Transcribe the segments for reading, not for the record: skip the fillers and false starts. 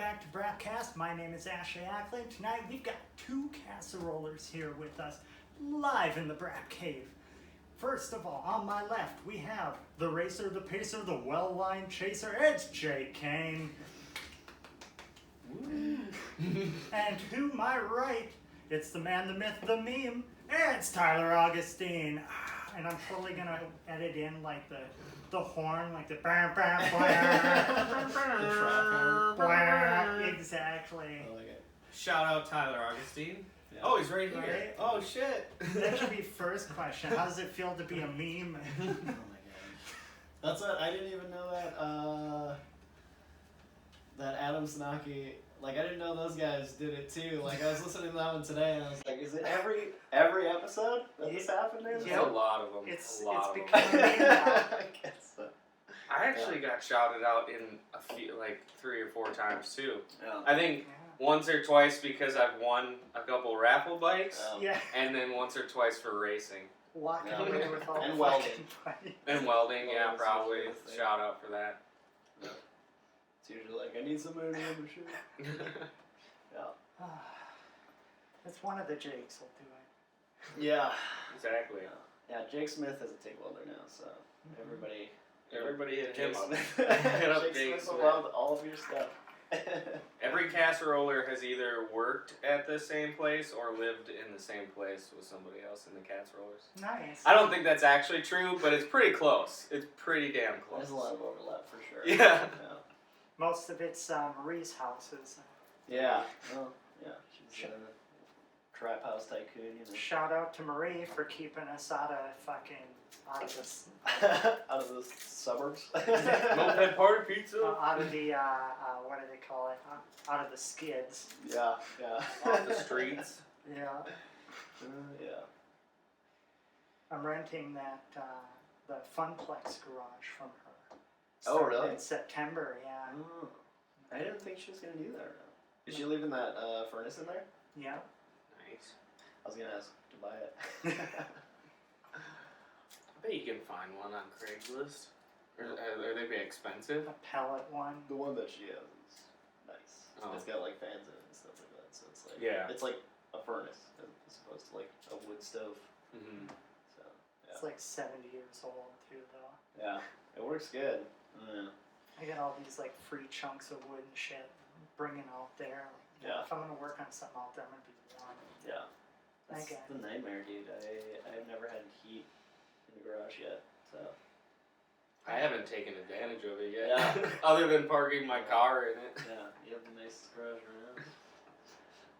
back to Brapcast. My name is Ashley Ackland. Tonight we've got two Casserollers here with us, live in the Brap Cave. First of all, on my left, we have the racer, the pacer, the well-lined chaser. It's Cain. And to my right, it's the man, the myth, the meme. It's Augustine. And I'm totally gonna edit in like the horn, like the bam bam blam. Exactly. I like it. Shout out Augustine. Yeah. Oh, he's right here. Right? Oh shit. That should be first question. How does it feel to be a meme? Oh my god. That's what I didn't even know that Adam Sanaki, like I didn't know those guys did it too. Like I was listening to that one today and I was like, is it every episode that this happened in? There's Yeah. a lot of them. It's a lot of them. becoming a meme now. I guess so. I actually got shouted out in a few, like 3 or 4 times too. Yeah. I think once or twice because I've won a couple raffle bikes, Yeah. and then once or twice for racing. Walking Yeah. away with all And the welding. fucking money. And welding, yeah, Welding's probably. usually the thing. Shout out for that. It's usually like, I need somebody to remember shit. Yeah. It's one of the Jakes will do it. Yeah. Exactly. Yeah, Jake Smith has a TIG welder now, so everybody Hit Jake him up. Smith. Hit up Jake Jake Smith will Smith. love all of your stuff. Every casseroller has either worked at the same place or lived in the same place with somebody else in the casserollers. Nice. I don't think that's actually true, but it's pretty close. It's pretty damn close. There's a lot of overlap for sure. Yeah. Most of it's Marie's houses. Yeah. Well, yeah. She's a trap house tycoon, you know. Shout out to Marie for keeping us out of this, Out of the suburbs. Moped party pizza. out of the what do they call it? Out of the skids. Yeah. Off the streets. Yeah. Yeah. I'm renting that the Funplex garage from her. Oh, Starting really? In September, yeah. Oh. I didn't think she was gonna do that right now. Is she leaving that furnace in there? Yeah. Nice. I was gonna ask to buy it. I bet you can find one on Craigslist. Are they be expensive? A pellet one. The one that she has is nice. Oh. It's got like fans in it and stuff like that, so it's like it's like a furnace as opposed to like a wood stove. Mm-hmm. So It's like 70 years old too, though. yeah, it works good. Yeah. I got all these like free chunks of wood and shit. Bringing out there. Yeah. If I'm gonna work on something out there, I'm gonna be warm. Yeah. That's Okay. the nightmare, dude. I've never had heat in the garage yet, so. I haven't taken advantage of it yet. Yeah. Other than parking my car in it. Yeah, you have the nicest garage around.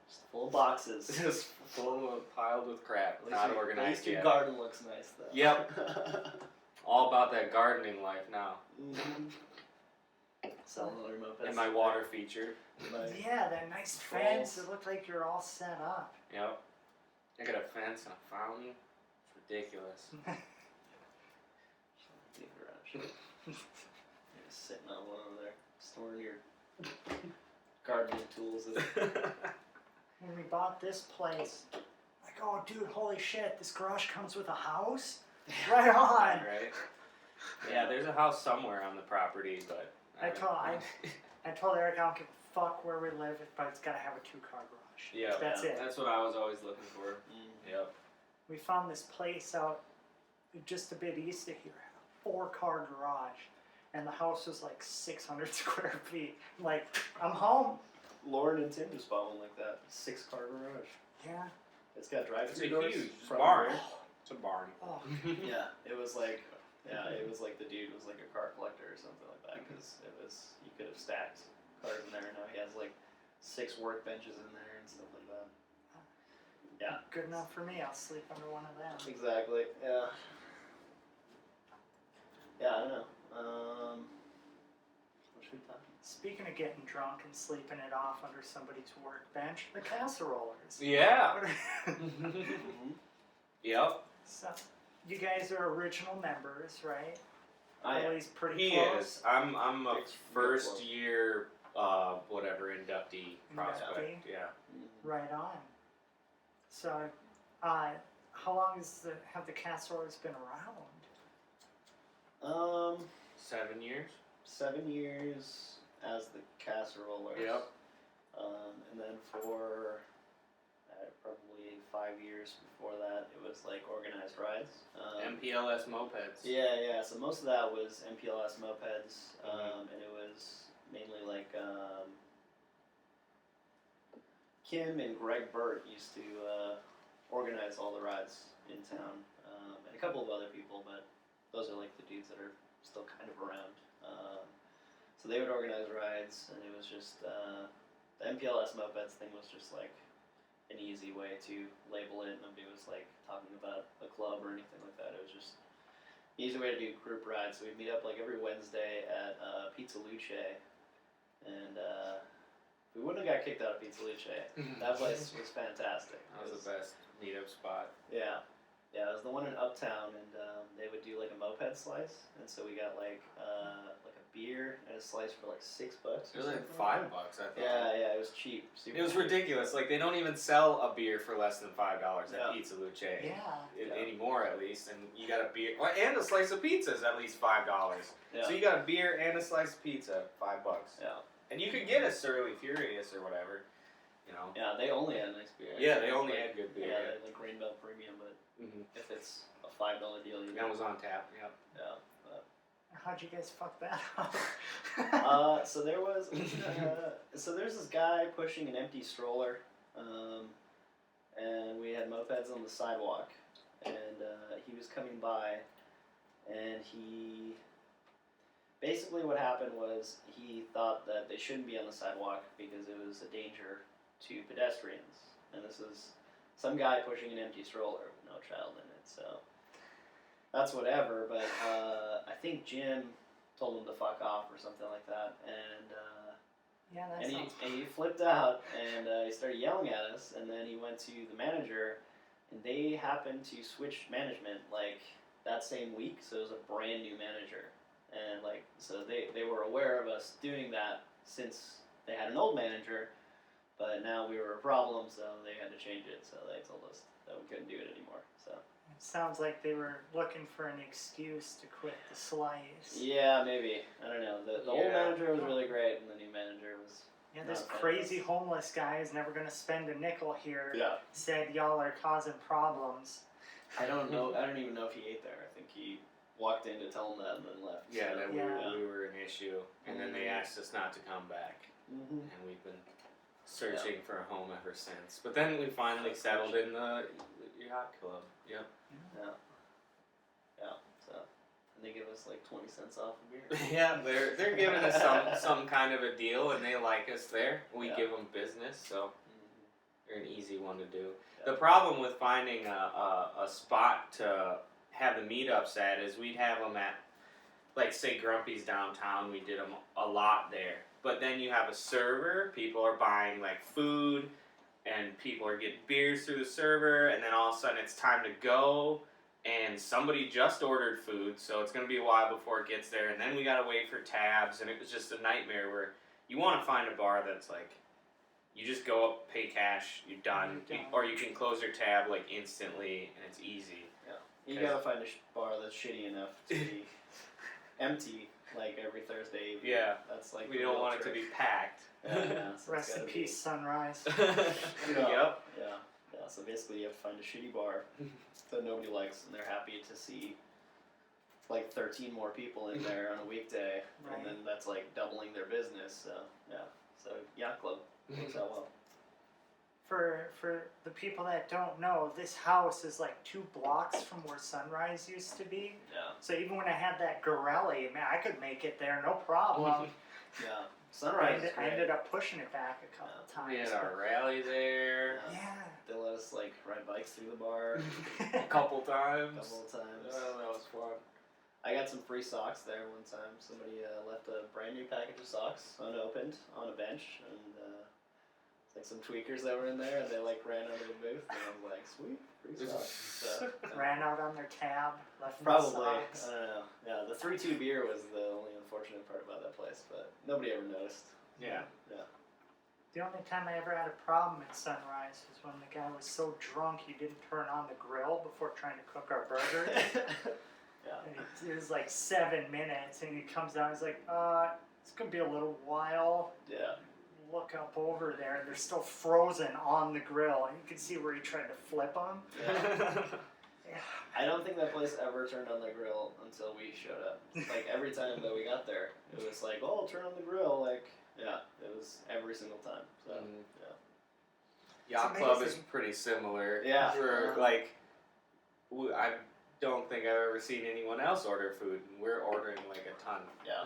Just full of boxes. Just full of piled with crap. At least Not your- organized At least your yet. garden looks nice, though. Yep. All about that gardening life now. Mm-hmm. Selling other mopeds. And my water feature. Nice. Yeah, that nice fence. It looked like you're all set up. Yep. I got a fence and a fountain. It's ridiculous. Big garage. You're just sitting on one over there, storing your gardening tools. When we bought this place, like, oh, dude, holy shit, this garage comes with a house? Right on. Right? Yeah, there's a house somewhere on the property, but... I told Eric I don't give a fuck where we live, but it's gotta have a 2-car garage. Yeah, That's it. That's what I was always looking for. Yep. We found this place out just a bit east of here, 4-car garage, and the house was like 600 square feet. Like, I'm home. Lauren and Tim just bought one like that. 6-car garage. Yeah. It's got It's drive-through a doors. huge front barn. door. It's a barn. Oh. Yeah, it was like the dude was like a car collector or something like that because you could have stacked cars in there. And now he has like 6 workbenches in there and stuff like that. Yeah. Good enough for me. I'll sleep under one of them. Exactly. Yeah. Yeah, I don't know. What should we talk about? Speaking of getting drunk and sleeping it off under somebody's workbench, the Casserollers. Yeah. Yep. So, you guys are original members, right? I am. Always pretty He close. is. I'm a It's first real close. year whatever inductee prospect. Yeah. Right on. So, how long have the Casserollers been around? 7 years. 7 years. as the Casserollers. Yep. And then for probably 5 years before that, it was like organized rides. MPLS mopeds. Yeah. So most of that was MPLS mopeds, and it was mainly like Kim and Greg Burt used to organize all the rides in town, and a couple of other people, but those are like the dudes that are still kind of around. So they would organize rides, and it was just the MPLS mopeds thing was just like an easy way to label it. Nobody was like talking about a club or anything like that. It was just an easy way to do group rides. So we'd meet up like every Wednesday at Pizza Luce, and we wouldn't have got kicked out of Pizza Luce. That place was fantastic. That was the best meetup spot. Yeah, it was the one in Uptown, and they would do like a moped slice, and so we got like a beer and a slice for like $6. It was like $5, I thought. Yeah, it was cheap. It was ridiculous. Like, they don't even sell a beer for less than $5 at Pizza Luce. Anymore, at least. And you got a beer, and a slice of pizza is at least $5. Yeah. So you got a beer and a slice of pizza, $5. Yeah. And you could get a Surly Furious or whatever, you know. Yeah, they only had nice beer. Yeah, they only had good beer. Yeah, they had like Rainbow Premium, but if it's a $5 deal, you That was on tap, yep. Yeah. How'd you guys fuck that up? So there was, so there's this guy pushing an empty stroller, and we had mopeds on the sidewalk, and he was coming by, and he, basically what happened was he thought that they shouldn't be on the sidewalk because it was a danger to pedestrians, and this is some guy pushing an empty stroller with no child in it, so. That's whatever, but I think Jim told him to fuck off or something like that, and he flipped out and he started yelling at us, and then he went to the manager, and they happened to switch management like that same week, so it was a brand new manager, and like so they were aware of us doing that since they had an old manager, but now we were a problem, so they had to change it, so they told us that we couldn't do it anymore, so. Sounds like they were looking for an excuse to quit the slice. Yeah, maybe. I don't know. The old manager was really great, and the new manager was. Yeah, this crazy homeless guy is never gonna spend a nickel here. Yeah. Said y'all are causing problems. I don't know. I don't even know if he ate there. I think he walked in to tell them that and then left. Yeah, so. that we were an issue, and then they asked us not to come back, and we've been searching for a home ever since. But then we finally settled in the yacht club. Yep. Yeah. So, and they give us like 20 cents off a beer. Yeah, they're giving us some kind of a deal, and they like us there. We give them business, so they're an easy one to do. Yeah. The problem with finding a spot to have the meetups at is we'd have them at, like, say Grumpy's downtown. We did them a lot there, but then you have a server. People are buying like food. And people are getting beers through the server, and then all of a sudden it's time to go, and somebody just ordered food, so it's going to be a while before it gets there, and then we got to wait for tabs, and it was just a nightmare where you want to find a bar that's like, you just go up, pay cash, you're done, or you can close your tab like instantly, and it's easy. Yeah, you got to find a bar that's shitty enough to be empty, like every Thursday evening. Yeah, that's like we don't want it to be packed. Yeah, so Rest in peace, Sunrise. Yep. Yeah, so basically you have to find a shitty bar that nobody likes, and they're happy to see like 13 more people in there on a weekday, and then that's like doubling their business, so yacht club works out well. For the people that don't know, this house is like 2 blocks from where Sunrise used to be. Yeah. So even when I had that Gorelli, man, I could make it there, no problem. Yeah. Sunrise is great. I ended up pushing it back a couple times. We had our rally there. Yeah. They let us like ride bikes through the bar A couple times. Oh, that was fun. I got some free socks there one time. Somebody left a brand new package of socks unopened on a bench, and it's like some tweakers that were in there, and they like ran out of the booth, and I was like, sweet, free socks. So, ran out on their tab, left probably. socks. I don't know. Yeah, the 3-2 beer was the only unfortunate part about that place, but nobody ever noticed. Yeah. The only time I ever had a problem at Sunrise was when the guy was so drunk he didn't turn on the grill before trying to cook our burgers. Yeah. And it was like 7 minutes, and he comes out, he's like, It's gonna be a little while. Yeah. Look up over there, and they're still frozen on the grill. And you can see where he tried to flip them. Yeah. Yeah. I don't think that place ever turned on the grill until we showed up. Like every time that we got there, it was like, "Oh, turn on the grill!" Like, yeah, it was every single time. So, Yacht It's Club is amazing. pretty similar. Yeah. For like, I don't think I've ever seen anyone else order food, and we're ordering like a ton. yeah,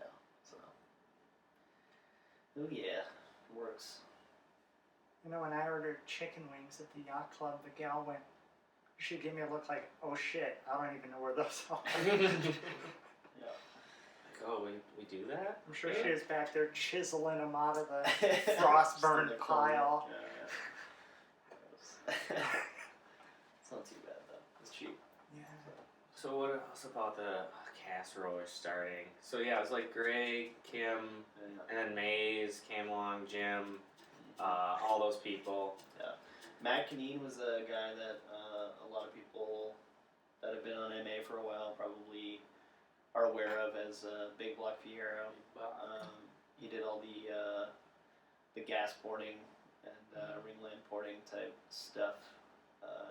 yeah. So, oh yeah, works. You know, when I ordered chicken wings at the yacht club, the gal went, she gave me a look like, oh shit, I don't even know where those are. Yeah. Like, oh, we do that? I'm sure she was back there chiseling them out of the Just frost-burned in the corner. pile. Yeah. It's not too bad though. It's cheap. Yeah. So what else about the casserollers starting? So yeah, it was like Greg, Kim, and then Maze, Cam Long, Jim, all those people. Matt Canine was a guy that a lot of people that have been on MA for a while probably are aware of as Big Block Fiero. He did all the gas porting and ringland porting type stuff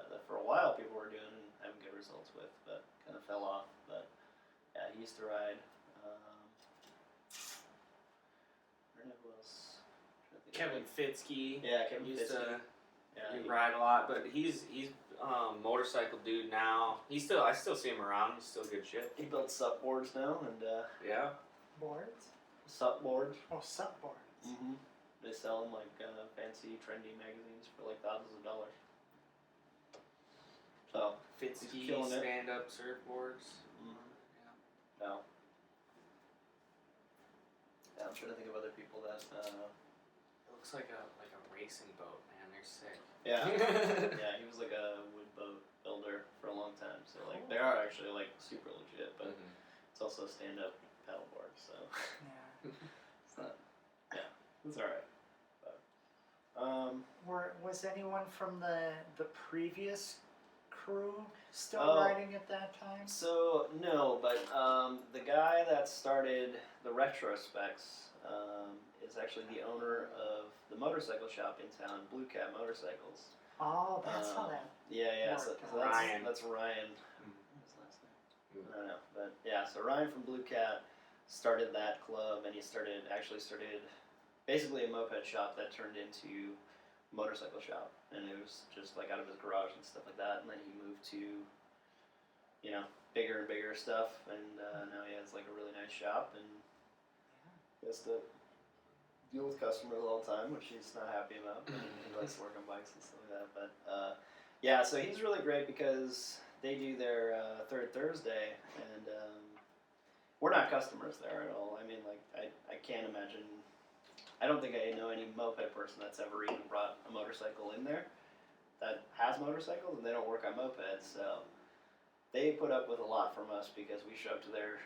that for a while people were doing and having good results with, but kind of fell off. But yeah, he used to ride. I don't know who else. I'm trying to think Kevin of Fitzke. Yeah, Kevin used Fitzke. to Yeah, he ride a lot, but he's motorcycle dude now. I still see him around. He's still good shit. he builds sup boards now and Yeah. Boards? sup boards. Oh, sup boards. Mm-hmm. They sell in like fancy, trendy magazines for like thousands of dollars. So Fitzke He's killing it. stand-up surfboards. no. Yeah, I'm trying to think of other people that. It looks like a racing boat, man. They're sick. Yeah, yeah. He was like a wood boat builder for a long time. So like they are actually like super legit, but it's also a stand-up paddleboard. So Yeah. it's not. Yeah, it's all right. Was anyone from the previous crew still Oh. riding at that time? So no, but the guy that started the Retrospecs is actually the owner of the motorcycle shop in town, Blue Cat Motorcycles. Oh, that's how that. Yeah. So worked. that's Ryan. That's Ryan. What's his last name? I don't know, but yeah. So Ryan from Blue Cat started that club, and he started basically a moped shop that turned into a motorcycle shop, and it was just like out of his garage and stuff like that. And then he moved to, bigger and bigger stuff, and now he has like a really nice shop, and he has to deal with customers all the time, which he's not happy about. He likes to work on bikes and stuff like that. But yeah, so he's really great because they do their third Thursday, and we're not customers there at all. I mean, like I can't imagine. I don't think I know any moped person that's ever even brought a motorcycle in there that has motorcycles, and they don't work on mopeds. So they put up with a lot from us because we show up to their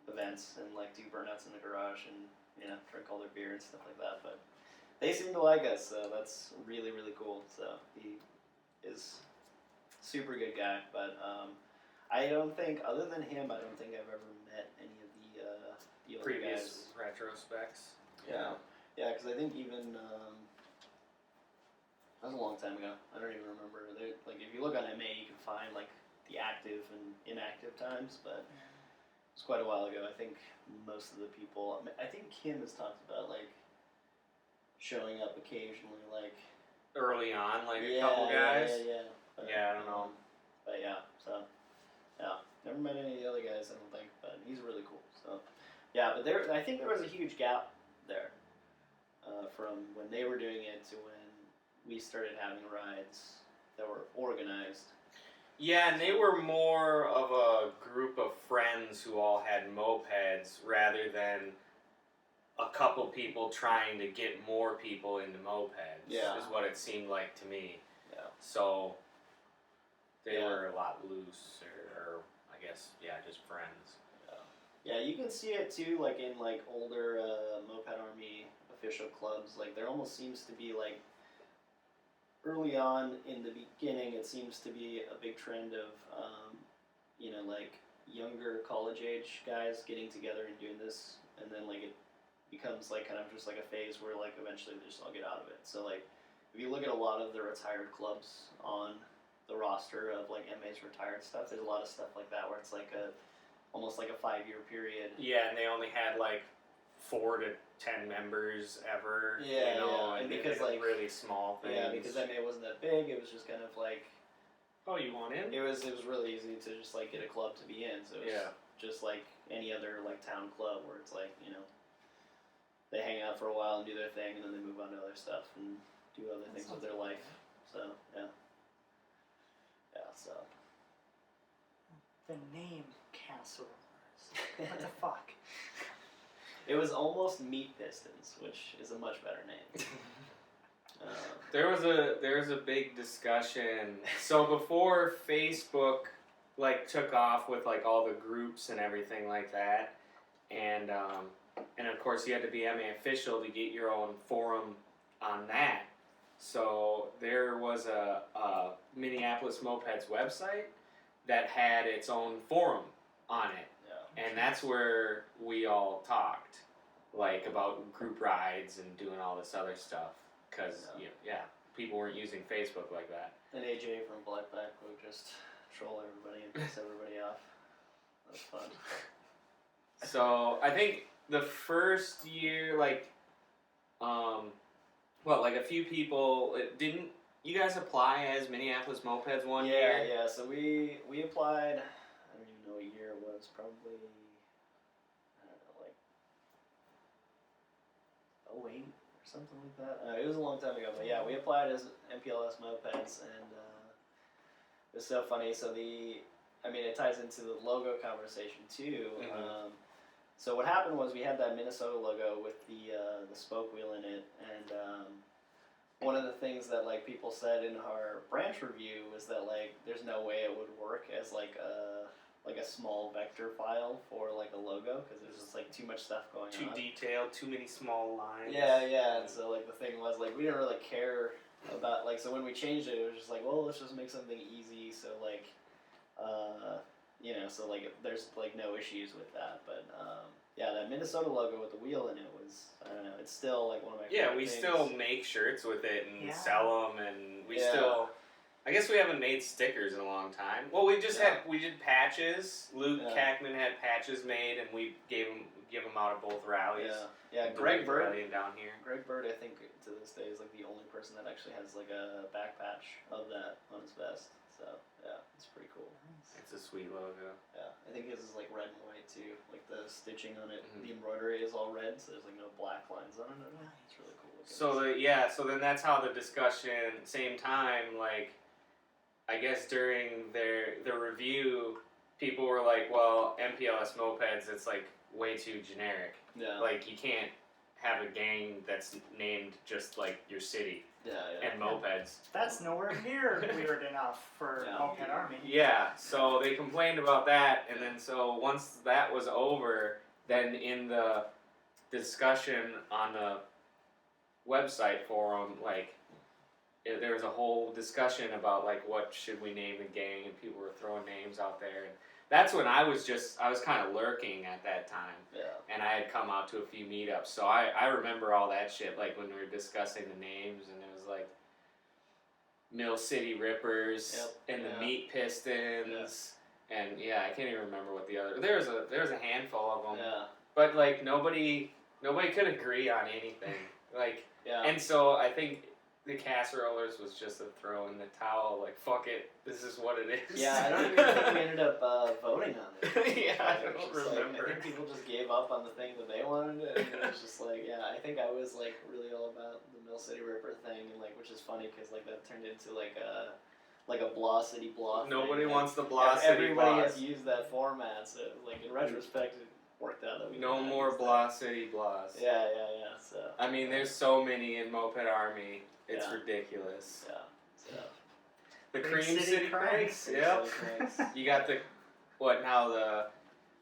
events and like do burnouts in the garage and drink all their beer and stuff like that. But they seem to like us, so that's really, really cool. So he is super good guy. But I don't think, other than him, I don't think I've ever met any of the other Previous guys. retrospecs. Yeah, because I think even that was a long time ago. I don't even remember. Like if you look on MA, you can find like the active and inactive times, but it's quite a while ago. I think most of the people. I think Kim has talked about like showing up occasionally, like Early on, like a couple guys. Yeah. But, Yeah, I don't know. But yeah, so yeah, never met any of the other guys. I don't think, but he's really cool. So yeah, but I think there was a huge gap there from when they were doing it to when we started having rides that were organized. Yeah, and they were more of a group of friends who all had mopeds rather than a couple people trying to get more people into mopeds. Yeah. Is what it seemed like to me. Yeah. So they Yeah. were a lot loose, or I guess, just friends. Yeah, you can see it too, like in like older Moped Army official clubs. Like there almost seems to be like early on in the beginning, it seems to be a big trend of like younger college age guys getting together and doing this and then like it becomes like kind of just like a phase where like eventually they just all get out of it. So like if you look at a lot of the retired clubs on the roster of like MA's retired stuff, there's a lot of stuff like that where it's like almost like a 5-year period. Yeah, and they only had like 4 to 10 members ever. Yeah, you know, and they because did like really small things. yeah, because MA wasn't that big, it was just kind of like oh, you want in? it was really easy to just like get a club to be in. So it was just like any other like town club where it's like, you know, they hang out for a while and do their thing and then they move on to other stuff and do other things with their life. So yeah. So The name Casserollers. What the fuck? it was almost Meat Pistons, which is a much better name. There was a big discussion. So before Facebook like took off with like all the groups and everything like that, and of course you had to be MA official to get your own forum on that. So there was a Minneapolis Mopeds website that had its own forum on it, and that's where we all talked, like about group rides and doing all this other stuff. Because people weren't using Facebook like that. And AJ from Blackback would just troll everybody and piss everybody off. That was fun. So I think the first year, like a few people didn't. You guys apply as Minneapolis Mopeds one year? Yeah. So we applied. I don't even know what year it was. Probably I don't know, like 08 or something like that. It was a long time ago, but yeah, we applied as MPLS Mopeds, and it was so funny. So it ties into the logo conversation too. Mm-hmm. So what happened was we had that Minnesota logo with the spoke wheel in it, and one of the things that like people said in our branch review was that like there's no way it would work as like a small vector file for like a logo because there's just like too much stuff going on. Too detailed, too many small lines. Yeah. And so like the thing was like we didn't really care about like so when we changed it, it was just like well let's just make something easy so like so like there's like no issues with that, but that Minnesota logo with the wheel in it was I don't know, it's still like one of my favorite we things. Still make shirts with it and sell them, and we Yeah. still. I guess we haven't made stickers in a long time. Well, we did patches. Luke Kackman had patches made, and we give them out at both rallies. Yeah. Greg Bird down here. Greg Bird, I think to this day is like the only person that actually has like a back patch of that on his vest. So yeah, it's pretty cool. It's a sweet logo. Yeah, I think his is like red and white too. Like the stitching on it, the embroidery is all red, so there's like no black lines on it. It's really cool looking. So then that's how the discussion. Same time, like I guess during the review, people were like, "Well, MPLS Mopeds, it's like way too generic. Yeah. Like you can't have a gang that's named just like your city." And mopeds. That's nowhere near weird enough for Moped Army. Yeah, so they complained about that, and then so once that was over, then in the discussion on the website forum, like there was a whole discussion about like what should we name the gang, and people were throwing names out there, and that's when I was kind of lurking at that time. Yeah. And I had come out to a few meetups, so I remember all that shit, like when we were discussing the names, and it was like Mill City Rippers and the Meat Pistons, and I can't even remember what the other. There was a handful of them, but like nobody could agree on anything, like, and so I think the Casserollers was just a throw in the towel, like fuck it, this is what it is. Yeah, I don't even think we ended up voting on it. I don't remember. I think people just gave up on the thing that they wanted, and it was just like, I think I was like really all about the Mill City Ripper thing, and like, which is funny because like that turned into like a Blah City Blah. Nobody thing. wants the Blah City Blah. Everybody has used that format, so like in retrospect, it worked out that we no more Blah City Blahs. Yeah. So I mean, there's so many in Moped Army. It's ridiculous. Yeah. So the Cream Cream City Cranks. Yep. You got the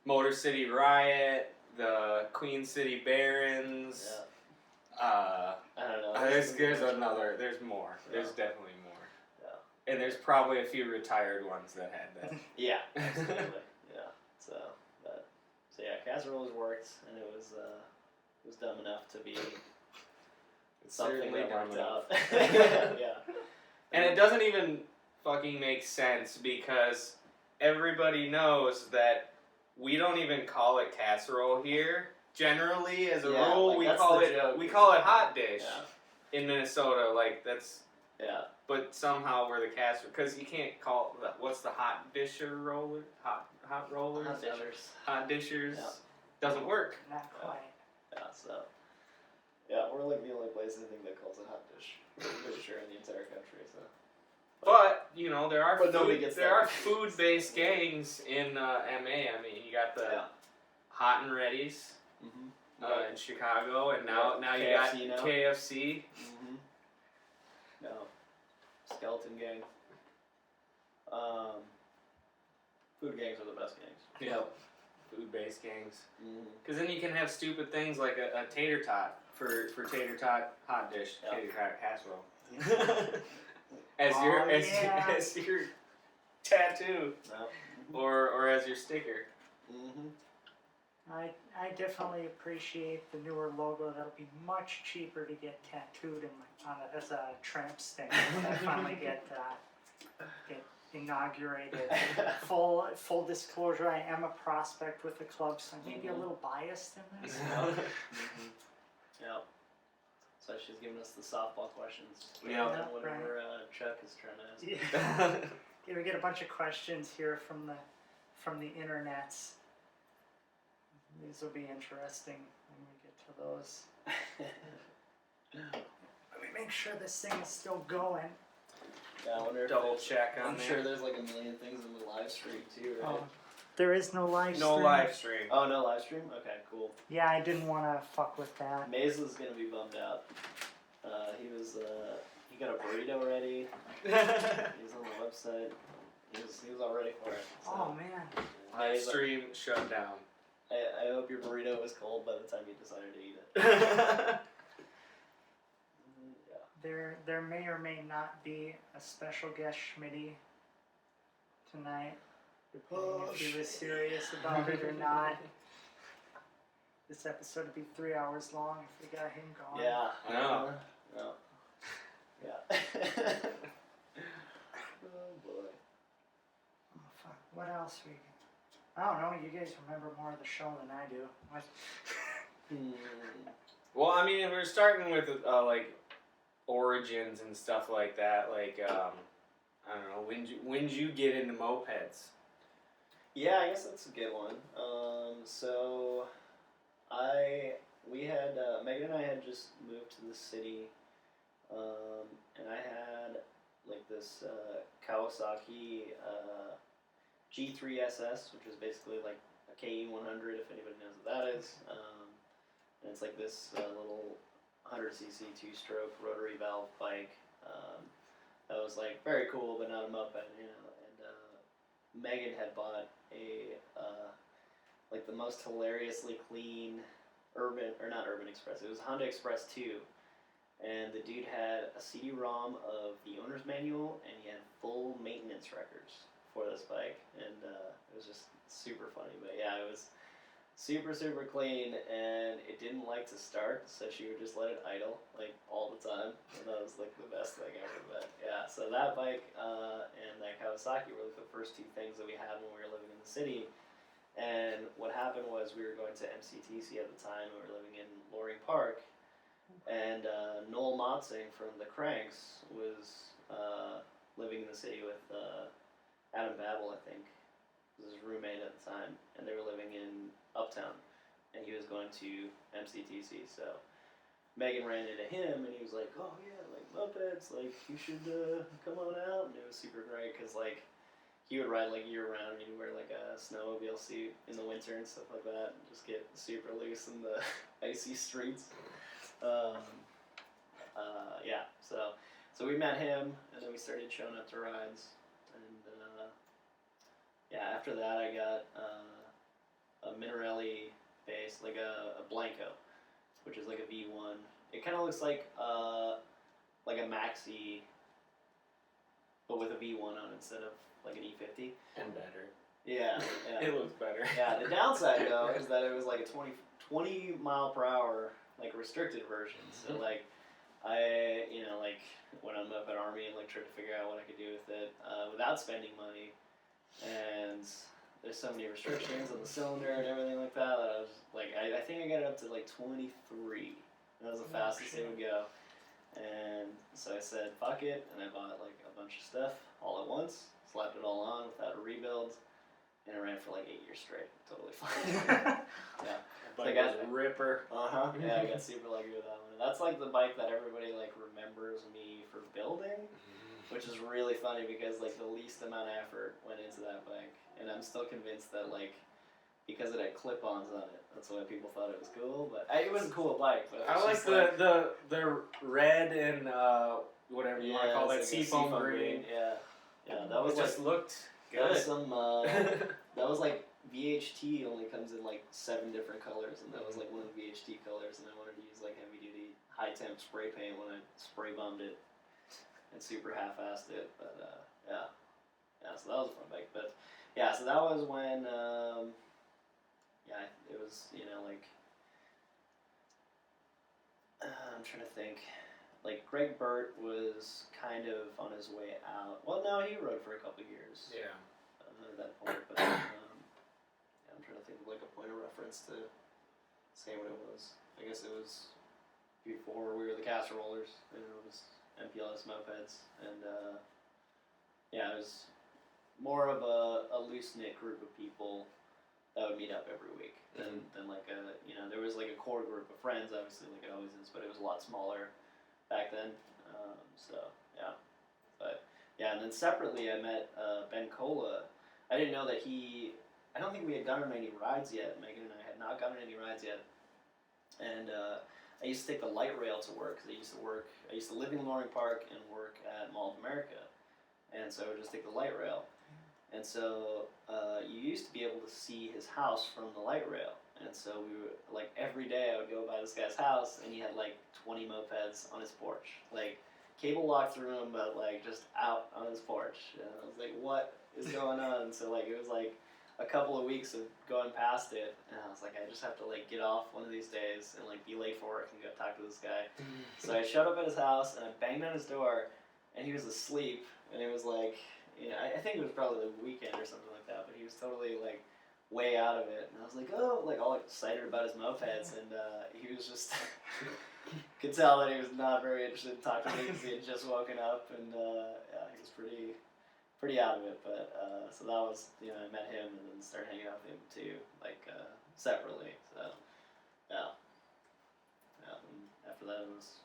Motor City Riot, the Queen City Barons. Yeah. I don't know. There's more. There's definitely more. Yeah. And there's probably a few retired ones that had that. Yeah. Absolutely. Yeah. So So yeah, Casserollers worked, and it was dumb enough to be It's something certainly that dumb worked enough. out. Yeah. And it doesn't even fucking make sense because everybody knows that we don't even call it casserole here. Generally, as a Yeah, rule, like, we that's call the it joke. hot dish Yeah. in Minnesota. Like that's, Yeah. but somehow we're the casserole because you can't call what's the hot disher roller hot rollers Hot dishers. hot dishers Yeah. doesn't work. Not quite. Yeah, so yeah, we're like the only place I think that calls it hot dish. Pretty sure in the entire country. So, But you know there are But nobody gets there that. are food-based gangs in MA. I mean you got the Hot and Ready's in Chicago, and now you got KFC now. KFC. No, skeleton gang. Food gangs are the best gangs. Yep. Food-based gangs. Mm-hmm. Because then you can have stupid things like a tater tot for tater tot hot dish, Yeah. tater tot casserole. as your tattoo No. or as your sticker. Mm-hmm. I definitely appreciate the newer logo. That'll be much cheaper to get tattooed as a tramp stamp. I finally get inaugurated. Full disclosure, I am a prospect with the club, so I may be a little biased in this. Yep. So she's giving us the softball questions. Yeah. Whatever Chuck is trying to ask. Yeah, we get a bunch of questions here from the internets. These will be interesting when we get to those. Let me make sure this thing is still going. Yeah, I wonder if Double check on I'm there. sure there's like a million things in the live stream too, right? Oh, there is no live stream. No live stream. Oh, no live stream? Okay, cool. Yeah, I didn't want to fuck with that. Maze is gonna be bummed out. He got a burrito ready. He's on the website. He was all ready for it. So. Oh man. Live stream shut down. I hope your burrito was cold by the time you decided to eat it. Yeah. There may or may not be a special guest Schmitty tonight, depending if he was serious about it or not. This episode would be 3 hours long if we got him going. Yeah. I know. No. Yeah. Oh boy. Oh, fuck. What else we? I don't know. You guys remember more of the show than I do. What? Well, I mean, if we're starting with like origins and stuff like that, like I don't know, when'd you get into mopeds? Yeah, I guess that's a good one. So Megan and I had just moved to the city, and I had like this Kawasaki G3 SS, which is basically like a Cain 100, if anybody knows what that is. And it's like this little 100cc two-stroke rotary valve bike that was like very cool, but not a moped, you know. And Megan had bought a like the most hilariously clean not Urban Express. It was Honda Express 2, and the dude had a CD-ROM of the owner's manual, and he had full maintenance records for this bike, and it was just super funny. But yeah, it was super clean, and it didn't like to start, so she would just let it idle like all the time, and that was like the best thing ever. But yeah, so that bike and that Kawasaki were like the first two things that we had when we were living in the city. And what happened was we were going to MCTC at the time. We were living in Loring Park, and Noel Motzing from the Cranks was living in the city with Adam Babel, I think, was his roommate at the time, and they were living in Uptown, and he was going to MCTC. So Megan ran into him, and he was like, "Oh yeah, like mopeds, like you should come on out." And it was super great because like he would ride like year round, and he'd wear like a snowmobile suit in the winter and stuff like that, and just get super loose in the icy streets. Yeah, so we met him, and then we started showing up to rides, and yeah, after that I got a Minarelli base, like a Blanco, which is like a V1. It kind of looks like a Maxi, but with a V1 on instead of like an E50. And better. Yeah, yeah. It looks better. Yeah, the downside though is that it was like a 20 mile per hour like restricted version. So like I like when I'm up at Army and like trying to figure out what I could do with it without spending money, and there's so many restrictions on the cylinder and everything like that. That I was like I think I got it up to like 23. That was the fastest it would go. And so I said fuck it, and I bought like a bunch of stuff all at once, slapped it all on without a rebuild. And it ran for like 8 years straight. Totally fine. Yeah. Bike was a ripper. Yeah, I got super lucky with that one. And that's like the bike that everybody like remembers me for building, which is really funny because like the least amount of effort went into that bike. And I'm still convinced that like because it had clip-ons on it, that's why people thought it was cool. But it was a cool bike. But I like the red and whatever you want to call that, like seafoam green. Yeah. Yeah, that was just like looked that good. was some that was like VHT only comes in like 7 different colors, and that was like one of the VHT colors, and I wanted to use like heavy duty high temp spray paint when I spray bombed it and super half-assed it. But yeah, so that was a fun bike. But yeah, so that was when it was like I'm trying to think. Like Greg Burt was kind of on his way out. Well, no, he rode for a couple years. Yeah. At that point, but I'm trying to think of like a point of reference to say what it was. I guess it was before we were the Casserollers, and it was MPLS mopeds, and it was more of a loose knit group of people that would meet up every week than like there was like a core group of friends, obviously, like it always is, but it was a lot smaller back then. And then separately I met Ben Cola. I didn't know that I don't think we had gone on any rides yet. Megan and I had not gone on any rides yet. And I used to take the light rail to work, because I used to live in Loring Park and work at Mall of America. And so I would just take the light rail. And so you used to be able to see his house from the light rail. And so we would, like, every day I would go by this guy's house, and he had like 20 mopeds on his porch. Like, cable locked through him, but like just out on his porch. And I was like, what is going on? So like it was like a couple of weeks of going past it, and I was like, I just have to like get off one of these days and like be late for work and go talk to this guy. So I showed up at his house and I banged on his door, and he was asleep, and it was like, I think it was probably the weekend or something like that, but he was totally like way out of it, and I was like, oh, like all excited about his mopeds, and he was just could tell that he was not very interested in talking to me because he had just woken up, and he was pretty out of it. But so that was, I met him and then started hanging out with him too, like separately. So yeah. And after that it was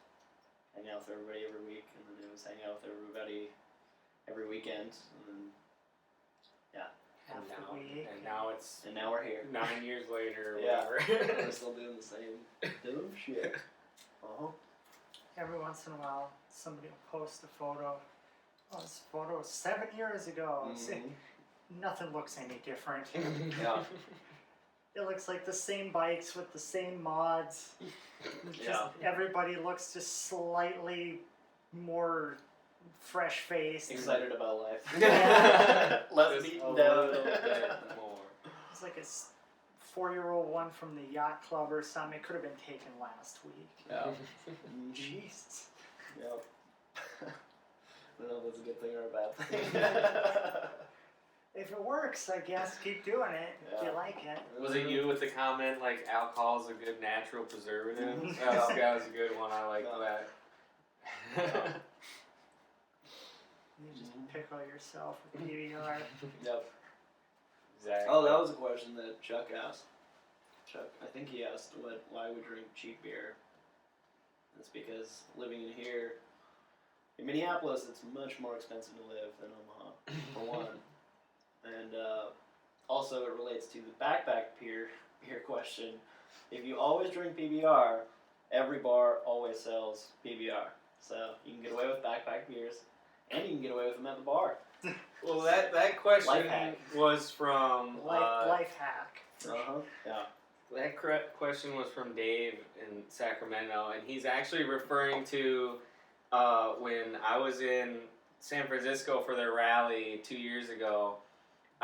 hanging out with everybody every week, and then it was hanging out with everybody every weekend, and then And now it's and now we're here 9 years later or Yeah. whatever. We're still doing the same dumb shit. Every once in a while, somebody will post a photo. Oh, this photo was 7 years ago. Nothing looks any different. Yeah. It looks like the same bikes with the same mods. Everybody looks just slightly more fresh-faced. Excited about life. Yeah. Less Just beaten a down. little bit more. It's like a 4-year-old one from the yacht club or something. It could have been taken last week. Yeah. Jesus. Yep. I don't know if that's a good thing or a bad thing. If it works, I guess keep doing it if you Yeah. like it. Was it you with the comment like alcohol is a good natural preservative? That was a good one. I like No. that. You just pickle yourself with PBR. Yep. Exactly. Oh, that was a question that Chuck asked. I think he asked why we drink cheap beer. It's because living in here, in Minneapolis, it's much more expensive to live than Omaha, for one. And also it relates to the backpack beer question. If you always drink PBR, every bar always sells PBR. So you can get away with backpack beers, and you can get away with them at the bar. Well, that question Life hack. was from Life hack. Yeah. that question was from Dave in Sacramento, and he's actually referring to when I was in San Francisco for their rally 2 years ago.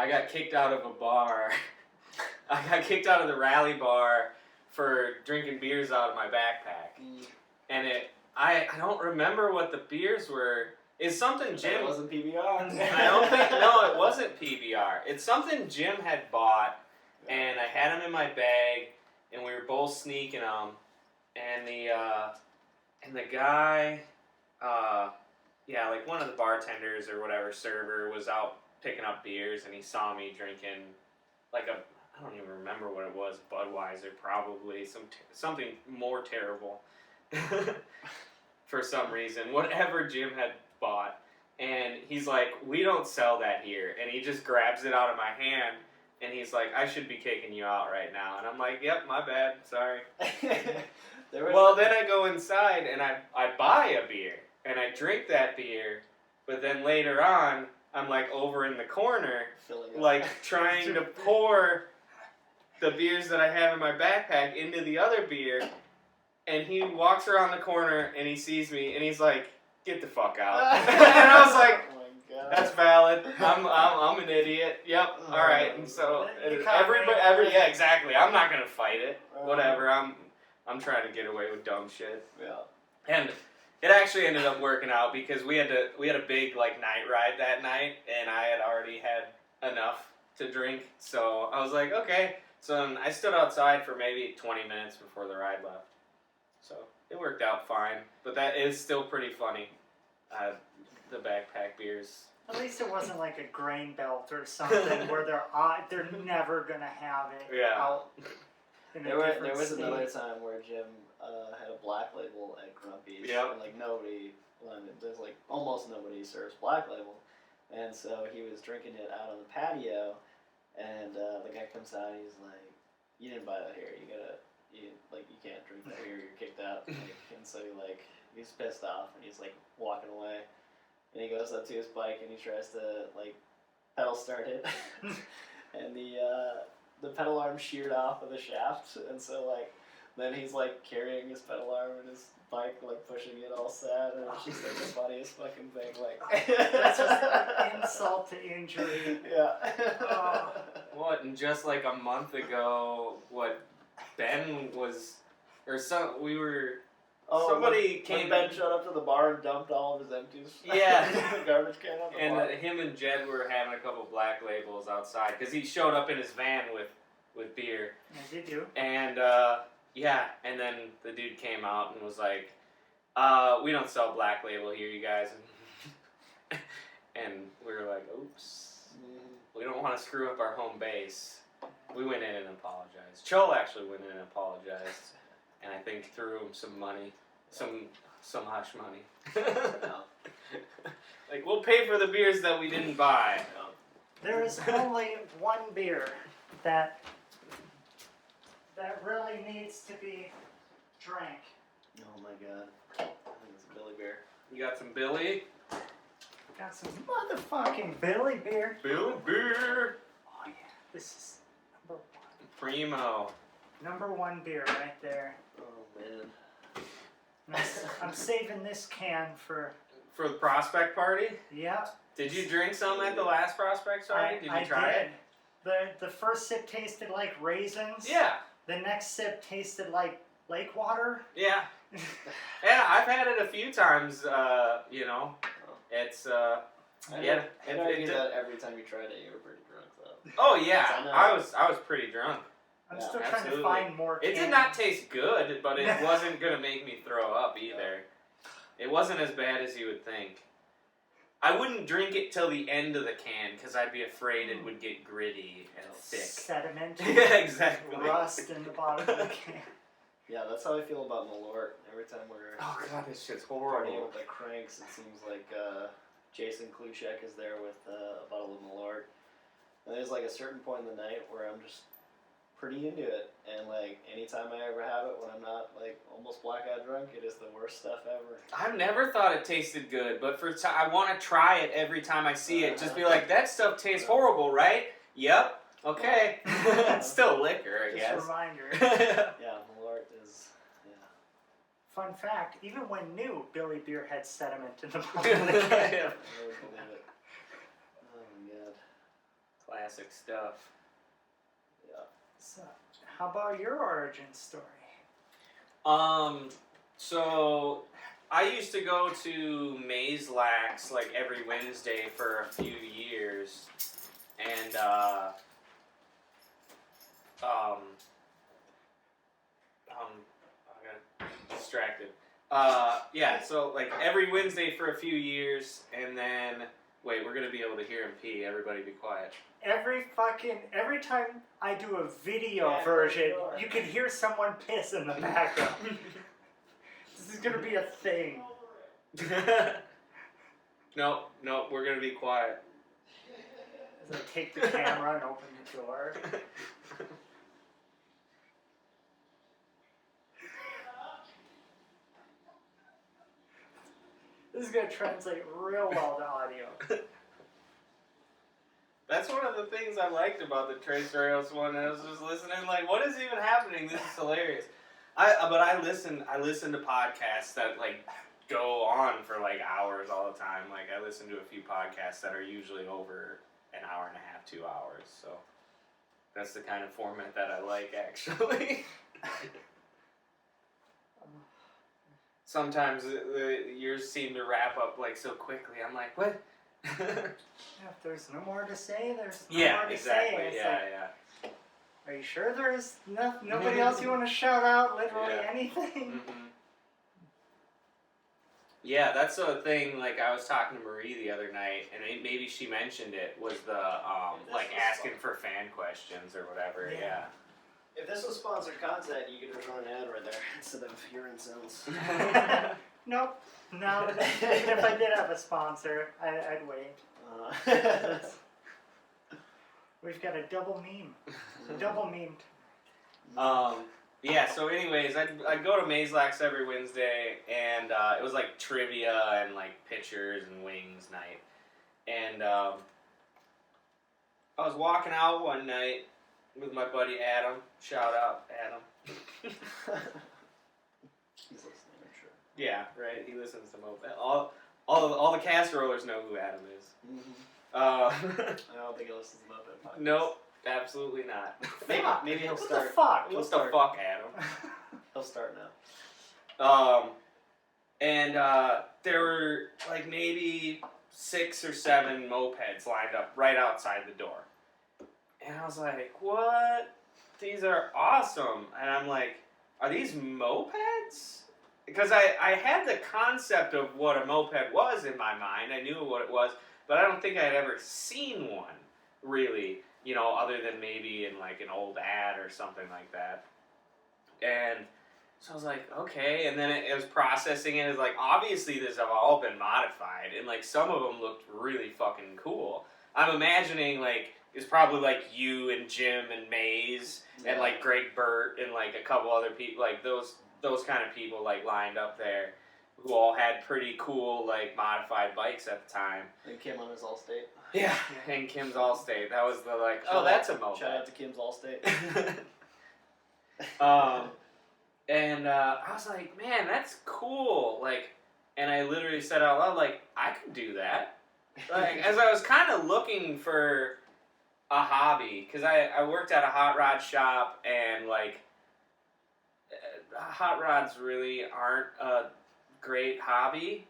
I got kicked out of a bar. I got kicked out of the rally bar for drinking beers out of my backpack. And I don't remember what the beers were. It's something Jim... It wasn't PBR. I don't think... No, it wasn't PBR. It's something Jim had bought, and I had them in my bag, and we were both sneaking them. And the guy... like one of the bartenders or whatever, server, was out picking up beers, and he saw me drinking like I don't even remember what it was, Budweiser probably, something more terrible for some reason, whatever Jim had bought. And he's like, we don't sell that here. And he just grabs it out of my hand, and he's like, I should be kicking you out right now. And I'm like, yep, my bad, sorry. Well, then I go inside, and I buy a beer, and I drink that beer, but then later on, I'm like over in the corner, like trying to pour the beers that I have in my backpack into the other beer, and he walks around the corner and he sees me and he's like, "Get the fuck out!" And I was like, "Oh my God, that's valid. I'm an idiot. Yep. All right." And so yeah, exactly. I'm not gonna fight it. Whatever. I'm trying to get away with dumb shit. Yeah. And it actually ended up working out because we had a big like night ride that night, and I had already had enough to drink, so I was like, okay. So then I stood outside for maybe 20 minutes before the ride left. So it worked out fine, but that is still pretty funny. The backpack beers. At least it wasn't like a grain belt or something where they're never gonna have it out. In there was state. another time where Jim had a black label at Grumpy's, and like there's like almost nobody serves black label, and so he was drinking it out on the patio, and the guy comes out and he's like, "You didn't buy that here. You can't drink that here. You're kicked out." And so he's pissed off and he's like walking away, and he goes up to his bike and he tries to like pedal start it, and the pedal arm sheared off of the shaft, and so then he's like carrying his pedal arm and his bike, like pushing it all sad, and it's just like the funniest fucking thing. That's just an insult to injury. Yeah. What? And just like a month ago, Ben was, or we were. Somebody came. When Ben showed up to the bar and dumped all of his empties. Yeah. Garbage can on the bar. And him and Jed were having a couple black labels outside because he showed up in his van with beer. As you do. And and then the dude came out and was like, "We don't sell black label here, you guys." And we were like, "Oops, we don't want to screw up our home base." We went in and apologized. Chol actually went in and apologized. And I think threw him some money, some hush money. Like, we'll pay for the beers that we didn't buy. There is only one beer that really needs to be drank. Oh my God. I think it's a Billy beer. You got some Billy? Got some motherfucking Billy beer. Billy beer. Oh yeah, this is number one. Primo. Number one beer right there. Oh man. I'm saving this can for the prospect party? Yeah. Did you drink some at the last prospect party? Did you try it? The first sip tasted like raisins. Yeah. The next sip tasted like lake water. Yeah. Yeah, I've had it a few times, It's I'd argue that every time you tried it you were pretty drunk though. Oh yeah. I was pretty drunk. I'm still trying to find more cans. It did not taste good, but it wasn't going to make me throw up either. It wasn't as bad as you would think. I wouldn't drink it till the end of the can because I'd be afraid it would get gritty and thick. Sediment. Yeah, exactly. Rust in the bottom of the can. Yeah, that's how I feel about Malort. Every time we're God, this shit's partying horrible. with the cranks, it seems like Jason Kluchek is there with a bottle of Malort. And there's like a certain point in the night where I'm just pretty into it, and anytime I ever have it when I'm not almost blackout drunk, it is the worst stuff ever. I've never thought it tasted good, but I want to try it every time I see it. Just be like, that stuff tastes horrible, right? Yep. Okay. It's still liquor, I guess. Just a reminder. Yeah, Malort is. Yeah. Fun fact: even when new, Billy beer had sediment in the bottom of the can. I would believe it. Oh my God. Classic stuff. Yeah. So, how about your origin story? So I used to go to Maze Lax like every Wednesday for a few years, and I got distracted. Yeah, so like every Wednesday for a few years, and then wait, we're gonna be able to hear him pee. Everybody, be quiet. Every time I do a video version, you can hear someone piss in the background. This is gonna be a thing. No, we're gonna be quiet. As I take the camera and open the door. This is gonna translate real well to audio. That's one of the things I liked about the Trace Rails one. I was just listening, like, what is even happening? This is hilarious. I listen to podcasts that like go on for like hours all the time. Like I listen to a few podcasts that are usually over an hour and a half, 2 hours. So that's the kind of format that I like, actually. Sometimes yours seem to wrap up like so quickly. I'm like, what? If there's no more to say, there's no Yeah, more to exactly. say. It's Yeah, like, yeah. are you sure there's nobody else you want to shout out? Literally Yeah. anything? Mm-hmm. Yeah, that's the thing. Like I was talking to Marie the other night, and maybe she mentioned it was the like asking for fan questions or whatever. Yeah. If this was sponsored content, you could just run an ad right there instead of urine sounds. Nope. No. Even if I did have a sponsor, I'd wait. We've got a double meme. Double memed. Yeah, so anyways, I'd go to Maze Lax every Wednesday, and it was like trivia and like pictures and wings night. And I was walking out one night with my buddy Adam. Shout out, Adam. He's listening, I'm sure. Yeah, right. He listens to Moped. All the Casserollers know who Adam is. Mm-hmm. I I don't think he listens to Moped podcast. Nope, absolutely not. Maybe he'll What start. the fuck? What the fuck, Adam? He'll start now. And there were like maybe 6 or 7 mopeds lined up right outside the door. And I was like, what? These are awesome. And I'm like, are these mopeds? Because I had the concept of what a moped was in my mind. I knew what it was, but I don't think I'd ever seen one, really, you know, other than maybe in like an old ad or something like that. And so I was like, okay, and then it was processing it. It was like, obviously these have all been modified, and like some of them looked really fucking cool. I'm imagining like it's probably like you and Jim and Maze and like Greg Burt and like a couple other people, like those kind of people like lined up there who all had pretty cool like modified bikes at the time. And Kim on his Allstate. Yeah, and Kim's Allstate. That was the like, Shout that's out- a moped. Shout out to Kim's Allstate. And I was like, man, that's cool. Like, and I literally said out loud, like, I could do that. Like, as I was kind of looking for a hobby, because I worked at a hot rod shop, and like, hot rods really aren't a great hobby.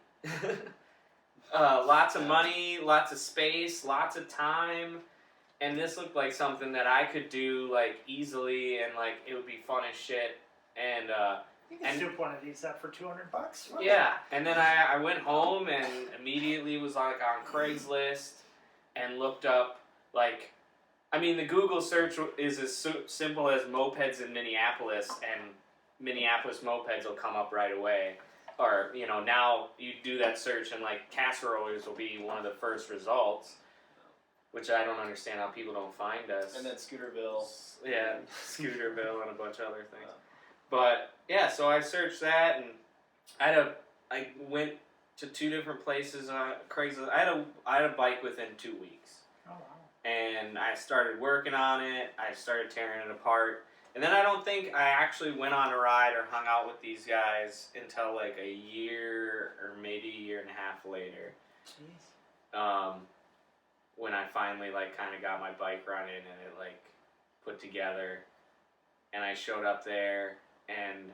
Lots of money, lots of space, lots of time. And this looked like something that I could do like easily, and like it would be fun as shit. And You can soup one of these up for $200. Right? yeah, and then I went home and immediately was like on Craigslist and looked up like, I mean the Google search is as simple as mopeds in Minneapolis, and Minneapolis mopeds will come up right away. Or, you know, now you do that search and like Casserollers will be one of the first results. Which I don't understand how people don't find us. And then Scooterville. Yeah, Scooterville and a bunch of other things. But yeah, so I searched that, and I went to 2 different places on Craigslist. I had a bike within 2 weeks. Oh, wow. And I started working on it. I started tearing it apart. And then I don't think I actually went on a ride or hung out with these guys until like a year or maybe a year and a half later. Jeez. when I finally like kind of got my bike running and it like put together, and I showed up there and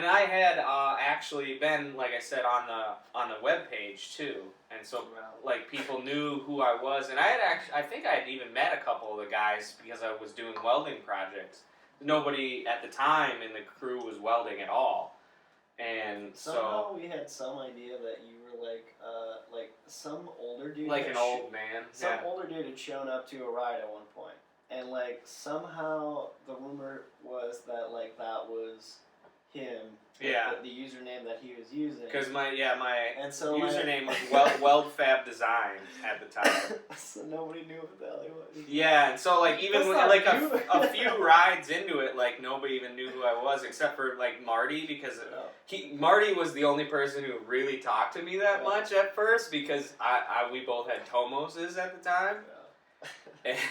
I had actually been, like I said, on the web page too, and so like people knew who I was, and I think I had even met a couple of the guys because I was doing welding projects. Nobody at the time in the crew was welding at all, and somehow we had some idea that you were like some older dude, like an old man. Some older dude had shown up to a ride at one point, and like somehow the rumor was that like that was him. Yeah. The username that he was using. Because my and so username was WeldFab Design at the time. So nobody knew what the hell he was. Yeah, and so like even That's when, not like you. a few rides into it, like nobody even knew who I was except for like Marty, because Marty was the only person who really talked to me that much at first, because we both had Tomoses at the time,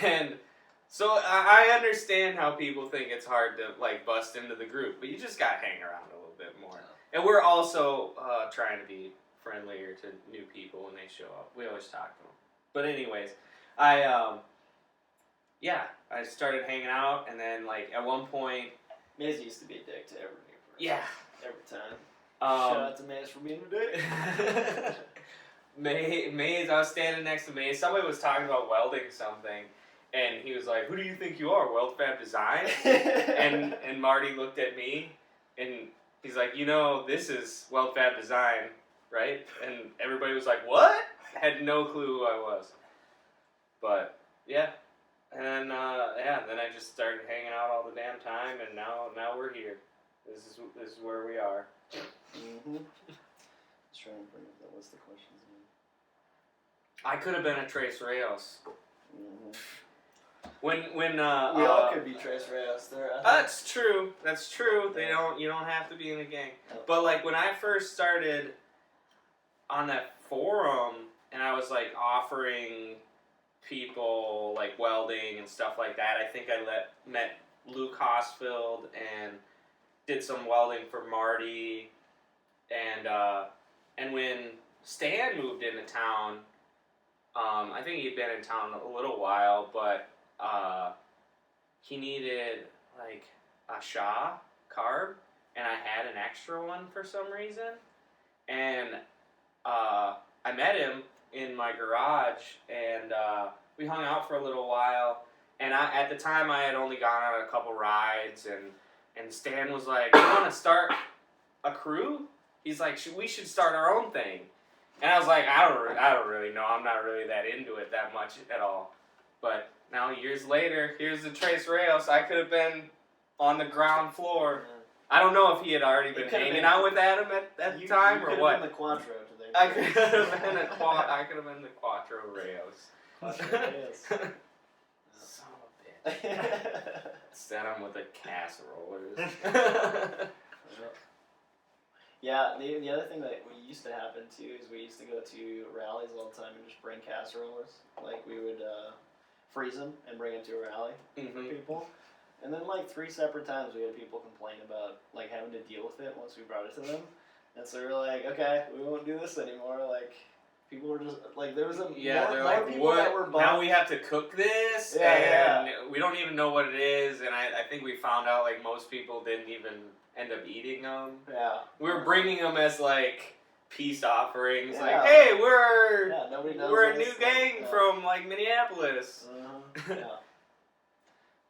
and so I understand how people think it's hard to like bust into the group, but you just gotta hang around a little bit more. And we're also trying to be friendlier to new people when they show up. We always talk to them. But anyways, I started hanging out, and then like at one point, Maze used to be a dick to every new person. yeah, every time. Shout out to Maze for being a dick. Maze, I was standing next to Maze. Somebody was talking about welding something, and he was like, "Who do you think you are, WeldFab Design?" and Marty looked at me, and he's like, "You know, this is WeldFab Design, right?" And everybody was like, "What?" Had no clue who I was. But yeah, and then then I just started hanging out all the damn time, and now we're here. This is where we are. Mm-hmm. Let's try and bring up that list of questions again. I could have been a Trace Rails. Mm-hmm. When we all could be Trace Rails. That's true. That's true. You don't have to be in a gang. But like when I first started on that forum, and I was like offering people like welding and stuff like that, I think I met Luke Hosfield and did some welding for Marty, and when Stan moved into town, I think he'd been in town a little while, but he needed like a Shaw carb, and I had an extra one for some reason, and I met him in my garage, and we hung out for a little while, and at the time I had only gone on a couple rides, and Stan was like, "You want to start a crew?" He's like, "We should start our own thing." And I was like, I don't really know. I'm not really that into it that much at all. But now years later, here's the Trace Rails. I could have been on the ground floor. Yeah. I don't know if he had already been hanging out with Adam at the time or what. Been the Quattro today. I could have been the Quattro Rails. Quattro Rails. Son of a bitch. Instead, I'm with the Casserollers. Yeah, the other thing that we used to happen too is we used to go to rallies all the time and just bring Casserollers. Like we would freeze them and bring them to a rally for people. And then like 3 separate times we had people complain about like having to deal with it once we brought it to them. And so we were like, okay, we won't do this anymore. Like people were just like there was more people what? that were bummed. Now we have to cook this, and we don't even know what it is. And I think we found out like most people didn't even end up eating them. Yeah. We were bringing them as like peace offerings. Yeah. Like, hey, we're a new gang from like Minneapolis. Yeah.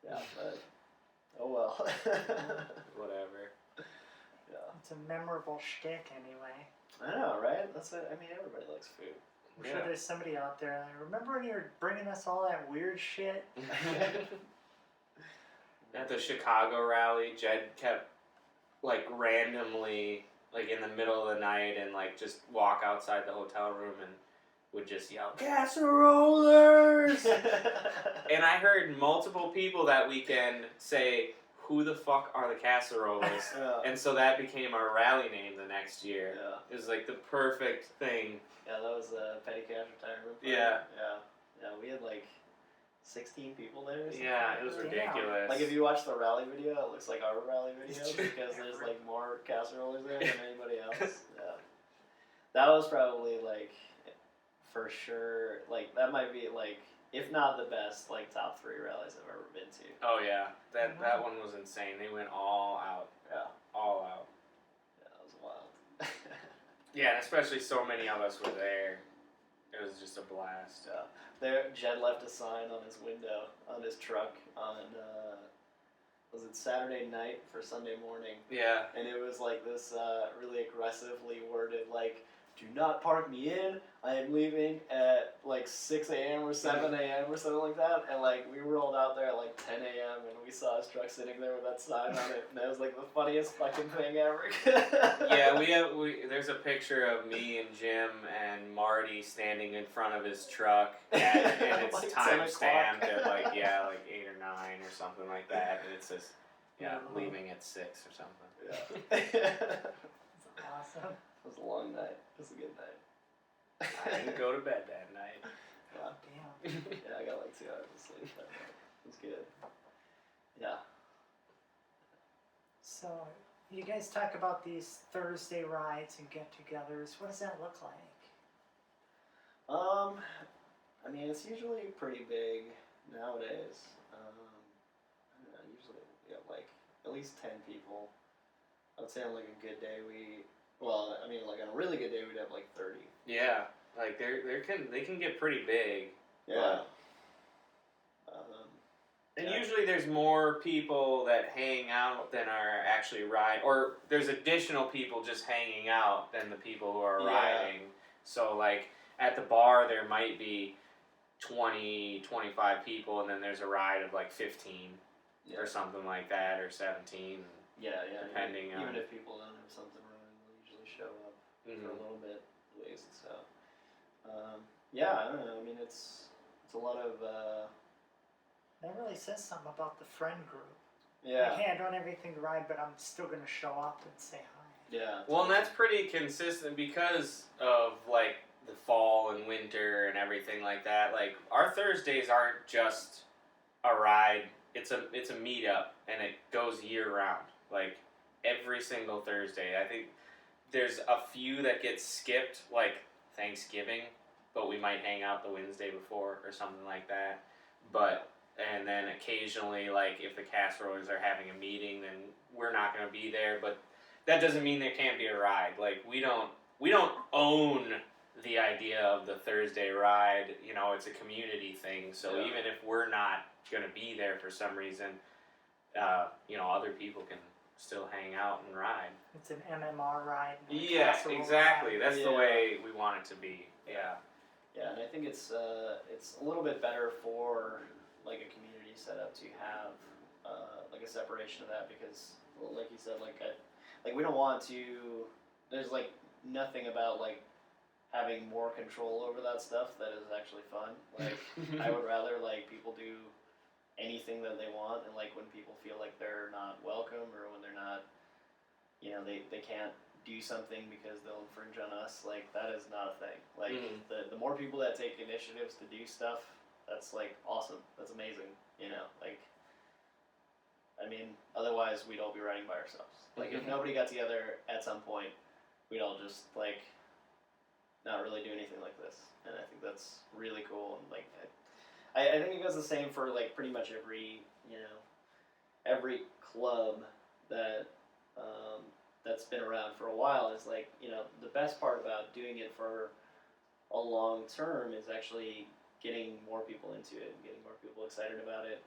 Yeah, but oh well. Whatever. Yeah. It's a memorable shtick anyway. I know, right? That's what I mean. Everybody likes food. I'm sure there's somebody out there. Remember when you were bringing us all that weird shit? At the Chicago rally, Jed kept like randomly, like in the middle of the night, and like just walk outside the hotel room and would just yell, "Casserollers!" And I heard multiple people that weekend say, "Who the fuck are the Casserollers?" And so that became our rally name the next year. Yeah. It was like the perfect thing. Yeah, that was a petty cash retirement party. Yeah. Yeah, we had like 16 people there. Yeah, it was ridiculous. Like if you watch the rally video, it looks like our rally video because there's like more Casserollers there than anybody else. Yeah. That was probably like for sure, like that might be like, if not the best, like top 3 rallies I've ever been to. Oh yeah, that one was insane. They went all out. Yeah. All out. Yeah, that was wild. Yeah, and especially so many of us were there. It was just a blast. Yeah. There, Jed left a sign on his window on his truck on was it Saturday night for Sunday morning, Yeah. and it was like this really aggressively worded like, "Do not park me in. I am leaving at like 6 a.m. or 7 a.m. or something like that." And like we rolled out there at like 10 a.m. and we saw his truck sitting there with that sign on it, and that was like the funniest fucking thing ever. Yeah, there's a picture of me and Jim and Marty standing in front of his truck, and it's Like 10 time o'clock. stamped at like 8 or 9 or something like that, and it says leaving at 6 or something. Yeah. That's awesome. It was a long night. It was a good night. I didn't go to bed that night. Yeah. Damn. Yeah, I got like 2 hours of sleep that night. It was good. Yeah. So, you guys talk about these Thursday rides and get-togethers. What does that look like? I mean, it's usually pretty big nowadays. I don't know, usually we have like at least 10 people. I would say on like a good day like on a really good day we'd have like 30. Yeah, like they can get pretty big. Yeah. And Yeah. usually there's more people that hang out than are actually ride, or there's additional people just hanging out than the people who are Yeah. riding. So like at the bar there might be 20, 25 people, and then there's a ride of like 15 Yeah. or something like that, or 17. Yeah. Depending even on- if people don't have something running, they'll usually show up for a little bit at least. So, yeah, I don't know. I mean, it's a lot of That really says something about the friend group. yeah, Like, hey, I don't have anything to ride, but I'm still going to show up and say hi. yeah. Well, and that's pretty consistent because of like the fall and winter and everything like that. Like our Thursdays aren't just a ride; it's a meetup, and it goes year round. Like every single Thursday. I think there's a few that get skipped, like Thanksgiving, but we might hang out the Wednesday before or something like that. But and then occasionally, like if the Casserollers are having a meeting, then we're not going to be there. But that doesn't mean there can't be a ride. Like we don't own the idea of the Thursday ride. You know, it's a community thing. So Yeah. even if we're not going to be there for some reason, you know, other people can still hang out and ride. It's an MMR ride. not a Yeah, casserole exactly. ride. That's the Yeah. way we want it to be. Yeah. Yeah, and I think it's a little bit better for like a community setup to have like a separation of that because, well, like you said, like we don't want to. There's like nothing about like having more control over that stuff that is actually fun. Like I would rather like people do anything that they want, and like when people feel like they're not welcome or when they're not, you know, they can't do something because they'll infringe on us, like that is not a thing. Like the more people that take initiatives to do stuff, that's like awesome. That's amazing. You know, like I mean, otherwise we'd all be riding by ourselves. Like if nobody got together at some point, we'd all just like not really do anything like this. And I think that's really cool. And like I think it goes the same for like pretty much every, you know, every club that that's been around for a while is like, you know, the best part about doing it for a long term is actually getting more people into it and getting more people excited about it.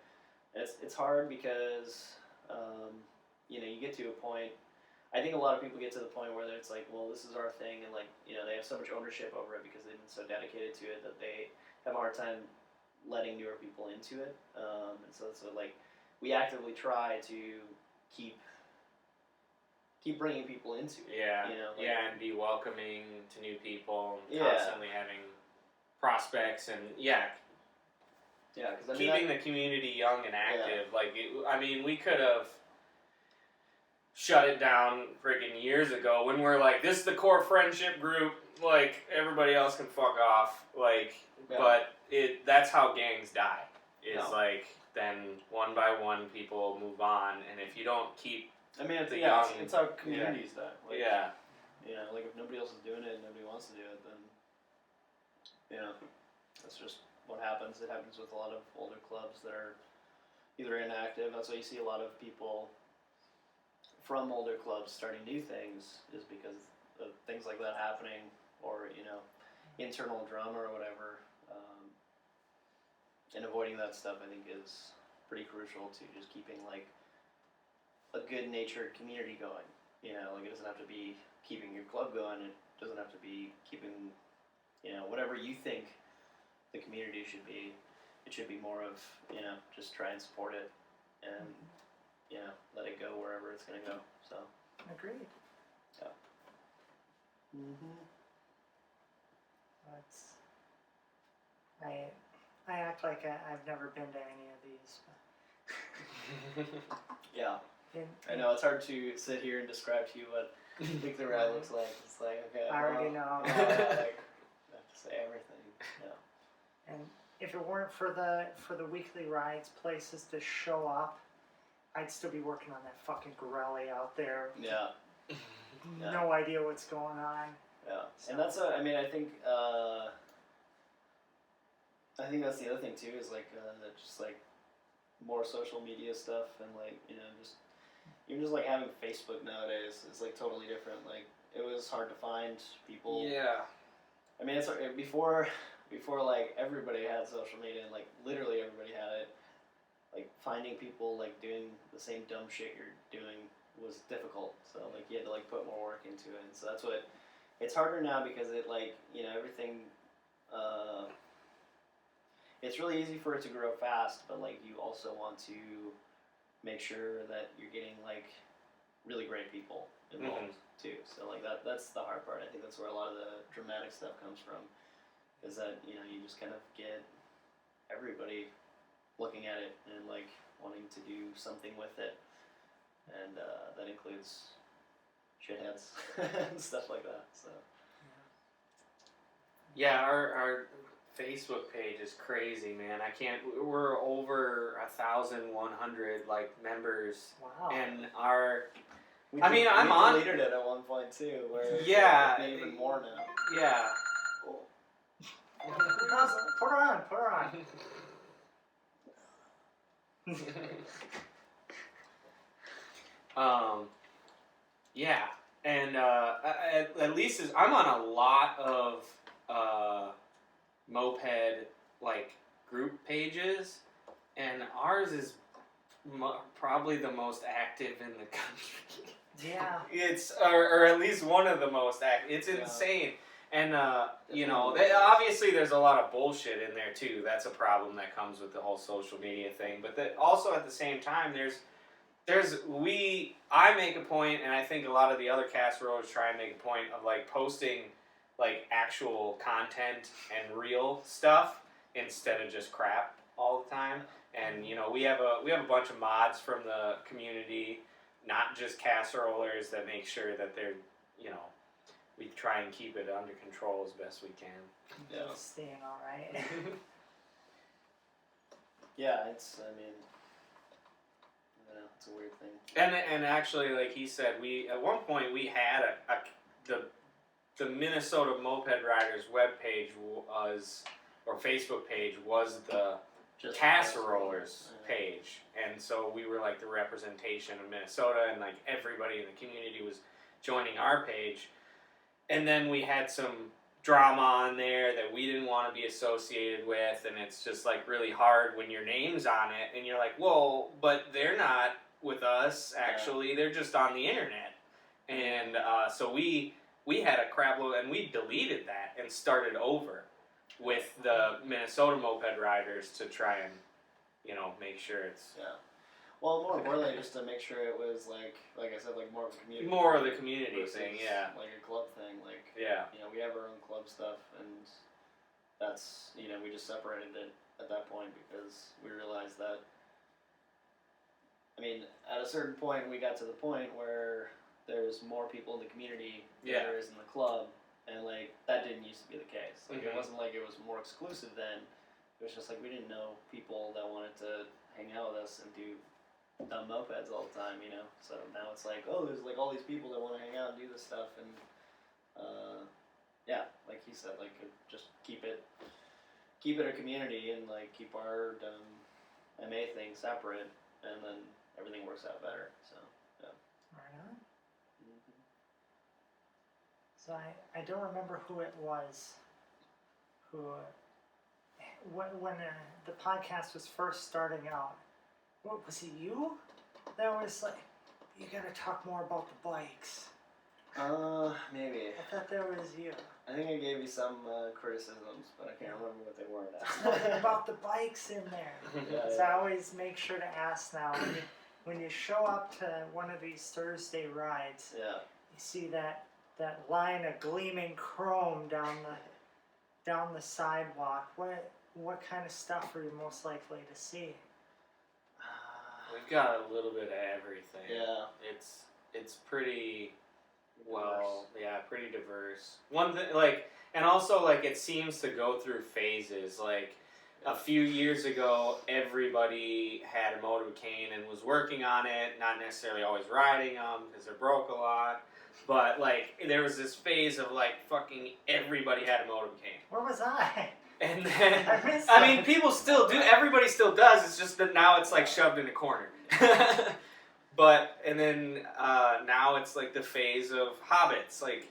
And it's hard because, you know, you get to a point, I think a lot of people get to the point where it's like, well, this is our thing, and like, you know, they have so much ownership over it because they've been so dedicated to it that they have a hard time letting newer people into it. And so like, we actively try to keep bringing people into it. Yeah, you know, like, yeah, and be welcoming to new people, and Yeah. constantly having prospects, and yeah, because I mean, keeping the community young and active. Like, I mean, we could have shut it down freaking years ago when we're like, this is the core friendship group, like, everybody else can fuck off, like, Yeah. but that's how gangs die. It's No. like, then one by one people move on, and if you don't keep, I mean, it's, the yeah, young- it's how communities die. Like, yeah, you know, like if nobody else is doing it and nobody wants to do it, then you know, that's just what happens. It happens with a lot of older clubs that are either inactive. That's why you see a lot of people from older clubs starting new things, is because of things like that happening, or internal drama or whatever. And avoiding that stuff, I think, is pretty crucial to just keeping like a good-natured community going. Like it doesn't have to be keeping your club going. It doesn't have to be keeping, whatever you think the community should be. It should be more of, just try and support it and, let it go wherever it's gonna go. So. Agreed. Yeah. Mhm. I act like I've never been to any of these. Yeah. But I know it's hard to sit here and describe to you what Big the Ride looks like. It's like, okay, I already know. I have to say everything. Yeah. And if it weren't for the weekly rides, places to show up, I'd still be working on that fucking Gorelli out there. Yeah. No idea what's going on. Yeah. So. And that's I think that's the other thing too, is like just like more social media stuff, and like even just like having Facebook nowadays is like totally different. Like it was hard to find people. Yeah. I mean, it's before like everybody had social media, and like literally everybody had it. Like finding people like doing the same dumb shit you're doing was difficult. So like you had to like put more work into it. And so that's what it's harder now, because it like everything. It's really easy for it to grow fast, but like you also want to make sure that you're getting like really great people involved too. So like that's the hard part. I think that's where a lot of the dramatic stuff comes from, is that you just kind of get everybody looking at it and like wanting to do something with it, and that includes shitheads and stuff like that. So yeah, our Facebook page is crazy, man. We're over 1,100 like members. Wow. And we I'm on. Deleted it at one point too, where Yeah. it's even more now. Yeah. Put her on. Yeah, and at least I'm on a lot of moped like group pages, and ours is probably the most active in the country. Yeah. It's or at least one of the most active. It's insane. And obviously there's a lot of bullshit in there too. That's a problem that comes with the whole social media thing. But also at the same time, I make a point, and I think a lot of the other casserollers try and make a point of like posting like actual content and real stuff instead of just crap all the time. And we have a bunch of mods from the community, not just casserollers, that make sure that they're we try and keep it under control as best we can. Yeah. Staying all right. Yeah, it's a weird thing. And actually, like he said, at one point we had the Minnesota Moped Riders webpage or Facebook page was the Just Casserollers page, and so we were like the representation of Minnesota, and like everybody in the community was joining our page. And then we had some drama on there that we didn't want to be associated with, and it's just like really hard when your name's on it, and you're like, whoa, but they're not with us, actually, they're just on the internet. And so we had a crap load, and we deleted that and started over with the Minnesota Moped Riders to try and, make sure it's... Yeah. Well, more importantly, just to make sure it was like I said, like more of a community. More of the community thing, yeah. Like a club thing, like yeah. We have our own club stuff, and that's we just separated it at that point, because we realized that. At a certain point, we got to the point where there's more people in the community than there is in the club, and like that didn't used to be the case. Like it wasn't like it was more exclusive then. It was just like we didn't know people that wanted to hang out with us and do dumb mopeds all the time, So now it's like, oh, there's like all these people that want to hang out and do this stuff, and like he said, like just keep it keep it a community and like keep our MA thing separate, and then everything works out better. So yeah. Right on. Mm-hmm. So I don't remember who it was who, when the podcast was first starting out, what was it, you? That was like, you gotta talk more about the bikes. Maybe. I thought that was you. I think I gave you some criticisms, but I can't remember what they were There's now. nothing about the bikes in there. Yeah, So I always make sure to ask now, when you show up to one of these Thursday rides, Yeah. you see that line of gleaming chrome down the sidewalk. What kind of stuff are you most likely to see? We've got a little bit of everything. Yeah. It's pretty pretty diverse. One thing, like, and also like it seems to go through phases. Like a few years ago, everybody had a motor Cain and was working on it, not necessarily always riding them because they're broke a lot. But like there was this phase of like fucking everybody had a motor Cain. Where was I? And then, I missed I mean, that. people still do. Everybody still does. It's just that now it's like shoved in a corner. But and then now it's like the phase of hobbits. Like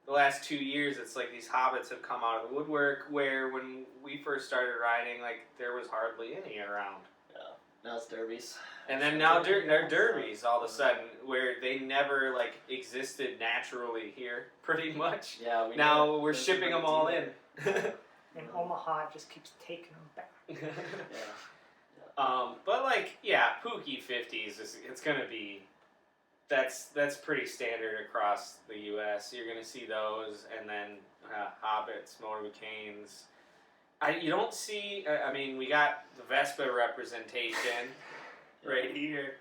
the last 2 years, it's like these hobbits have come out of the woodwork. Where when we first started riding, like there was hardly any around. Yeah. Now it's derbies. And then now they're derbies all of a sudden, where they never like existed naturally here, pretty much. Yeah. Now we're shipping them all in. And Omaha just keeps taking them back. Yeah. But like, yeah, Pookie 50s it's gonna be, that's pretty standard across the U.S. You're gonna see those, and then Hobbits, Motor Cains. You don't see. I mean, we got the Vespa representation right here,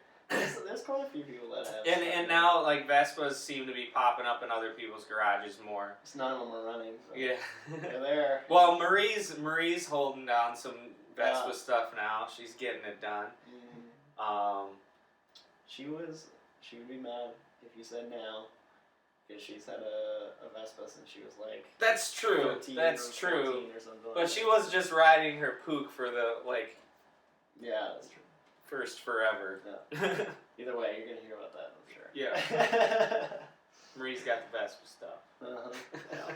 There's quite a few people that have. and now like Vespas seem to be popping up in other people's garages more. Just none of them are running. So. Yeah. They're there. Well, Marie's holding down some Vespa stuff now. She's getting it done. Mm-hmm. She would be mad if you said now, because she's had a Vespa since she was like. That's true. 13 That's or true. 14 or something. But she was just riding her Pook for the like. Yeah, that's true. First forever. Yeah. Either way, you're gonna hear about that, I'm sure. Yeah. Marie's got the Vespa stuff. Uh-huh.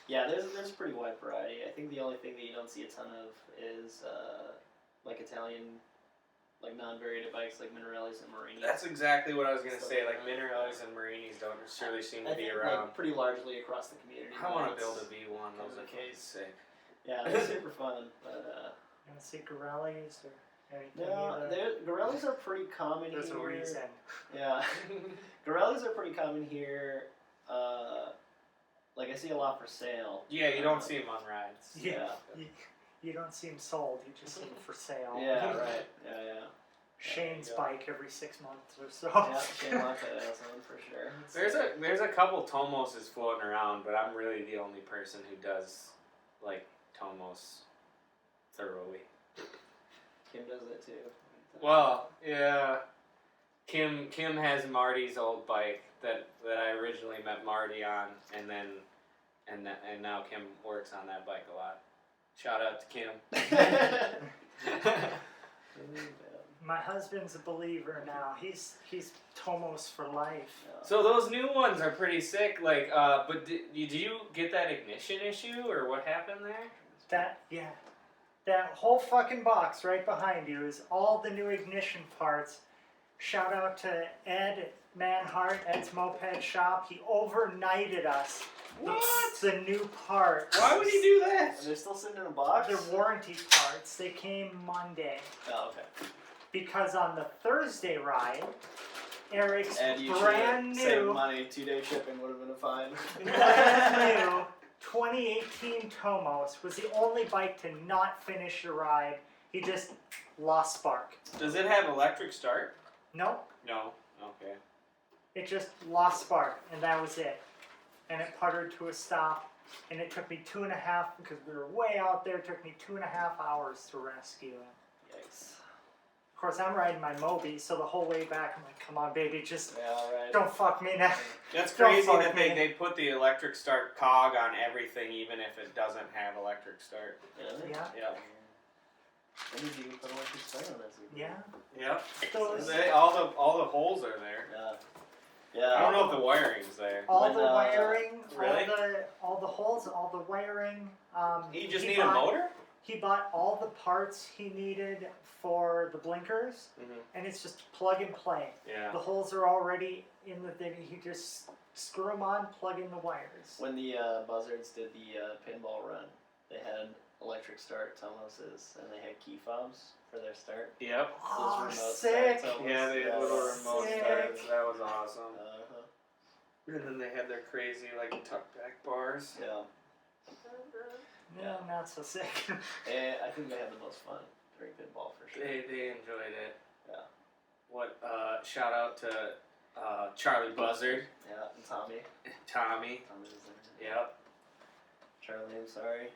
Yeah, there's a pretty wide variety. I think the only thing that you don't see a ton of is like Italian, like non-variated bikes like Minarellis and Marini. That's exactly what I was gonna Stuff say. like like that. Minarellis and Marinis don't necessarily seem to I be think, around. like, pretty largely across the community. I want to That's build a V1. Those the are case. sick. Yeah, they're super fun, but You want to see Gorellis or anything? no, Gorellis are pretty common There's here. a reason. Yeah, Gorellis are pretty common here. Like I see a lot for sale. Yeah, you don't see them on rides. Yeah. You don't see them sold, you just see them for sale. Yeah, right. Yeah. Shane's bike every 6 months or so. Yeah, Shane Lockhead has one for sure. There's a couple Tomoses floating around, but I'm really the only person who does like Tomos thoroughly. Kim does it too. Well, yeah. Kim has Marty's old bike that I originally met Marty on, and now Kim works on that bike a lot. Shout out to Kim. Yeah. My husband's a believer now. He's Tomos for life. So those new ones are pretty sick. Like, but do you get that ignition issue, or what happened there? That whole fucking box right behind you is all the new ignition parts. Shout out to Ed Manhart, Ed's Moped Shop. He overnighted us. What? The new parts. Why would he do that? Are they still sitting in a box? They're warranty parts. They came Monday. Oh, okay. Because on the Thursday ride, Eric's Ed, you brand should save new, money. 2-day shipping would have been a fine. brand new 2018 Tomos was the only bike to not finish the ride. He just lost spark. Does it have electric start? Nope. No. Okay. It just lost spark, and that was it. And it puttered to a stop, and it took me 2.5, because we were way out there, it took me 2.5 hours to rescue it. Yikes. course, I'm riding my Moby, so the whole way back, I'm like, come on, baby, just Yeah, right. don't fuck me now. That's Don't crazy fuck that me. they put the electric start cog on everything, even if it doesn't have electric start. Really? Yeah. Yeah. When did you put electric start on that? Yeah. Yep. Those, All the holes are there. Yeah. Yeah. I don't know if the wiring's there. all When, the wiring, really? all the holes, all the wiring. You just he need a bought- motor? He bought all the parts he needed for the blinkers, and it's just plug and play. Yeah. The holes are already in the thing. You just screw them on, plug in the wires. When the Buzzards did the pinball run, they had electric start Tomoses, and they had key fobs for their start. Yep. Oh, remote sick! start Tomos. Yeah, they had little remote Sick. starts. That was awesome. Uh-huh. And then they had their crazy, like, tuck back bars. Yeah. No, not so sick. And I think they had the most fun during pinball for sure. They enjoyed it. Yeah. What, shout out to Charlie Buzzard, Yeah, and Tommy. Tommy. Tommy was there. Yep. Charlie, I'm sorry.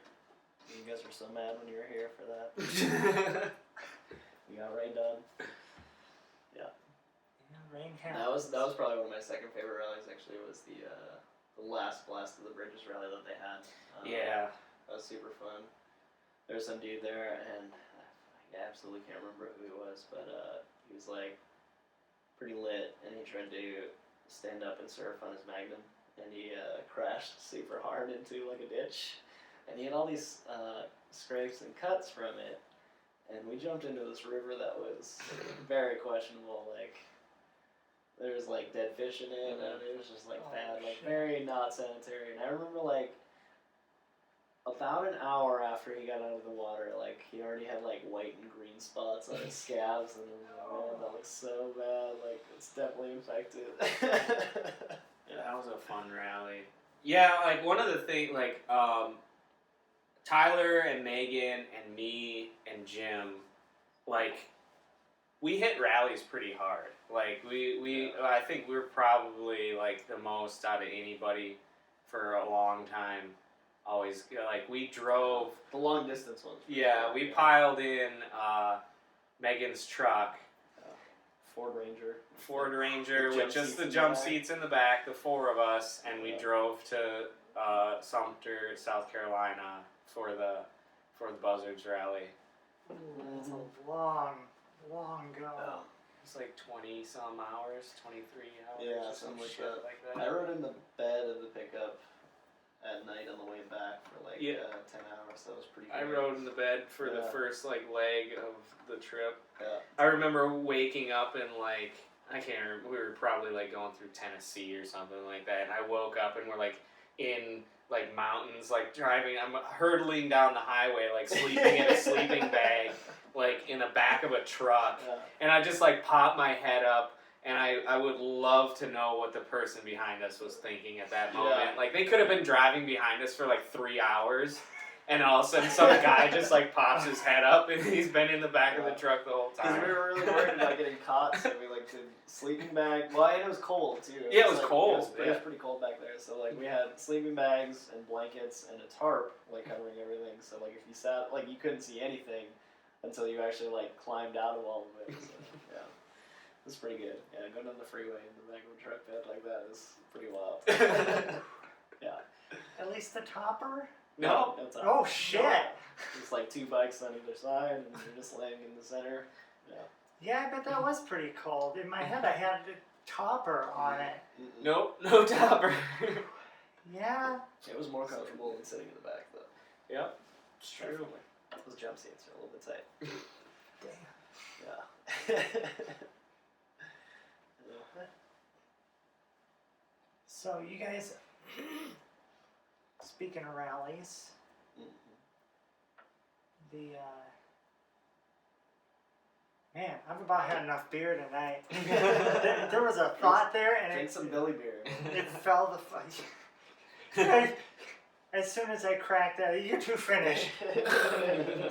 You guys were so mad when you were here for that. We got Ray done. Yeah, rain That was probably one of my second favorite rallies. Actually, was the last Blast of the Bridges rally that they had. Yeah. That was super fun. There was some dude there, and I absolutely can't remember who he was, but he was like pretty lit, and he tried to stand up and surf on his Magnum, and he crashed super hard into like a ditch, and he had all these scrapes and cuts from it, and we jumped into this river that was very questionable. Like there was like dead fish in it, and it was just like bad, like very not sanitary. And I remember like about an hour after he got out of the water, like he already had like white and green spots on his scabs, and man, that looks so bad. Like it's definitely infected. Yeah, that was a fun rally. Yeah, like one of the things, like Tyler and Megan and me and Jim, like we hit rallies pretty hard. Like I think we were probably like the most out of anybody for a long time. Always, like we drove The long distance ones. Yeah, we piled in Megan's truck, Ford Ranger with just the jump seats in the back, the four of us, and we drove to Sumter, South Carolina for the Buzzards rally. That's a long go. Oh. It's like 20 some hours, 23 hours, Yeah, or some something like shit that. like that. I rode in the bed of the pickup at night on the way back for like 10 hours. That was pretty good. I rode in the bed for the Yeah. first like leg of the trip. Yeah. I remember waking up in like, I can't remember, we were probably like going through Tennessee or something like that, and I woke up and we're like in like mountains, like driving, I'm hurtling down the highway, like sleeping in a sleeping bag, like in the back of a truck, and I just like popped my head up, and I would love to know what the person behind us was thinking at that moment. Yeah. Like they could have been driving behind us for like 3 hours, and all of a sudden some guy just like pops his head up, and he's been in the back of the truck the whole time. Because we were really worried about getting caught, so we like did sleeping bag. Well, and it was cold too. Yeah, it was like, cold, It was pretty cold back there. So like we had sleeping bags and blankets and a tarp like covering everything. So like if you sat, like you couldn't see anything until you actually like climbed out of all of it. So, yeah, it was pretty good. Yeah, going down the freeway in the back of a truck bed like that is pretty wild. Yeah. At least the topper? No. That's Oh, shit. It's like 2 bikes on either side, and you're just laying in the center. Yeah. Yeah, I bet that was pretty cold. In my head, I had the topper on it. Mm-mm. Nope, no topper. Yeah. It was more comfortable than sitting in the back, though. Yep, it's true. Definitely. Those jump seats are a little bit tight. Damn. Yeah. So, you guys, speaking of rallies, the, man, I've about had enough beer tonight. there was a thought there, and Drink some Billy beer. it fell the fuck. As soon as I cracked that, you two finish.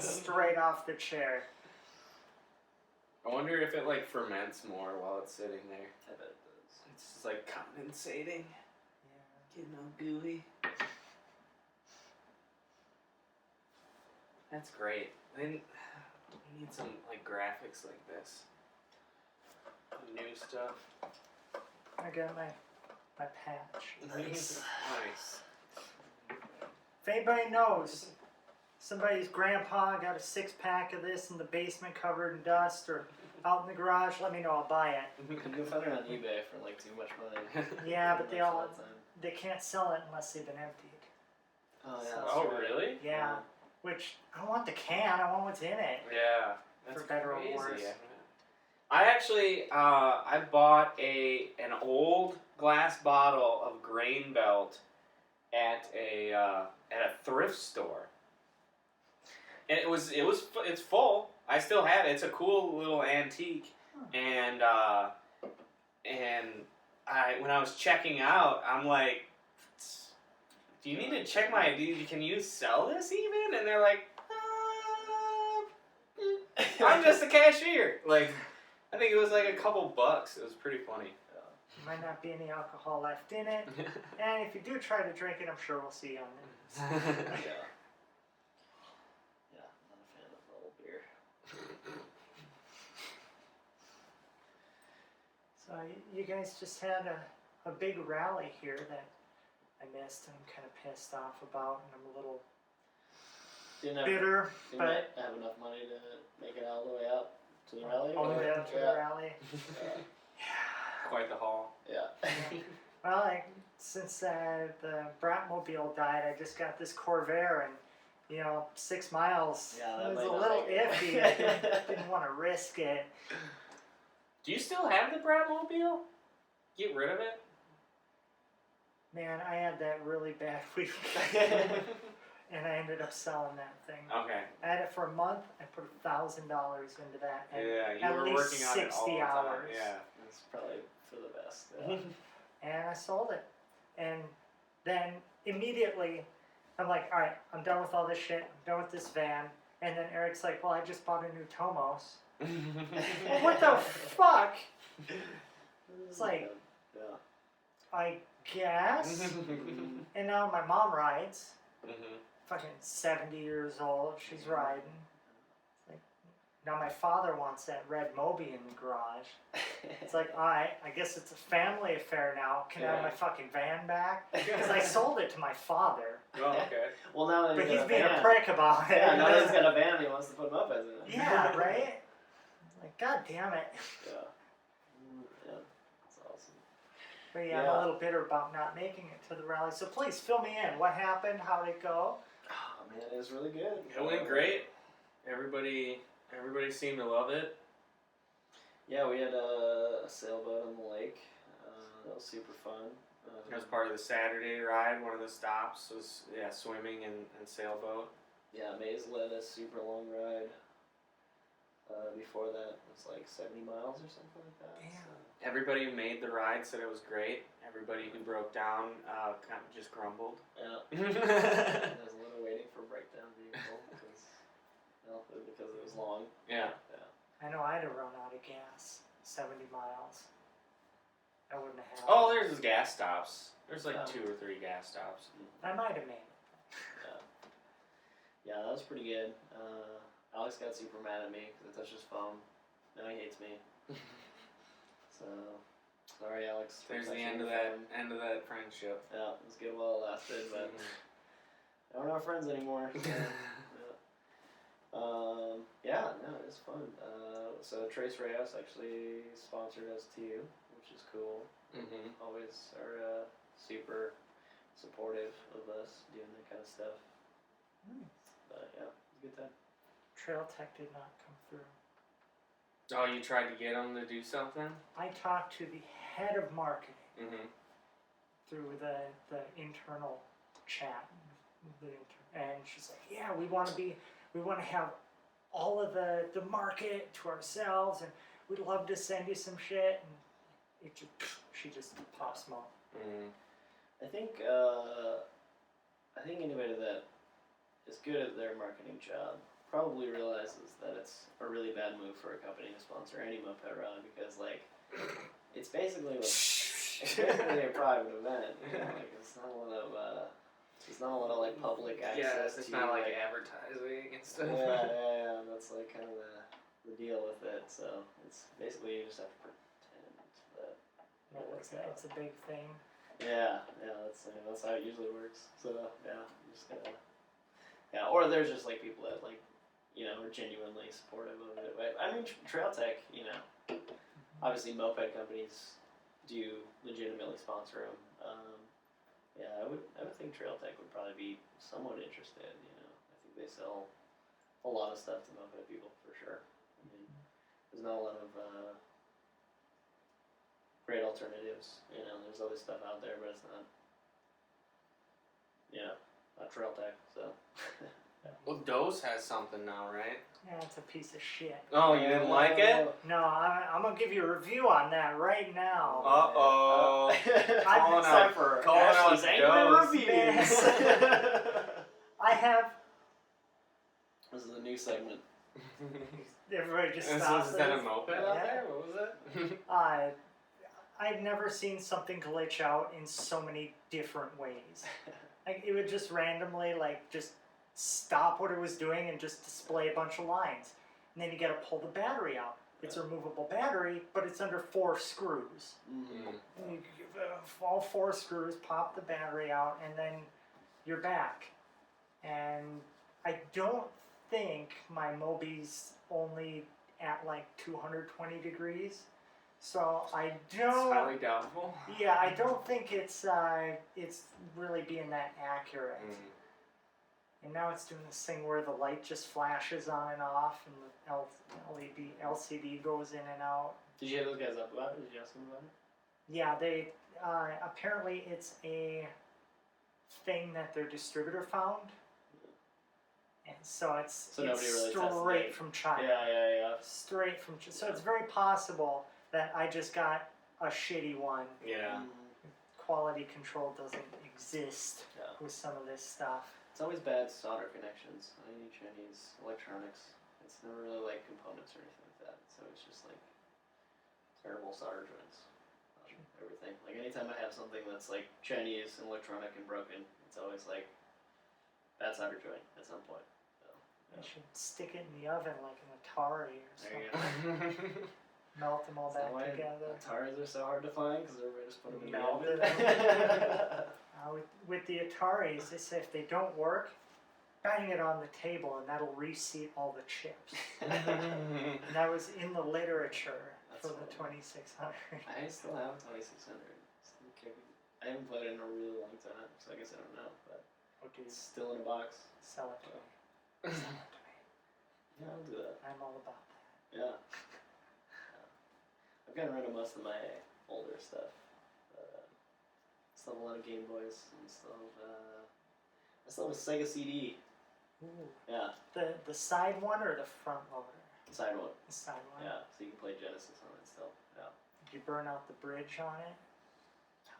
Straight off the chair. I wonder if it like ferments more while it's sitting there. I bet it does. It's just like condensating, getting all gooey. That's great. And We need some like graphics like this. New stuff. I got my patch. Nice. If anybody knows, somebody's grandpa got a 6-pack of this in the basement covered in dust or out in the garage, let me know, I'll buy it. You can find it on eBay for like too much money. Yeah, but All the time. they can't sell it unless they've been emptied. Oh yeah. So- that's Oh right. really? Yeah, which I don't want the can, I want what's in it. Yeah. That's For better or crazy. worse. I actually I bought an old glass bottle of grain belt at a thrift store, and it's full. I still have it. It's a cool little antique, and when I was checking out, I'm like, do you need to check can you sell this even? And they're like, I'm just a cashier. Like, I think it was like a couple bucks. It was pretty funny. Might not be any alcohol left in it. And if you do try to drink it, I'm sure we'll see you on it. Yeah. Yeah, not a fan of old beer. So you guys just had a big rally here that I missed and I'm kind of pissed off about, and I'm a little Didn't bitter, but have enough money to make it all the way up to the rally. all the way up to the rally. Quite the haul. Yeah. Well, since the Brap mobile died, I just got this Corvair, and 6 miles Yeah, that was might a not little make it. iffy. I didn't want to risk it. Do you still have the Bratmobile? Get rid of it? Man, I had that really bad week, and I ended up selling that thing. Okay. I had it for a month. I put $1,000 into that. And Yeah, you at were least working on it all 60 the time. hours. Yeah. That's probably for the best. Yeah. And I sold it. And then immediately, I'm like, all right, I'm done with all this shit. I'm done with this van. And then Eric's like, well, I just bought a new Tomos. Well, what the fuck? It's like, Yeah. I guess. And now my mom rides. Fucking 70 years old. She's riding. It's like, now my father wants that red Moby in the garage. It's like, alright, I guess it's a family affair now. Can I have my fucking van back? Because I sold it to my father. Oh, okay. Well, now that But he's he's got being a a van. prick about it. Yeah, now that he's got a van, he wants to put mopeds in it. Yeah, right? Like, god damn it. Yeah. Yeah. That's awesome. But yeah, I'm a little bitter about not making it to the rally. So please fill me in. What happened? How'd it go? Oh man, it was really good. It went great. Everybody seemed to love it. Yeah, we had a sailboat on the lake. That was super fun. It was part of the Saturday ride. One of the stops was swimming and sailboat. Yeah, Maze led a super long ride. Before that, it was like 70 miles or something like that. Damn. So. Everybody who made the ride said it was great. Everybody who broke down kind of just grumbled. Yeah. There's a little waiting for a breakdown vehicle because it was long. Yeah. I know I had to run out of gas. 70 miles. I wouldn't have had Oh, it. there's gas stops. There's like Yeah. 2 or 3 gas stops. I might have made it. Yeah, that was pretty good. Alex got super mad at me because I touched his phone. Now he hates me. So, sorry, Alex. for There's the touching end of your phone. that friendship. Yeah, it was good while it lasted, but now we're not friends anymore. No, it was fun. So Trace Reyes actually sponsored us too, which is cool. Always are super supportive of us doing that kind of stuff. But yeah, it was a good time. Trail Tech did not come through. Oh, you tried to get them to do something? I talked to the head of marketing through the internal chat, and she's like, "Yeah, we want to have all of the market to ourselves, and we'd love to send you some shit." And she just pops smoke. I think anybody that is good at their marketing job probably realizes that it's a really bad move for a company to sponsor any moped rally because it's basically a private event. Like it's not one of There's not a lot of like public access. Yeah, it's to, not like advertising and stuff. Yeah. That's like kind of the deal with it. So it's basically you just have to pretend that. It's a big thing. Yeah, that's how it usually works. So yeah, you just gotta. Yeah, or there's just like people that like, are genuinely supportive of it. I mean, Trail Tech, obviously moped companies do legitimately sponsor them. Yeah, I would think Trail Tech would probably be somewhat interested. I think they sell a lot of stuff to moped people for sure. I mean, there's not a lot of great alternatives. There's other stuff out there, but it's not. Not Trail Tech. So. Well, Dose has something now, right? Yeah, it's a piece of shit. Oh, you didn't like it? No, I'm gonna give you a review on that right now. Uh-oh. It's time for Ashley's angry reviews. I have. This is a new segment. Everybody just Is stops. that a moped out Yeah. there? What was it? I've never seen something glitch out in so many different ways. Like it would just randomly just stop what it was doing and just display a bunch of lines. And then you gotta pull the battery out. It's a removable battery, but it's under 4 screws. Mm-hmm. And you give all 4 screws, pop the battery out, and then you're back. And I don't think my Mobi's only at 220 degrees. So I don't. It's highly doubtful. Yeah, I don't think it's really being that accurate. And now it's doing this thing where the light just flashes on and off, and the LCD goes in and out. Did you hit those guys up about it? Did you ask them about it? Yeah, they apparently it's a thing that their distributor found, and so it's nobody really tested straight it. from China. Yeah. Straight from China. So it's very possible that I just got a shitty one. Yeah. Quality control doesn't exist with some of this stuff. It's always bad solder connections on any Chinese electronics. It's never really components or anything like that. So it's just terrible solder joints on everything. Anytime I have something that's Chinese and electronic and broken, it's always bad solder joint at some point. So, You should stick it in the oven like an Atari or there you something. go. Melt them all back Why together. Ataris are so hard to find because everybody just put them in the Melted oven. With the Ataris, they say if they don't work, bang it on the table and that'll reseat all the chips. And that was in the literature for the 2600. I still have a 2600. I haven't played it in a really long time, so I guess I don't know. But Oh, dude, it's still in a box. sell it to me. Sell it to me. Yeah, I'll do that. I'm all about that. Yeah. I've gotten rid of most of my older stuff. Still have a lot of Game Boys and I still have a Sega CD. Ooh. Yeah, The side one or the front loader? side one. The side one. Yeah, so you can play Genesis on it still. Yeah. Did you burn out the bridge on it?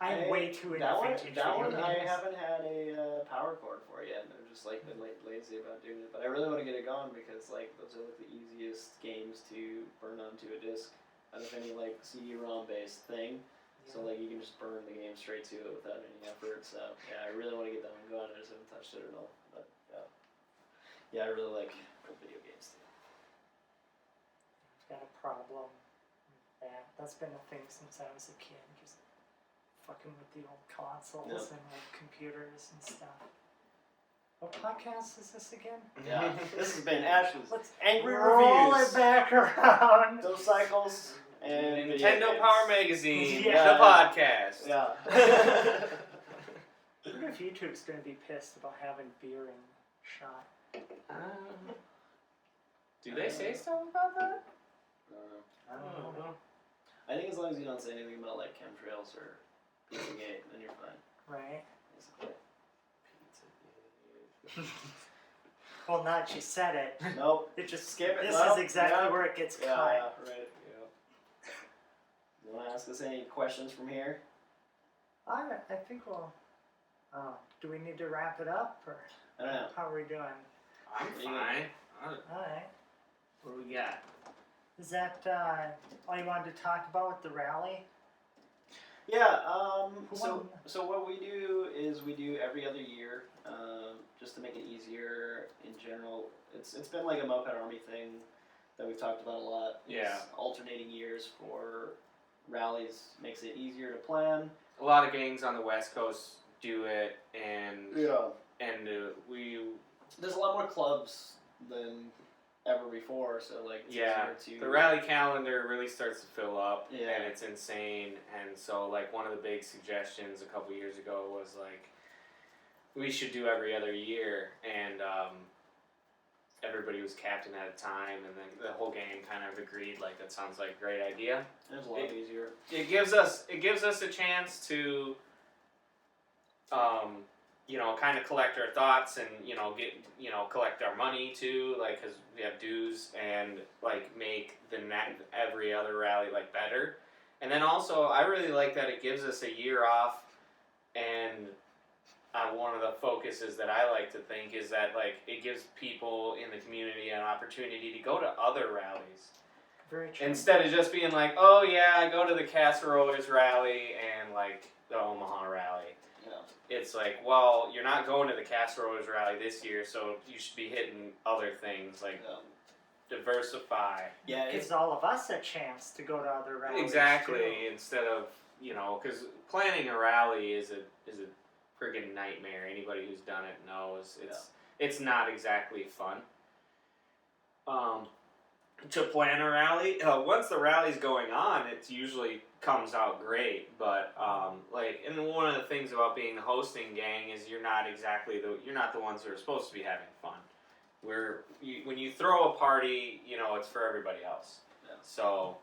I'm way too into that vintage That video one I games. haven't had a power cord for yet. I've just been lazy about doing it. But I really want to get it going because those are the easiest games to burn onto a disc out of any CD-ROM based thing. So you can just burn the game straight to it without any effort. So yeah, I really want to get that one going. I just haven't touched it at all. But yeah, I really like video games too. I've got a problem with that. That's been a thing since I was a kid. Just fucking with the old consoles and old computers and stuff. What podcast is this again? Yeah, this has been Ashley's Let's Angry roll Reviews. it back around. Those cycles and Nintendo Power Magazine, Yeah. the podcast. Yeah. I wonder if YouTube's going to be pissed about having beer in shot. Do they say stuff about that? I don't know. I think as long as you don't say anything about chemtrails or Pizzagate, then you're fine. Right? Basically. Well, now that you said it, Nope. it just Skip it. This Nope. is exactly Yep. where it gets Yeah, cut. yeah, right. Yeah. You want to ask us any questions from here? I think we'll. Do we need to wrap it up, or I don't know. how are we doing? I'm fine. All right. What do we got? Is that all you wanted to talk about with the rally? Yeah. Who So won? so what we do is we do every other year, just to make it easier in general. It's been like a Moped Army thing that we've talked about a lot. Yeah. Alternating years for rallies makes it easier to plan. A lot of gangs on the West Coast do it, and Yeah. we There's a lot more clubs than ever before, so like it's easier to the rally calendar really starts to fill up, Yeah. and it's insane. And so like one of the big suggestions a couple years ago was like we should do every other year, and everybody was captain at a time, and then the whole gang kind of agreed like that sounds like a great idea. It's a lot easier. It gives us a chance to kind of collect our thoughts and collect our money too, like because we have dues, and like make every other rally like better. And then also I really like that it gives us a year off, and one of the focuses that I like to think is that like it gives people in the community an opportunity to go to other rallies. Very true. Instead of just being like, oh yeah, I go to the Casserollers rally and like the Omaha rally. Yeah. It's like, well, you're not going to the Casserollers rally this year, so you should be hitting other things like diversify. Yeah. It gives all of us a chance to go to other rallies. Exactly. Too. Instead of because planning a rally is a friggin' nightmare. Anybody who's done it knows it's not exactly fun. To plan a rally, once the rally's going on, it usually comes out great. But and one of the things about being the hosting gang is you're not the ones that are supposed to be having fun. When you throw a party, it's for everybody else. Yeah. So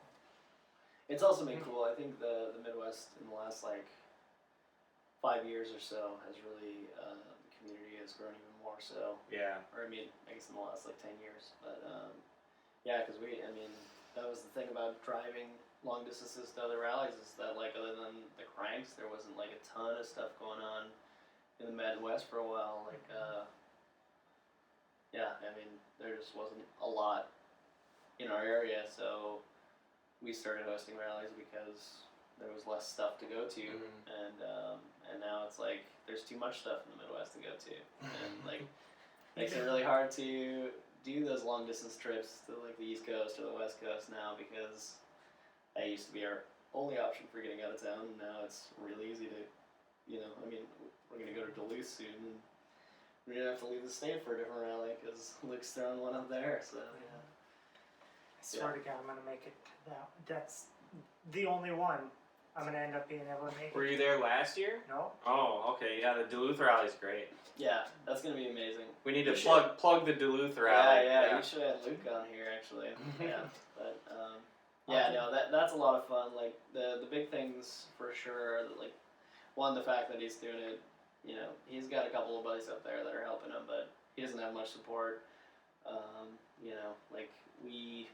it's also been cool. I think the Midwest in the last 5 years or so has really the community has grown even more so. yeah. Or I guess in the last 10 years, but yeah, because that was the thing about driving long distances to other rallies is that other than the cranks, there wasn't a ton of stuff going on in the Midwest for a while. There just wasn't a lot in our area, so we started hosting rallies because there was less stuff to go to, and now it's there's too much stuff in the Midwest to go to, and makes it really hard to do those long distance trips to the East Coast or the West Coast now, because that used to be our only option for getting out of town, and now it's really easy to, we're gonna go to Duluth soon, and we're gonna have to leave the state for a different rally because Luke's throwing one up there, so yeah. I swear to God, I'm gonna make it to that. That's the only one I'm gonna end up being able to make. Were you there last year? No. Oh, okay. Yeah, the Duluth rally's great. Yeah, that's gonna be amazing. We need to You plug the Duluth rally. Yeah, you should have Luke on here actually. Yeah, but that's a lot of fun. The big things for sure are that, one, the fact that he's doing it. He's got a couple of buddies up there that are helping him, but he doesn't have much support.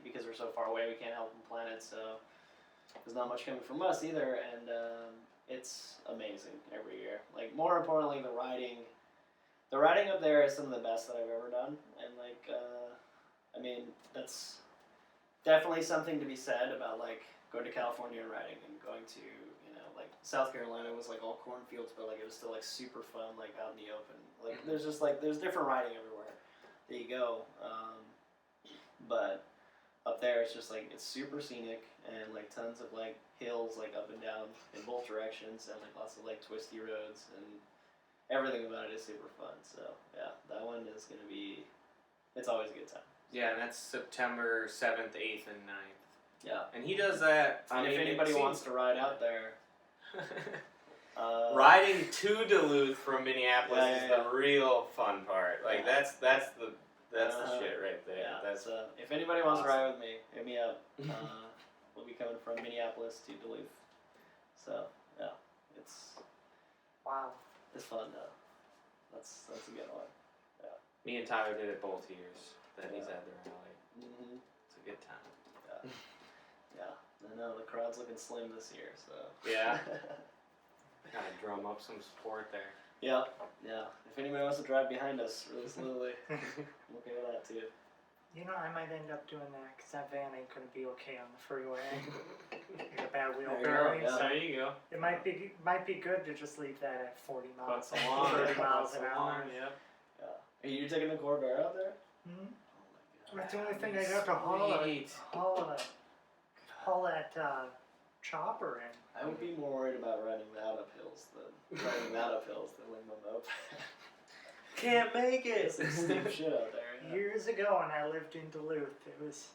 Because we're so far away, we can't help him plan it. So there's not much coming from us either, and it's amazing every year. More importantly, the riding up there is some of the best that I've ever done, and that's definitely something to be said about going to California and riding, and going to South Carolina was all cornfields, but it was still super fun out in the open. There's just there's different riding everywhere that you go, but up there it's just it's super scenic, and tons of hills up and down in both directions, and lots of twisty roads, and everything about it is super fun. So yeah, that one is gonna be, it's always a good time. Yeah, and that's September 7th, 8th, and 9th. Yeah. And he does that. If anybody wants to ride out there, riding to Duluth from Minneapolis is yeah. the real fun part. That's the shit right there. Yeah. That's if anybody wants to awesome. ride with me, hit me up. We'll be coming from Minneapolis to Duluth. So yeah, it's fun though. That's a good one. Yeah. Me and Tyler did it both years that he's at the rally. Mm-hmm. It's a good time. Yeah. Yeah. I know the crowd's looking slim this year, so. Yeah. Gotta drum up some support there. Yeah. If anybody wants to drive behind us really slowly, I'm okay with that too. You know, I might end up doing that because that van ain't gonna be okay on the freeway. Got a bad wheel There you bearing, go, yeah. so There you go. it might be good to just leave that at 40 miles, That's a long, 30 miles that's an a long, hour. yep. Are you taking the Corvair out there? Hmm? Oh my god. That's the only thing I got to haul that chopper in. I would be more worried about riding that uphills than like my moped. Can't make it. It's some steep shit out there. Yeah. Years ago when I lived in Duluth, it was,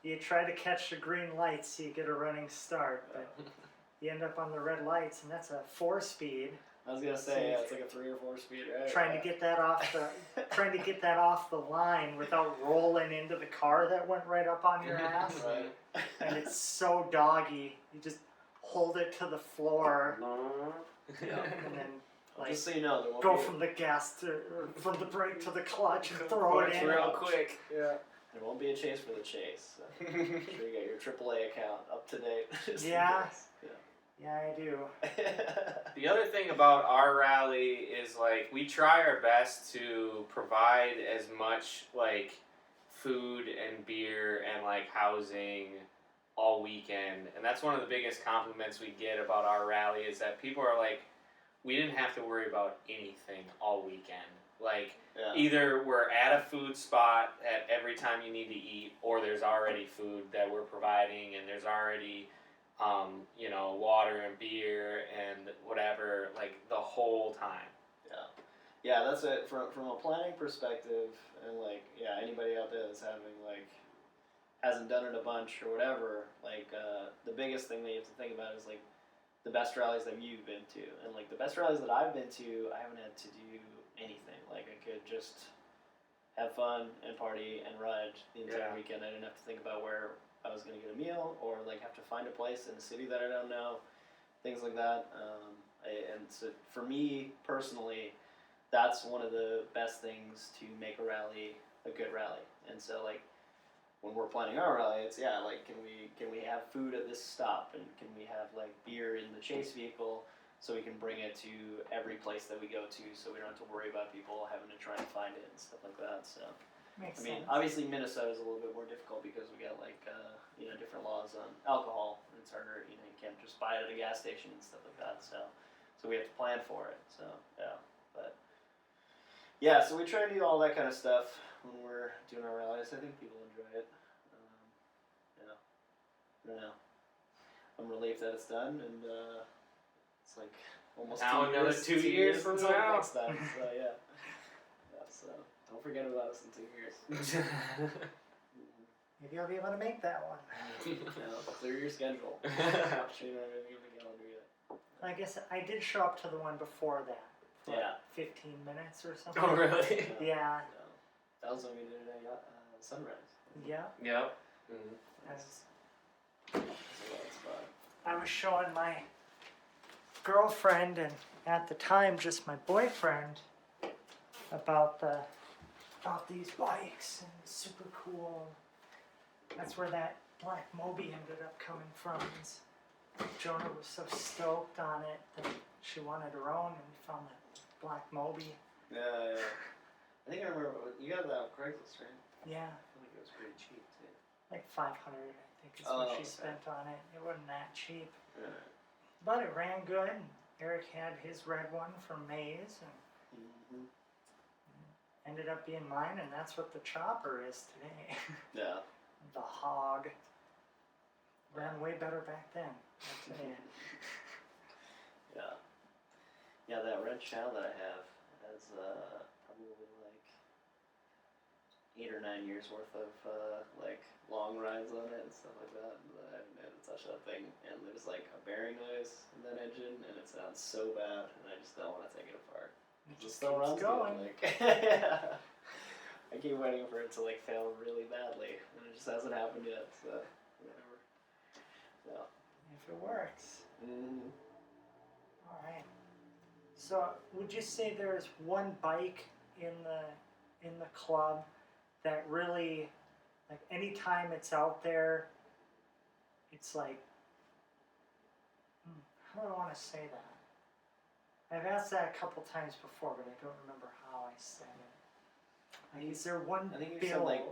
you try to catch the green lights so you get a running start, but you end up on the red lights, and that's a 4-speed. I was gonna say, yeah, it's like a 3 or 4 speed, right? Trying to get that off the line without rolling into the car that went right up on your ass. Right. And it's so doggy. You just hold it to the floor Yeah. and then like Just so you know, there won't go be from the gas to or from the brake to the clutch and throw it in. real quick. Yeah. There won't be a chase for the chase. So make sure you get your AAA account up to date. just in Yeah. case. Yeah, I do. The other thing about our rally is like we try our best to provide as much like food and beer and like housing all weekend, and that's one of the biggest compliments we get about our rally is that people are like, we didn't have to worry about anything all weekend. Like Yeah. either we're at a food spot at every time you need to eat, or there's already food that we're providing, and there's already you know, water and beer and whatever, like the whole time. Yeah, that's it. From a planning perspective, and like, yeah, anybody out there that's having like hasn't done it a bunch or whatever, like the biggest thing that you have to think about is like the best rallies that you've been to, and like the best rallies that I've been to, I haven't had to do anything. Like I could just have fun and party and ride the entire Yeah. weekend. I didn't have to think about where I was going to get a meal or like have to find a place in a city that I don't know, things like that. And so for me personally, that's one of the best things to make a rally a good rally. And so like when we're planning our rally, it's like can we have food at this stop, and can we have like beer in the chase vehicle so we can bring it to every place that we go to, so we don't have to worry about people having to try and find it and stuff like that. So. Makes I mean, sense. obviously Minnesota is a little bit more difficult because we got like different laws on alcohol, and it's harder. You can't just buy it at a gas station and stuff like that. So we have to plan for it. So so we try and do all that kind of stuff when we're doing our rallies. I think people enjoy it. I don't know. I'm relieved that it's done, and it's like almost Now 2 another years. 2 years from until now. next time. So so don't forget about us in 2 years. Maybe I'll be able to make that one. Clear your schedule. Sure you don't have anything on the calendar yet. I guess I did show up to the one before that. For Yeah. 15 minutes or something. Oh really? Yeah. That was when we did it at Sunrise. Yeah. Yep. That's a wild spot. I was showing my girlfriend and at the time just my boyfriend about these bikes, and it's super cool. That's where that black Moby ended up coming from. Jonah was so stoked on it that she wanted her own, and we found that black Moby. Yeah. I think I remember you got that on Craigslist, right? Yeah, I feel like it was pretty cheap too. like 500 I think is what she spent on it. It wasn't that cheap. Yeah. But it ran good. And Eric had his red one from Maze, and ended up being mine, and that's what the chopper is today. Yeah. The Hog. Ran way better back then. I'll tell you. Yeah. Yeah, that red shell that I have has probably like 8 or 9 years worth of like long rides on it and stuff like that. And I haven't had to touch that thing, and there's like a bearing noise in that engine, and it sounds so bad, and I just don't want to take it apart. It It just still keeps runs good, going. like, yeah. I keep waiting for it to like fail really badly, and it just hasn't happened yet. So whatever. So. If it works. Mm-hmm. All right. So, would you say there's one bike in the club that really, like, anytime it's out there, it's like, how do I want to say that? I've asked that a couple times before, but I don't remember how I said it. Is there one I think you build? said, like,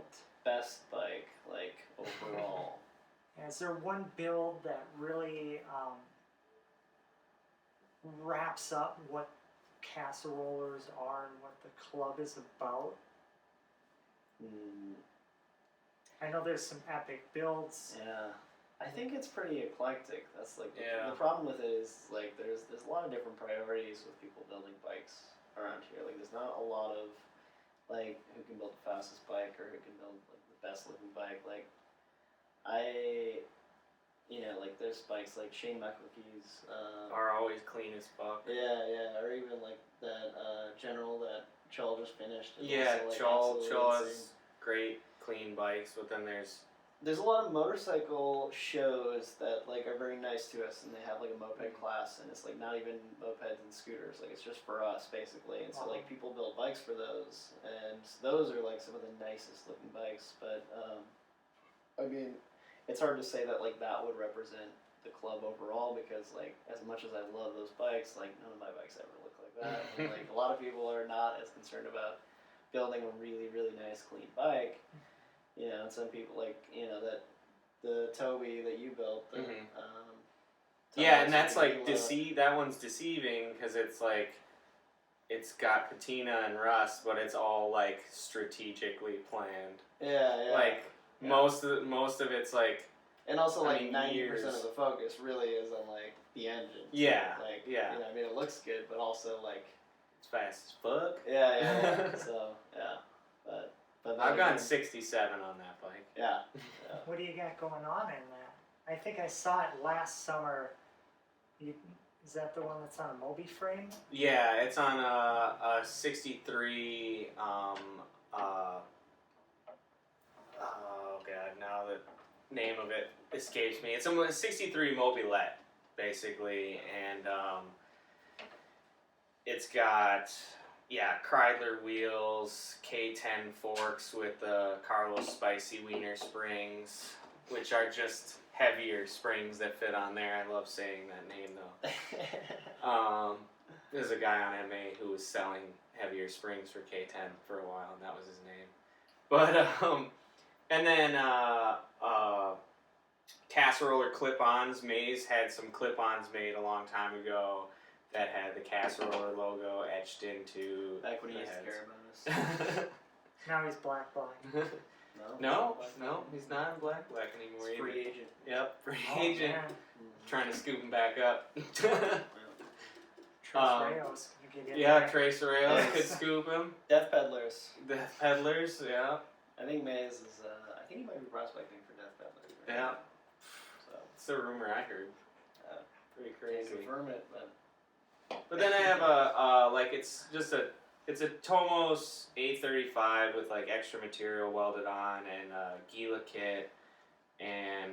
best bike, like, overall. Is there one build that really wraps up what Casserollers are and what the club is about? Mm, I know there's some epic builds. yeah. I think it's pretty eclectic. That's like Yeah. the problem with it is like there's a lot of different priorities with people building bikes around here. Like there's not a lot of like who can build the fastest bike or who can build like the best looking bike. Like like there's bikes like Shane McElkee's. Are always clean as fuck. Yeah, or even like that General that Chol just finished. Is Yeah, also, like, Chol absolutely has great clean bikes, but then there's There's a lot of motorcycle shows that like are very nice to us, and they have like a moped class, and it's like not even mopeds and scooters, like it's just for us basically. And so like people build bikes for those, and those are like some of the nicest looking bikes. But I mean, it's hard to say that like that would represent the club overall, because like as much as I love those bikes, like none of my bikes ever look like that. And, like a lot of people are not as concerned about building a really nice clean bike. You know, and some people like, you know, that the Toby that you built. The, yeah, and that's Toby like that one's deceiving because it's like it's got patina and rust, but it's all like strategically planned. Yeah. Like most of it's like. And also, I like mean, 90% years. of the focus really is on like the engine. Yeah, So, like, yeah. You know, I mean, it looks good, but also like. It's fast as fuck. Yeah. So but I've gotten 67 on that bike. Yeah. What do you got going on in that? I think I saw it last summer. Is that the one that's on a Moby frame? Yeah, it's on a 63. Oh god, now the name of it escapes me. It's a 63 Mobilette, basically, and it's got Kreidler wheels, K10 forks with Carlos Spicy Wiener springs, which are just heavier springs that fit on there. I love saying that name though. There's a guy on MA who was selling heavier springs for K10 for a while, and that was his name. But and then Casseroller clip-ons. Maze had some clip-ons made a long time ago that had the Casseroller logo etched into Back when he the used to care heads. about us. Now he's black. No, he's not in black anymore. He's free agent. Yep, free Oh, agent. man. Trying to scoop him back up. Trace Rayos. You could get Yeah, there. Trace Rails could scoop him. Death Peddlers. The Peddlers, yeah. I think Maze is. I think he might be prospecting for Death Peddlers. Right? Yeah. So It's the rumor I heard. Pretty can't crazy. confirm it, but. But then I have a it's a Tomos A35 with like extra material welded on and a Gila kit, and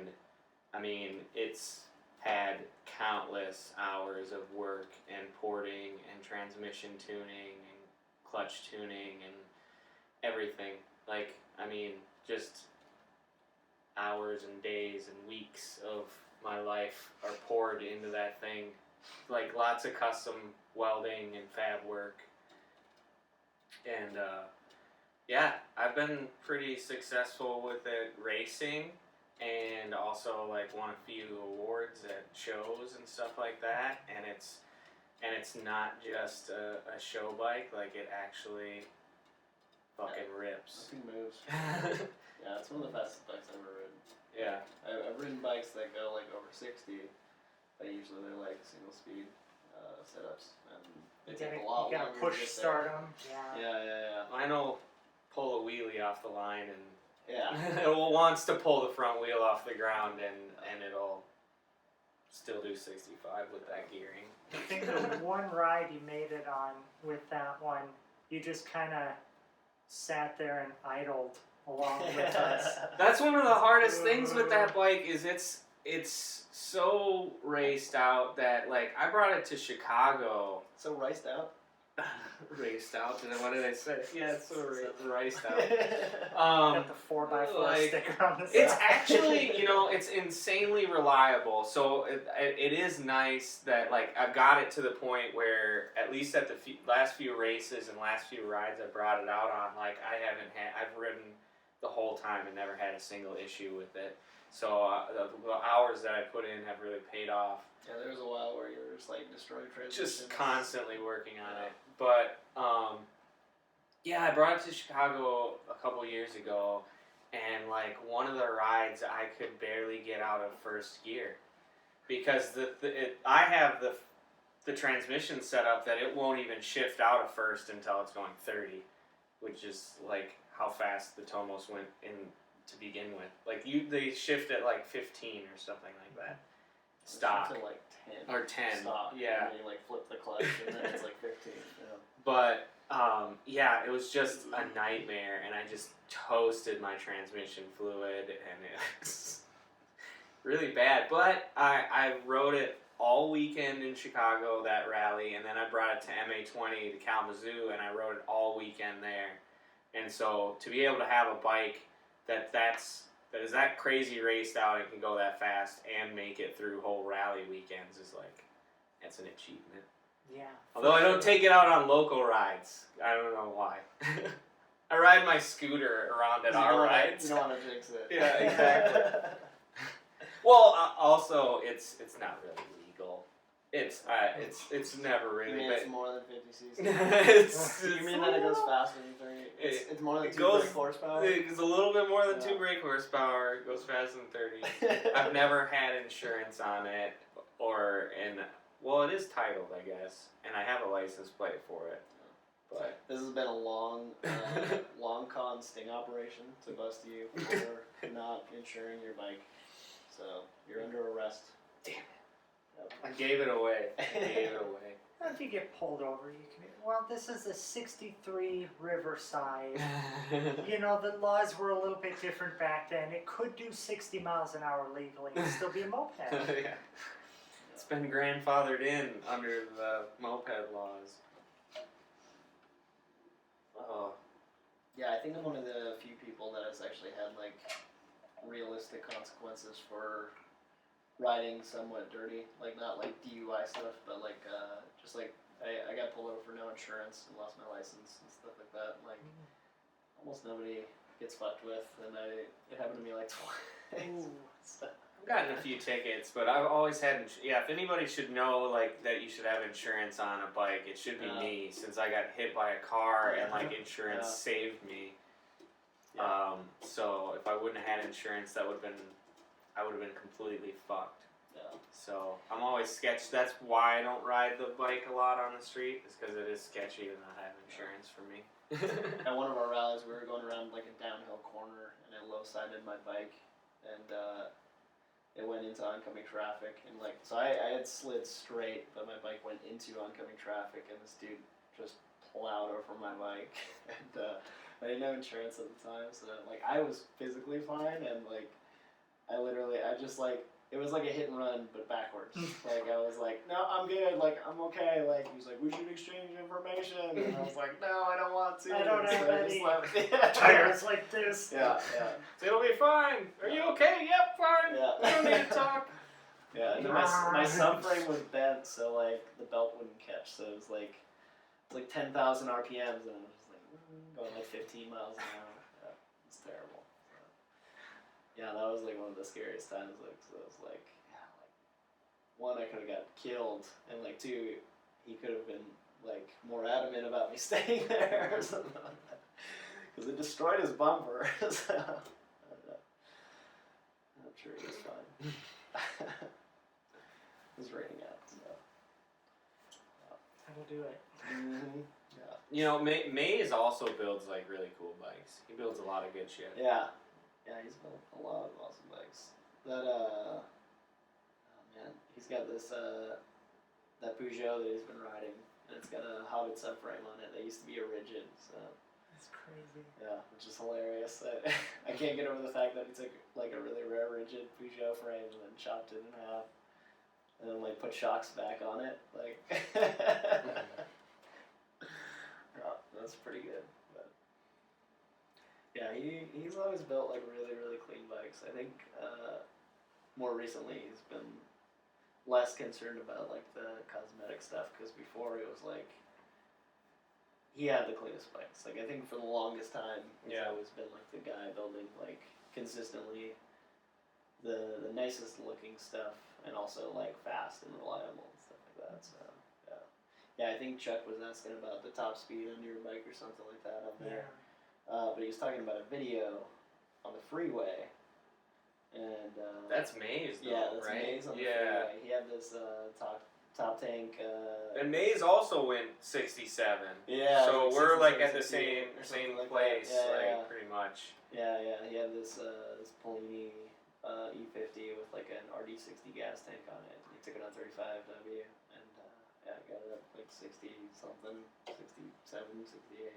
I mean it's had countless hours of work and porting and transmission tuning and clutch tuning and everything. Like I mean just hours and days and weeks of my life are poured into that thing. Like lots of custom welding and fab work, and I've been pretty successful with it racing, and also like won a few awards at shows and stuff like that. And it's not just a show bike; like it actually fucking rips. Nothing moves. Yeah, it's one of the fastest bikes I've ever ridden. Yeah. I've ridden bikes that go like over 60. But usually they're like single speed setups, and they take a lot You gotta longer push to get start there. them. Yeah. Yeah. Mine'll pull a wheelie off the line and Yeah. it wants to pull the front wheel off the ground and it'll still do 65 with that gearing. I think the one ride you made it on with that one, you just kind of sat there and idled along with us. That's one of the hardest things with that bike is it's so raced out that like I brought it to Chicago. So riced out. Raced out. And then what did I say? Yeah, it's so raced out. Got the 4x4 sticker on the side. It's actually, it's insanely reliable. So it is nice that, like, I've got it to the point where, at least at the last few races and last few rides I brought it out on, like, I've ridden the whole time and never had a single issue with it. So the hours that I put in have really paid off. Yeah, there was a while where you were just like destroying transmissions. Just constantly working on it. But, yeah, I brought it to Chicago a couple years ago, and, like, one of the rides I could barely get out of first gear. Because I have the transmission set up that it won't even shift out of first until it's going 30, which is, like, how fast the Tomos went in to begin with. Like, they shift at, like, 15 or something like that. Stock. To like 10. Or 10, Stock, yeah. And then you like flip the clutch and then it's like 15. Yeah. But, yeah, it was just a nightmare, and I just toasted my transmission fluid, and it was really bad. But I rode it all weekend in Chicago, that rally, and then I brought it to MA20 to Kalamazoo, and I rode it all weekend there. And so to be able to have a bike that is that crazy raced out and can go that fast and make it through whole rally weekends is like, that's an achievement. Yeah. Although I don't take it out on local rides. I don't know why. I ride my scooter around at our rides. You don't want to jinx it. Yeah, exactly. Well, also, it's not really legal. It's never really. You mean it's more than 50 cc? You mean that it goes faster than 30? It's more than 2 brake horsepower? It's a little bit more than 2 brake horsepower. It goes faster than 30. I've never had insurance on it, well, it is titled, I guess, and I have a license plate for it. But this has been a long con sting operation to bust you for not insuring your bike. So you're under arrest. Damn it. I gave it away. If you get pulled over, you can. Well, this is a '63 Riverside. The laws were a little bit different back then. It could do 60 miles an hour legally and still be a moped. Yeah. It's been grandfathered in under the moped laws. Oh. Yeah, I think I'm one of the few people that has actually had like realistic consequences for riding somewhat dirty, like not like DUI stuff, but like just like I got pulled over for no insurance and lost my license and stuff like that. Like almost nobody gets fucked with, and it happened to me like twice. So. I've gotten a few tickets, but I've always had. If anybody should know like that you should have insurance on a bike, it should be me, since I got hit by a car and like insurance saved me. Yeah. So if I wouldn't have had insurance, I would have been completely fucked. Yeah. So I'm always sketched. That's why I don't ride the bike a lot on the street, is because it is sketchy to not have insurance for me. At one of our rallies, we were going around like a downhill corner, and I low-sided my bike, and it went into oncoming traffic, and like so I had slid straight, but my bike went into oncoming traffic, and this dude just plowed over my bike, and I didn't have insurance at the time, so like I was physically fine, and like I just like, it was like a hit and run, but backwards. Like, I was like, no, I'm good, like, I'm okay. Like, he was like, we should exchange information. And I was like, no, I don't want to. I don't have any tires like this. Yeah. It'll be fine. Are you okay? Yep, fine. Yeah. We don't need to talk. Yeah, and then my subframe was bent, so, like, the belt wouldn't catch. So it was like 10,000 RPMs, and it was like, going like 15 miles an hour. Yeah, it's terrible. Yeah, that was like one of the scariest times. Like, so it was like, one, I could have got killed, and like two, he could have been like more adamant about me staying there or something like that, because it destroyed his bumper. So, I'm sure he was fine. It was raining out, so That'll do it. mm-hmm. Yeah. You know, Maze also builds like really cool bikes. He builds a lot of good shit. Yeah, he's built a lot of awesome bikes. That oh man, he's got this that Peugeot that he's been riding, and it's got a Hobbit subframe on it that used to be a rigid, so That's crazy. yeah, which is hilarious. I can't get over the fact that he took like a really rare rigid Peugeot frame and then chopped it in half, and then like put shocks back on it, like. That's pretty good. But yeah, he's always built like really, really clean bikes. I think more recently he's been less concerned about like the cosmetic stuff, because before it was like he had the cleanest bikes. Like I think for the longest time he's always been like the guy building like consistently the nicest looking stuff, and also like fast and reliable and stuff like that. So yeah, I think Chuck was asking about the top speed on your bike or something like that on there. But he was talking about a video on the freeway, and that's Maze, though, yeah, that's right? Maze on the freeway. He had this top tank. And Maze also went 67. Yeah. So like we're like at the 68 same like place, yeah, pretty much. Yeah. He had this Polini E50 with like an RD60 gas tank on it. He took it on 35W, and got it up like 60 something, 67, 68.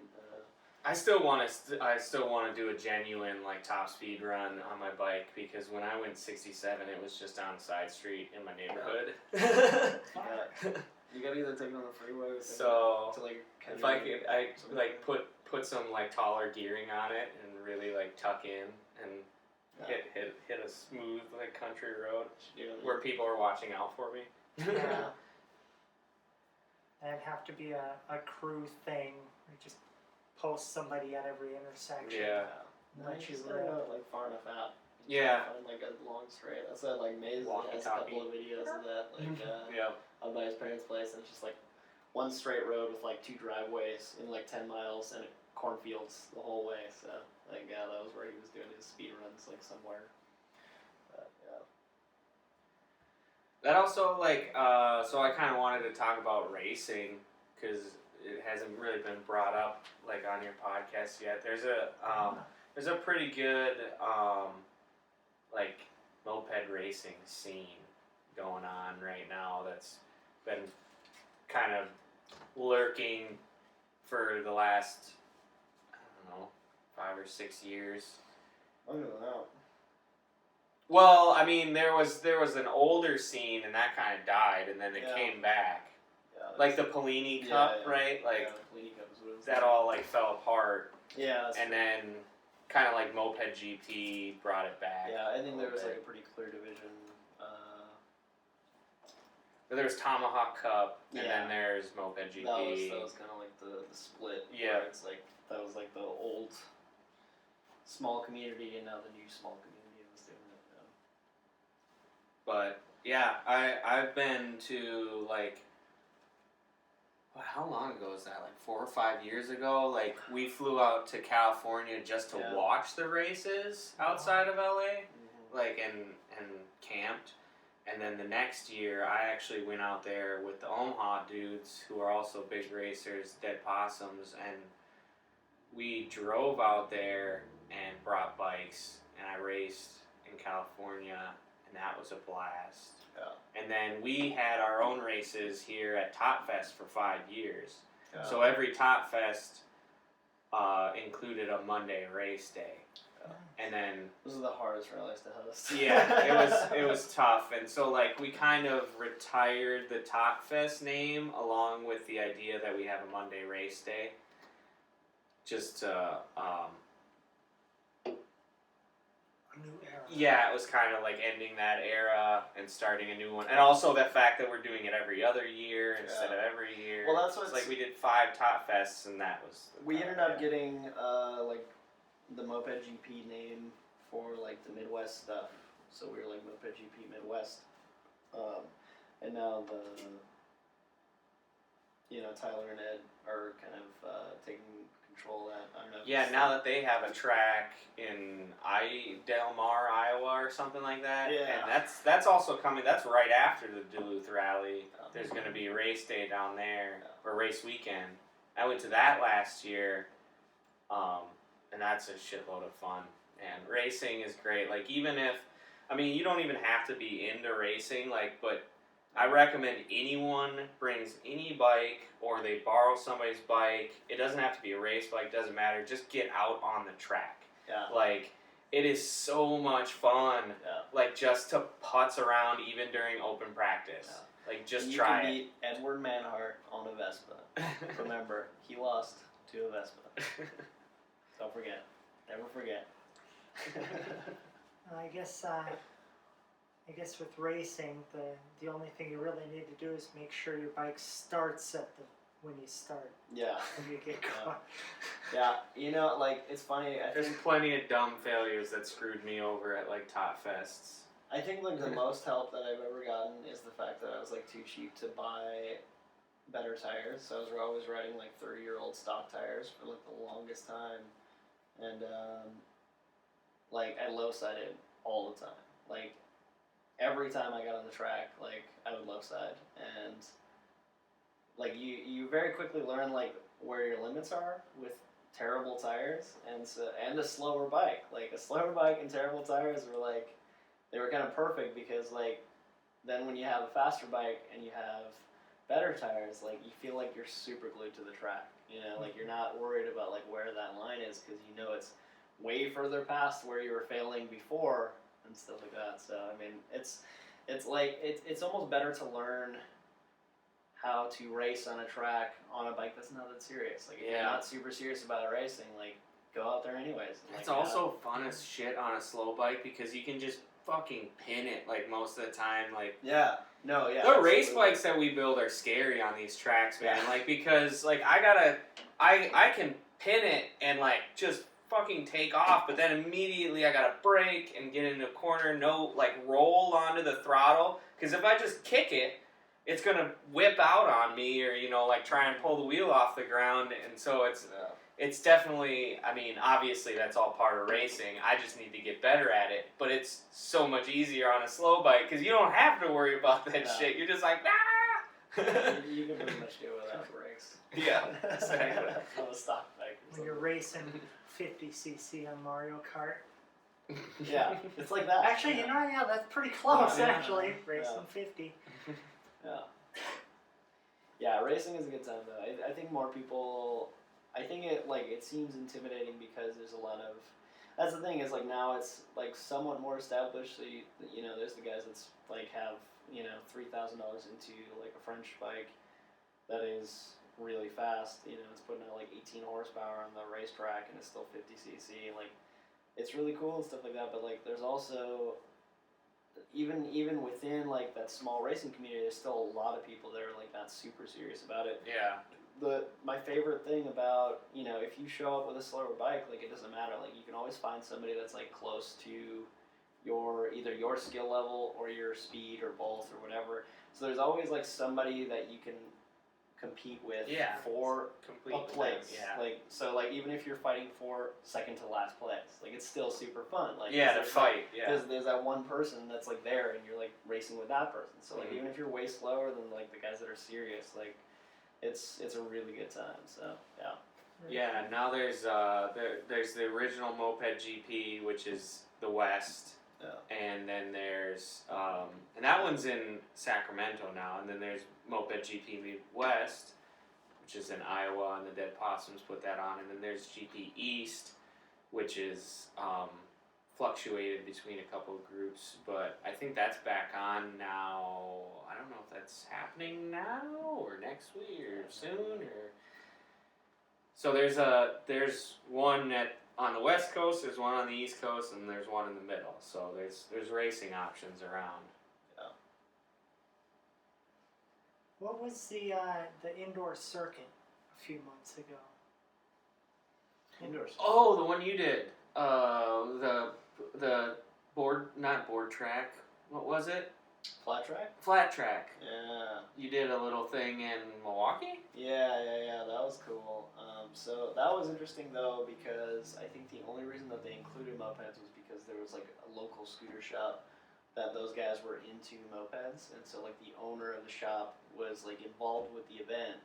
I still want to do a genuine like top speed run on my bike, because when I went 67, it was just on a side street in my neighborhood. You gotta either take it on the freeway or so to like. If I could, I like put some like taller gearing on it and really like tuck in and hit a smooth like country road where people are watching out for me. Yeah. That'd have to be a crew thing. You just post somebody at every intersection. Yeah. Let you go like far enough out. Yeah. Find like a long straight. That's why like Maze has a couple of videos of that. Like out by his parents' place, and it's just like one straight road with like 2 driveways in like 10 miles and cornfields the whole way. So like that was where he was doing his speed runs like somewhere. But That also like so I kind of wanted to talk about racing, because it hasn't really been brought up like on your podcast yet. There's a pretty good like moped racing scene going on right now that's been kind of lurking for the last, I don't know, 5 or 6 years. longer than that. Well, I mean, there was an older scene, and that kind of died, and then it came back. Yeah, like the Polini Cup, right? Like Polini Cup is what it was. that all like fell apart. Yeah. And then kind of like Moped GP brought it back. Yeah, I think there was like a pretty clear division. But there's Tomahawk Cup, and then there's Moped GP. That was kind of like the split. Yeah. It's like that was like the old small community, and now the new small community was doing it. But yeah, I've been to like, how long ago was that? Like 4 or 5 years ago. Like we flew out to California just to watch the races outside of LA, like and camped. And then the next year, I actually went out there with the Omaha dudes, who are also big racers, Dead Possums, and we drove out there and brought bikes, and I raced in California, and that was a blast. Yeah. And then we had our own races here at Top Fest for 5 years. Yeah. So every Top Fest included a Monday race day. And then those are the hardest rallies to host. Yeah, it was tough, and so like we kind of retired the Top Fest name along with the idea that we have a Monday race day. Just to, a new era. Yeah, it was kind of like ending that era and starting a new one, and also the fact that we're doing it every other year instead of every year. Well, that's what's like we did 5 Top Fests, and that was. We ended up getting like the Moped GP name for like the Midwest stuff, so we were like Moped GP Midwest, and now Tyler and Ed are kind of taking control of that. I don't know. Yeah, now that they have a track in Del Mar, Iowa, or something like that, and that's also coming. That's right after the Duluth Rally. There's going to be a race day down there, or race weekend. I went to that last year. And that's a shitload of fun. And racing is great. Like, even if, I mean, you don't even have to be into racing, like, but I recommend anyone brings any bike or they borrow somebody's bike. It doesn't have to be a race bike, doesn't matter. Just get out on the track. Yeah. Like, it is so much fun. Yeah. Like, just to putz around even during open practice. Yeah. Like, just try it. You can beat Edward Manhart on a Vespa. Remember, he lost to a Vespa. Don't forget. Never forget. I guess with racing, the only thing you really need to do is make sure your bike starts when you start. Yeah. When you get caught. Yeah, you know, like, it's funny. There's plenty of dumb failures that screwed me over at like Tot Fests. I think like the most help that I've ever gotten is the fact that I was like too cheap to buy better tires. So I was always riding like 30-year-old stock tires for like the longest time, and like I low sided all the time. Like every time I got on the track, like I would low side, and like you very quickly learn like where your limits are with terrible tires, and a slower bike. Like a slower bike and terrible tires were like. They were kind of perfect because, like, then when you have a faster bike and you have better tires, like, you feel like you're super glued to the track. You know, like, you're not worried about, like, where that line is because you know it's way further past where you were failing before and stuff like that. So, I mean, it's almost better to learn how to race on a track on a bike that's not that serious. Like, if you're not super serious about racing, like, go out there anyways. It's also fun as shit on a slow bike because you can just fucking pin it like most of the time. Like the race bikes that we build are scary on these tracks, man. Yeah. Like because like I can pin it and like just fucking take off, but then immediately I gotta brake and get into a corner, like roll onto the throttle. Because if I just kick it, it's gonna whip out on me, or like try and pull the wheel off the ground, and so it's definitely, I mean, obviously that's all part of racing. I just need to get better at it. But it's so much easier on a slow bike because you don't have to worry about that shit. You're just like, ah! You can pretty much do it without brakes. Yeah, exactly. On a stock bike. When you're racing 50cc on Mario Kart. Yeah, it's like that. Actually, that's pretty close, actually. Racing Yeah. 50. Yeah. Yeah, racing is a good time, though. I think more people... I think it seems intimidating because there's a lot of... That's the thing, is like now it's like somewhat more established, so there's the guys that's like have, $3,000 into like a French bike that is really fast, it's putting out like 18 horsepower on the racetrack and it's still 50cc, like it's really cool and stuff like that, but like there's also, even within like that small racing community, there's still a lot of people that are like not super serious about it. Yeah. My favorite thing about, if you show up with a slower bike, like it doesn't matter, like you can always find somebody that's like close to either your skill level or your speed or both or whatever. So there's always like somebody that you can compete with for a place. Yeah. Like so like even if you're fighting for second to last place, like it's still super fun. Like to fight. There's that one person that's like there and you're like racing with that person. So like even if you're way slower than like the guys that are serious, like it's a really good time. So yeah. Yeah. Now there's the original Moped GP, which is the West. Yeah. And then there's and that one's in Sacramento now, and then there's Moped GP Midwest, which is in Iowa, and the Dead Possums put that on, and then there's GP East, which is fluctuated between a couple of groups, but I think that's back on now. I don't know if that's happening now or next week or soon or. So there's one on the West Coast, there's one on the East Coast, and there's one in the middle. So there's racing options around. Yeah. What was the indoor circuit a few months ago? Indoor circuit. Oh, the one you did. The not board track. What was it? Flat track? Flat track. Yeah. You did a little thing in Milwaukee? Yeah, that was cool. So that was interesting though because I think the only reason that they included mopeds was because there was like a local scooter shop that those guys were into mopeds, and so like the owner of the shop was like involved with the event,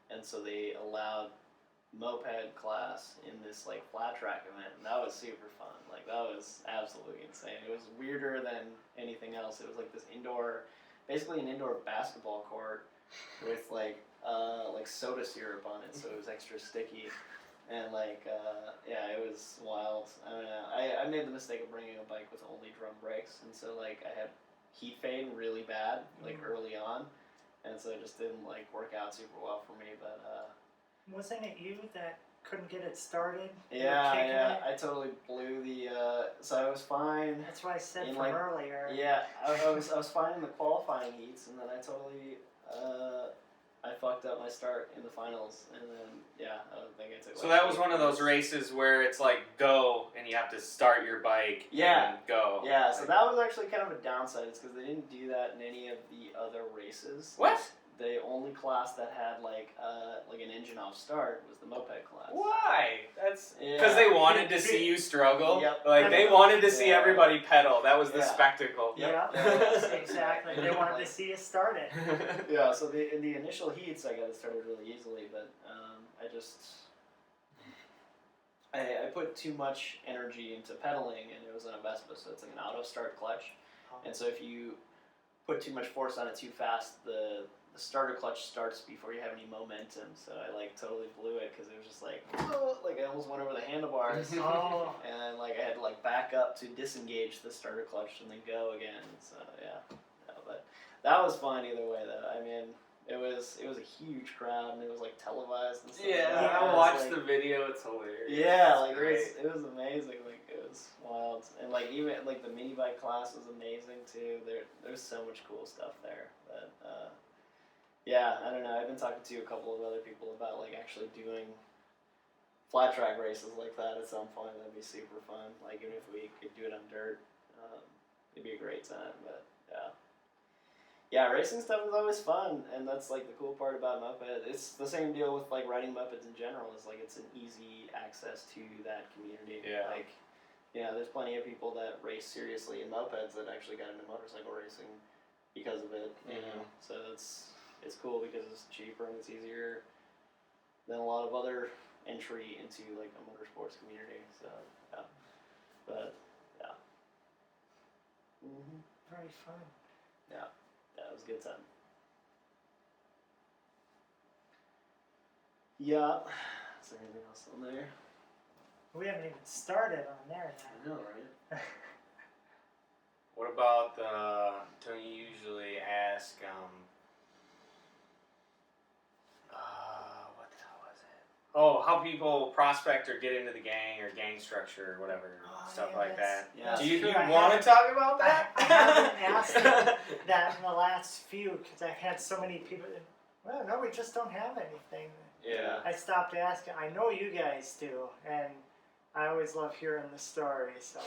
and so they allowed moped class in this like flat track event, and that was super fun. Like that was absolutely insane. It was weirder than anything else. It was like this basically an indoor basketball court with like soda syrup on it, so it was extra sticky, and it was wild. I don't know. I made the mistake of bringing a bike with only drum brakes, and so like I had heat fade really bad like early on, and so it just didn't like work out super well for me. But wasn't it you that couldn't get it started. You were Yeah, kicking yeah. it. I totally blew the. So I was fine. That's why I said In, from like, earlier. Yeah, I was fine in the qualifying heats, and then I totally. I fucked up my start in the finals, and then I don't think I took. So like, that was one of those races where it's like go, and you have to start your bike. Yeah. And go. Yeah, so Like, that was actually kind of a downside. It's because they didn't do that in any of the other races. What? The only class that had like an engine off start was the moped class. Why? That's Yeah. because they wanted to see you struggle. Yep. Like they wanted to see Yeah. everybody pedal. That was the Yeah. spectacle. Yeah, Yeah. exactly. They wanted to see us start it. Yeah, so in the initial heats, I got it started really easily, but I put too much energy into pedaling, and it was on a Vespa, so it's like an auto start clutch, and so if you put too much force on it too fast, the starter clutch starts before you have any momentum. So I like totally blew it because it was just like I almost went over the handlebars, Oh. and like I had to like back up to disengage the starter clutch and then go again. So but that was fun either way though. I mean, it was a huge crowd and it was like televised and stuff. Yeah, like that. I It was, watched like, the video. It's hilarious. Yeah, It's like great. it was amazing. Like it was wild, and like even like the mini bike class was amazing too. There's so much cool stuff there. But I don't know. I've been talking to a couple of other people about like actually doing flat track races like that at some point. That'd be super fun. Like even if we could do it on dirt, it'd be a great time. But yeah, racing stuff is always fun, and that's like the cool part about moped. It's the same deal with like riding mopeds in general. It's like it's an easy access to that community. Yeah. Like, there's plenty of people that race seriously in mopeds that actually got into motorcycle racing because of it. You know, so it's cool because it's cheaper and it's easier than a lot of other entry into like a motorsports community. So but Very fun. Yeah, it was a good time. Yeah. Is there anything else on there? We haven't even started on there yet. I know, right? What about don't you usually ask, what the hell was it? Oh, how people prospect or get into the gang or gang structure or whatever, stuff yeah, like that. Yeah. Do you true. I want to talk about that? I haven't asked that in the last few because I've had so many people. Well, no, we just don't have anything. Yeah. I stopped asking. I know you guys do, and I always love hearing the story. So,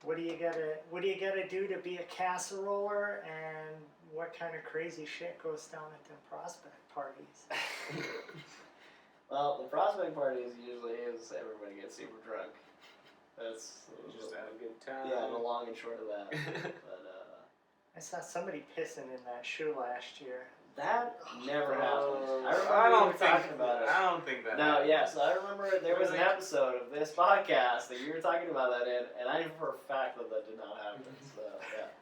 what do you gotta do to be a casseroller, and what kind of crazy shit goes down at them prospect parties? Well, the prospect parties usually is everybody gets super drunk. That's Just have a good time. the long and short of that. But I saw somebody pissing in that shoe last year. that never happened. I remember I we were don't think talking about it. I don't think that. No, happened. yeah, so I remember there was an Really? episode of this podcast that you were talking about that in, and I knew for a fact that did not happen. So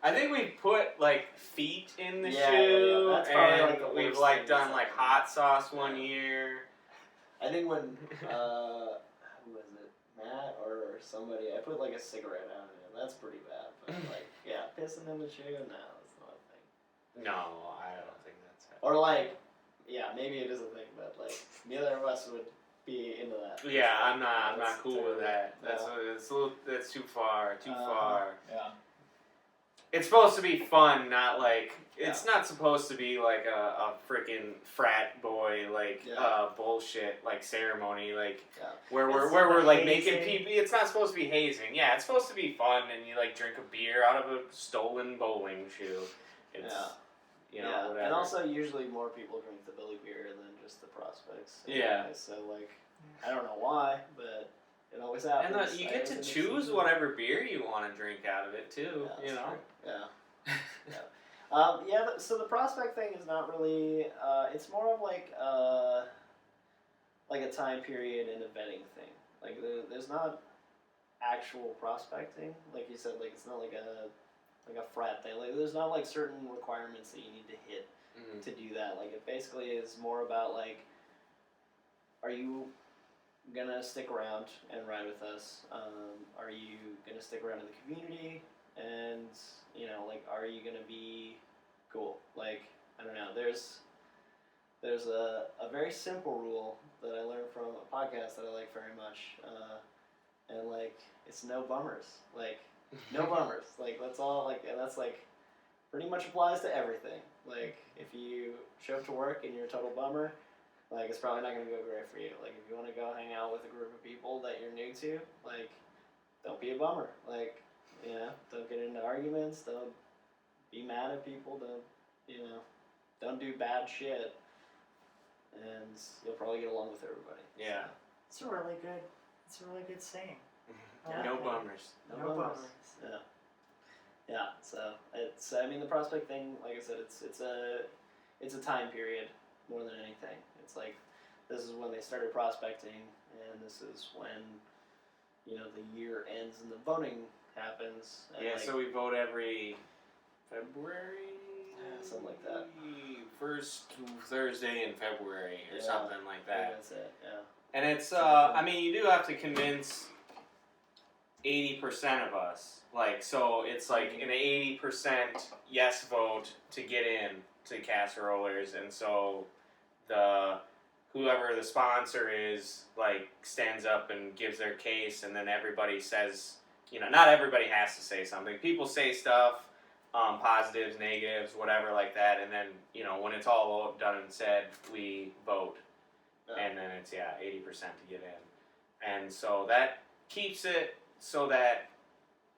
I think we put like feet in the Yeah, shoe, yeah, that's probably, and like, the we've worst like thing done that's like happened. hot sauce one year. I think when who was it, Matt or somebody, I put like a cigarette out in it. That's pretty bad. But like, pissing in the shoe, no, that's not a thing. No, I don't think that's happening. Or like, maybe it is a thing, but like neither of us would be into that. Yeah, I'm not That's cool with that. That's that's too far. Far. Yeah. It's supposed to be fun, not like it's not supposed to be like a freaking frat boy like bullshit like ceremony like where we're like making hazing. people. It's not supposed to be hazing. Yeah, it's supposed to be fun and you like drink a beer out of a stolen bowling shoe. It's you know whatever. And also usually more people drink the Billy beer than just the prospects. Yeah. So like, I don't know why, but it always happens. And you get to choose whatever beer you want to drink out of it too. Yeah, You know. true. Yeah. So the prospect thing is not really. It's more of like a time period and a vetting thing. Like there's not actual prospecting, like you said. Like it's not like a frat thing. Like there's not like certain requirements that you need to hit to do that. Like it basically is more about like, are you gonna stick around and ride with us? Are you gonna stick around in the community? And like, are you gonna be cool? Like, I don't know. There's there's a very simple rule that I learned from a podcast that I like very much, and like it's no bummers, like no bummers, like that's all, like, and that's like pretty much applies to everything. Like if you show up to work and you're a total bummer, like it's probably not gonna go great for you. Like if you want to go hang out with a group of people that you're new to, like don't be a bummer. Like don't get into arguments. Don't be mad at people. Don't do bad shit, and you'll probably get along with everybody. Yeah. It's a really good saying. I like No that. bummers. No bummers. Yeah. Yeah. So it's, I mean, the prospect thing, like I said, it's a time period more than anything. It's like this is when they started prospecting, and this is when the year ends and the voting happens. And Yeah, like, so we vote every February? Something like that. First Thursday in February or Yeah. something like I think that. that's it. Yeah. And it's, I mean, you do have to convince 80% of us. Like, so it's like an 80% yes vote to get in to Casserollers, and so whoever the sponsor is, like, stands up and gives their case, and then everybody says, not everybody has to say something. People say stuff, positives, negatives, whatever like that, and then, when it's all done and said, we vote. Yeah. And then it's, 80% to get in. And so that keeps it so that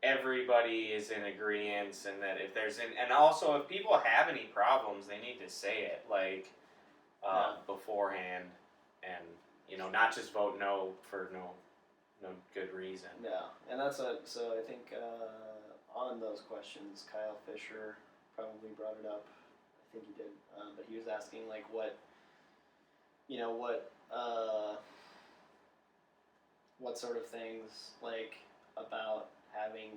everybody is in agreement, and that if there's and also if people have any problems, they need to say it, like, beforehand, and, not just vote no for no good reason. Yeah, and that's so I think on those questions, Kyle Fisher probably brought it up. I think he did, but he was asking like what sort of things, like about having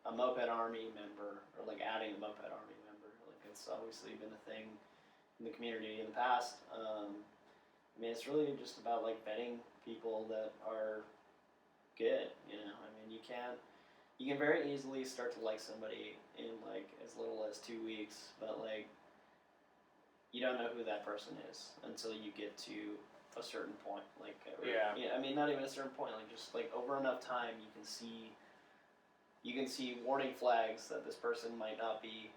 a moped army member, or like adding a moped army member. Like it's obviously been a thing in the community in the past. I mean, it's really just about like vetting people that are good. I mean, you can very easily start to like somebody in like as little as 2 weeks, but like you don't know who that person is until you get to a certain point. Like I mean, not even a certain point. Like just like over enough time, you can see warning flags that this person might not be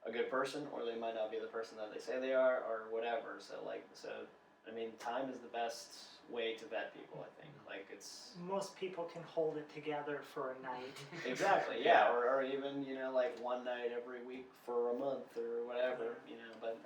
a good person, or they might not be the person that they say they are, or whatever. So I mean, time is the best way to vet people, I think. Like it's Most people can hold it together for a night. exactly, yeah, or even like one night every week for a month or whatever, But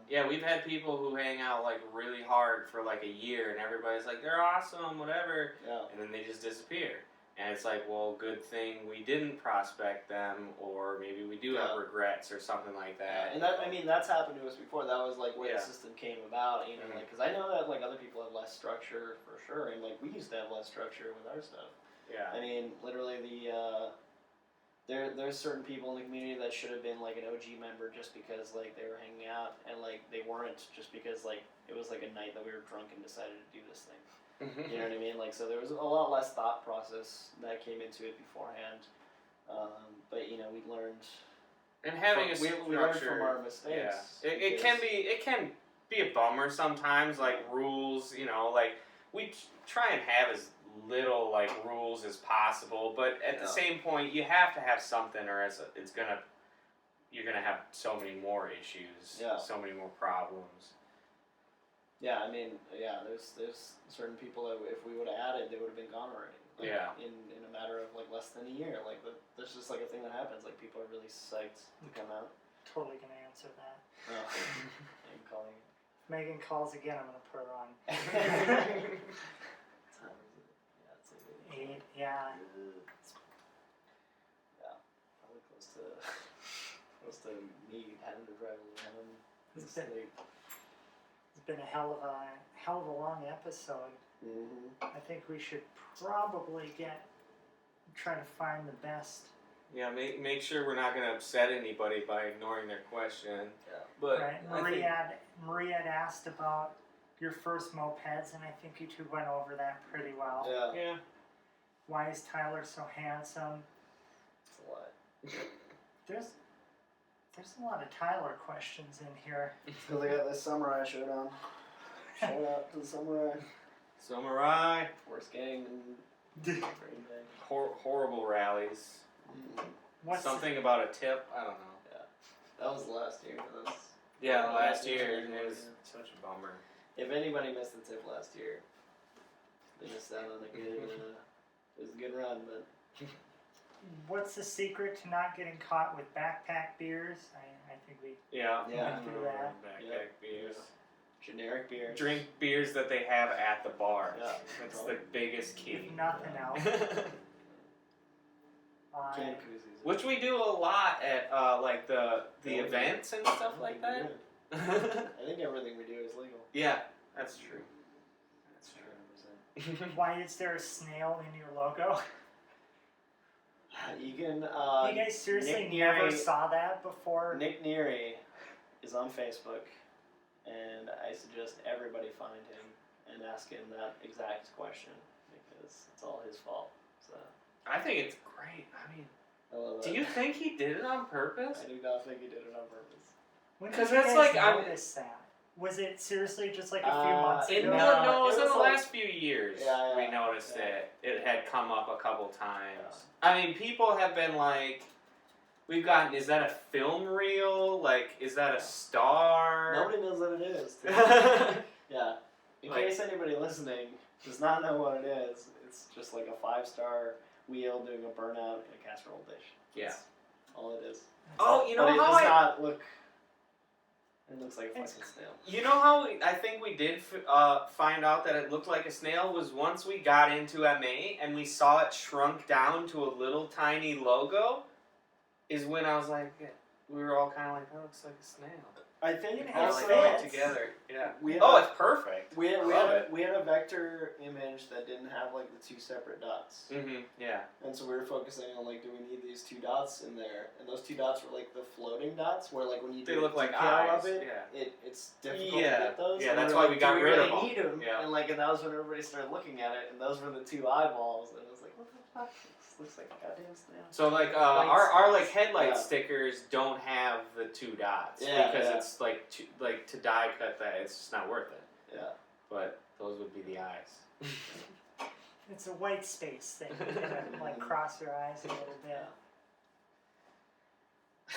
Yeah, we've had people who hang out like really hard for like a year, and everybody's like, they're awesome, whatever, yeah, and then they just disappear. And it's like, well, good thing we didn't prospect them, or maybe we do have regrets or something like that. and that, I mean, that's happened to us before. That was like where the Yeah. system came about, Mhm. like, because I know that like other people have less structure for sure, and like we used to have less structure with our stuff. Yeah. I mean, literally there's certain people in the community that should have been like an OG member just because like they were hanging out, and like they weren't just because like it was like a night that we were drunk and decided to do this thing. You know what I mean? Like, so there was a lot less thought process that came into it beforehand. But we learned. And having a we structure, learned from our mistakes. Yeah. It can be a bummer sometimes, like rules. Like we try and have as little like rules as possible, but at the same point, you have to have something, or else you're gonna have so many more issues, so many more problems. Yeah, I mean, there's certain people that if we would have added, they would have been gone already. Like, in a matter of like less than a year. Like that's just like a thing that happens. Like people are really psyched to come out. Totally gonna answer that. I'm calling. If Megan calls again, I'm gonna put her on. What time is it? Yeah, it's like 8. Yeah. Yeah, probably close to me having to drive around. It's been a hell of a long episode. Mm-hmm. I think we should probably try to find the best. Yeah, make sure we're not going to upset anybody by ignoring their question. Yeah. But Right. Maria had asked about your first mopeds, and I think you two went over that pretty well. Yeah. Why is Tyler so handsome? It's a lot. There's There's a lot of Tyler questions in here. Because I got this samurai shirt on. Shout out to the samurai. Samurai. Worst gang in Green Bay. Horrible rallies. What's Something about a tip. I don't know. That was last year for this. Yeah, Oh, last yeah, year yeah. it was such a bummer. If anybody missed the tip last year, they missed out on a good. It was a good run, but What's the secret to not getting caught with backpack beers? I think we Yeah. Yeah. went through that. Backpack beers. generic beer. Drink beers that they have at the bar. Yeah. That's the biggest key. If nothing else. Can koozies. Which we do a lot at like the events and stuff like that. I think everything we do is legal. Yeah, that's true. That's 100%. Why is there a snail in your logo? You can. You guys seriously Nick never Neary- saw that before? Nick Neary is on Facebook, and I suggest everybody find him and ask him that exact question because it's all his fault. So I think it's great. I mean, I love do that. you think he did it on purpose? I do not think he did it on purpose. When did 'Cause you that's guys like, I'm- notice that? Was it seriously just like a few months It, ago? no, it was it in was the like- last few years Yeah, we noticed yeah. it. It had come up a couple times. Yeah. I mean, people have been like, we've gotten, is that a film reel? Like, is that a star? Nobody knows what it is. Yeah. In Like- case anybody listening does not know what it is, it's just like a 5-star wheel doing a burnout in a casserole dish. Yeah. That's all it is. Oh, you know but it how does I... not look. It looks like a It's- fucking snail. You know how I think we did find out that it looked like a snail was once we got into MA and we saw it shrunk down to a little tiny logo, is when I was like, we were all kind of like, that looks like a snail. I think It All has also like fits. put together. Yeah. we had Oh, a- it's perfect. we had, Love it. we had a vector image that didn't have like the 2 separate dots, Mm-hmm. Yeah. and so we were focusing on like, do we need these 2 dots in there? And those 2 dots were like the floating dots, where like when you They do look a like detail eyes. of it, Yeah. it's difficult Yeah. to get those. Yeah, and that's were why like, we got do we rid really of 'em. need them? Yeah. And like, and that was when everybody started looking at it, and those were the 2 eyeballs, and it was like, what the fuck? This looks like a goddamn snail. So like Lights. our like headlight Yeah. stickers don't have the 2 dots Yeah, because yeah. it's like to die cut that it's just not worth it. Yeah. But those would be the eyes. It's a white space thing. You gotta like cross your eyes a little bit.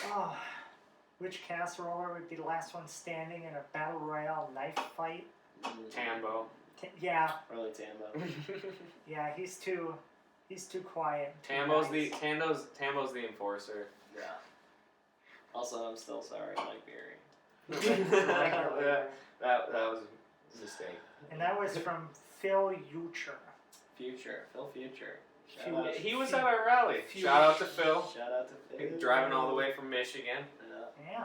Oh, which casseroller would be the last one standing in a battle royale knife fight? Tambo. Yeah, Probably Tambo. yeah, he's too quiet. too Tambo's nice. Tambo's the enforcer. Yeah. Also, I'm still sorry, Mike Berry. Yeah, that was a mistake. And that was from Phil Ucher. Phil Future. Shout Future. out. He was at our rally. Shout out to Phil. Shout out to Phil. Driving all the way from Michigan. Yeah. Yeah.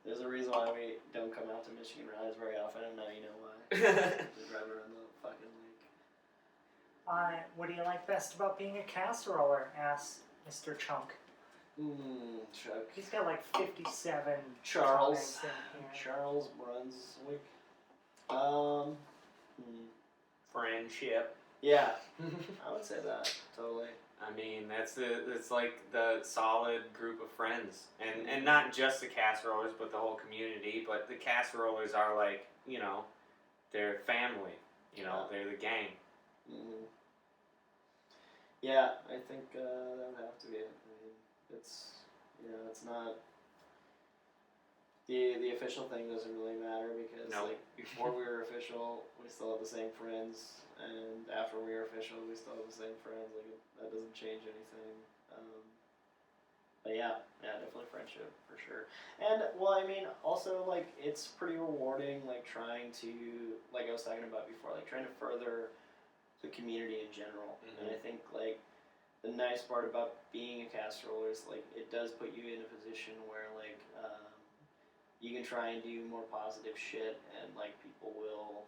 There's a reason why we don't come out to Michigan rallies very often, and now you know why. They drive around the fucking lake. What do you like best about being a casseroller? Asked Mr. Chunk. Chuck. He's got like 57 Charles. comments in here. Charles Brunswick. Friendship. Yeah. I would say that, totally. I mean, it's like the solid group of friends, and not just the Casserollers, but the whole community. But the Casserollers are like, you know, they're family. You know, they're the gang. Mm-hmm. Yeah, I think that would have to be it. I mean, it's not the official thing doesn't really matter because No. like before we were official, we still have the same friends, and after we were official, we still have the same friends. Like that doesn't change anything. But yeah, definitely friendship for sure. And well, I mean, also like it's pretty rewarding, like trying to, like I was talking about before, like trying to further the community in general. Mhm. And I think like the nice part about being a casseroller is like it does put you in a position where like you can try and do more positive shit, and like people will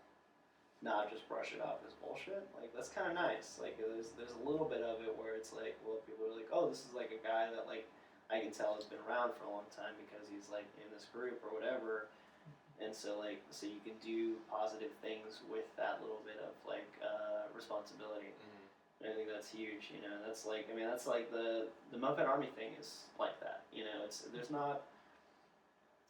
not just brush it off as bullshit. Like that's kind of nice. Like there's a little bit of it where it's like, well, people are like, oh, this is like a guy that like I can tell has been around for a long time because he's like in this group or whatever. And so like so you can do positive things with that little bit of like responsibility. And I think that's huge. You know, that's like the Muppet Army thing is like that. You know, there's not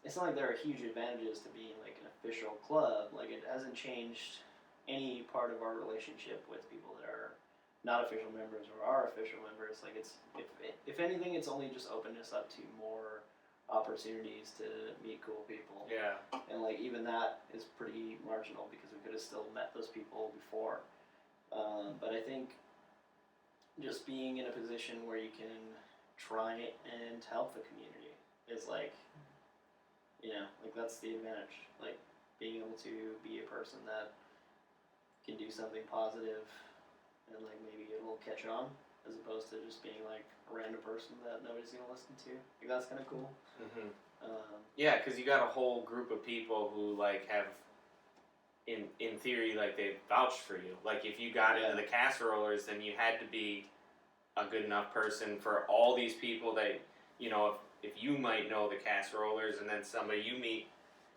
it's not like there are huge advantages to being like an official club. Like it hasn't changed any part of our relationship with people that are not official members or are official members. Like it's if anything, it's only just opened us up to more opportunities to meet cool people. Yeah. And like even that is pretty marginal because we could have still met those people before. But I think just being in a position where you can try and help the community is like, like that's the advantage. Like being able to be a person that can do something positive and like maybe it'll catch on as opposed to just being like a random person that nobody's gonna listen to. Like that's kind of cool. Mm-hmm. Yeah, because you got a whole group of people who like have, in theory, like they vouched for you. Like if you got into the Casserollers, then you had to be a good enough person for all these people that, if you might know the Casserollers and then somebody you meet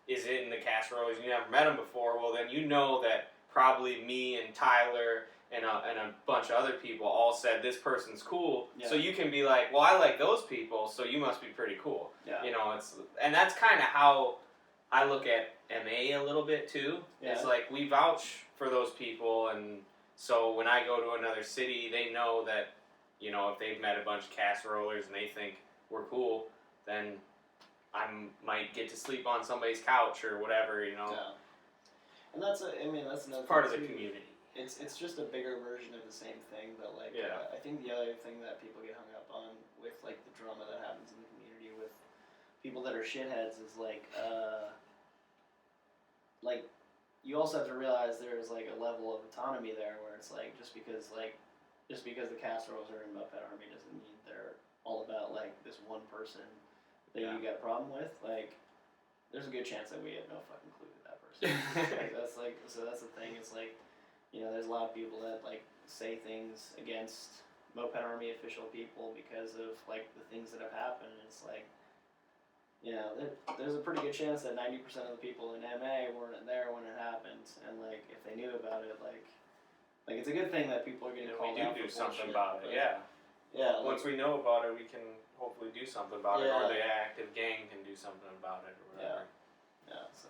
is in the Casserollers and you never met them before, well then you know that probably me and Tyler and a bunch of other people all said this person's cool, so you can be like, well, I like those people, so you must be pretty cool. Yeah. And that's kind of how I look at MA a little bit too. Yeah. It's like we vouch for those people, and so when I go to another city, they know that, if they've met a bunch of Casserollers and they think we're cool, then I might get to sleep on somebody's couch or whatever, Yeah. And that's another part of thing the too. community. It's just a bigger version of the same thing, but like I think the other thing that people get hung up on with like the drama that happens in the community with people that are shitheads is like you also have to realize there's like a level of autonomy there where it's like just because the Casserollers are in Moped Army doesn't mean they're all about like this one person that you got a problem with. Like there's a good chance that we have no fucking clue who that person is. So that's the thing. It's like, there's a lot of people that like say things against Moped Army official people because of like the things that have happened. And it's like, there's a pretty good chance that 90% of the people in MA weren't there when it happened, and like if they knew about it, like it's a good thing that people are getting called out. We do for something bullshit, about it. Yeah. Yeah. Once we know about it, we can hopefully do something about it, or the active gang can do something about it, or whatever. Yeah. So.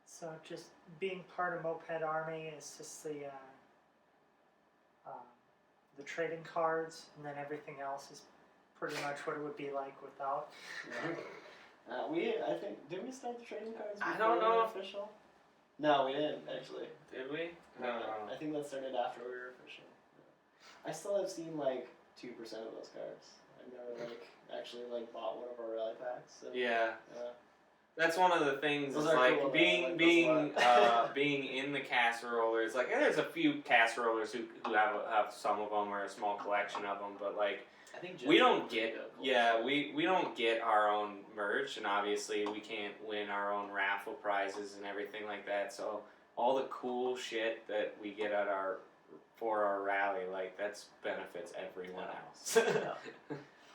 So just being part of Moped Army is just the trading cards, and then everything else is pretty much what it would be like without. I think, did we start the trading cards before I don't know. we were official? No, we didn't actually. Did we? No, I think that started after we were official. I still have seen like 2% of those cards. I've never actually bought one of our rally packs. So, Yeah. That's one of the things. Those is are like cool, being being in the Casserollers. Like there's a few Casserollers who have some of them or a small collection of them, but like I think we don't get we don't get our own merch, and obviously we can't win our own raffle prizes and everything like that. So all the cool shit that we get at for our rally, like that's benefits everyone else.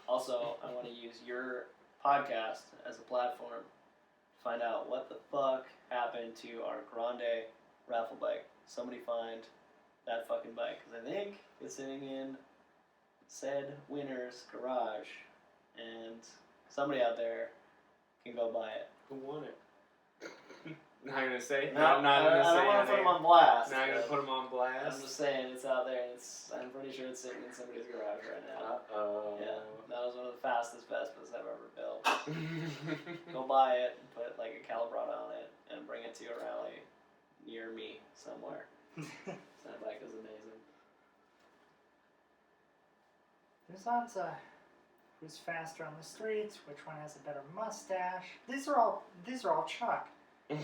Also, I want to use your podcast as a platform. Find out what the fuck happened to our Grande raffle bike. Somebody find that fucking bike, because I think it's sitting in said winner's garage, and somebody out there can go buy it. Who won it? Not gonna say. No, I'm not gonna say. I don't want to put them on blast. Not gonna put them on blast. I'm just saying it's out there. I'm pretty sure it's sitting in somebody's garage right now. Yeah, that was one of the fastest Vespas I've ever built. Go buy it and put like a Calibrata on it and bring it to a rally near me somewhere. That bike is amazing. There's lots of who's faster on the streets, which one has a better mustache. These are all Chuck. Yeah.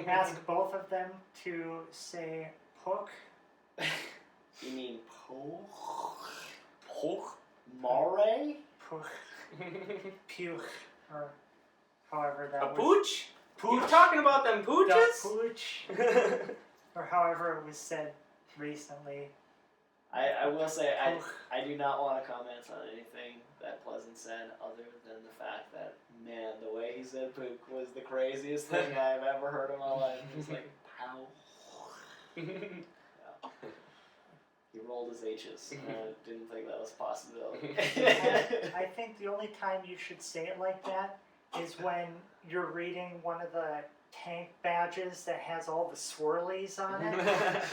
Ask both of them to say "pook." You mean Poke? Mare? Pook. Puke. Or however that A was. pooch? Pooch. You talking about them The pooches? pooch. Or however it was said recently. I will say Pook. I do not want to comment on anything that Pleasant said other than the fact that, man, the way he said pook was the craziest thing I've ever heard in my life. It was like, pow. He rolled his H's. Didn't think that was a possibility. I think the only time you should say it like that is when you're reading one of the tank badges that has all the swirlies on it.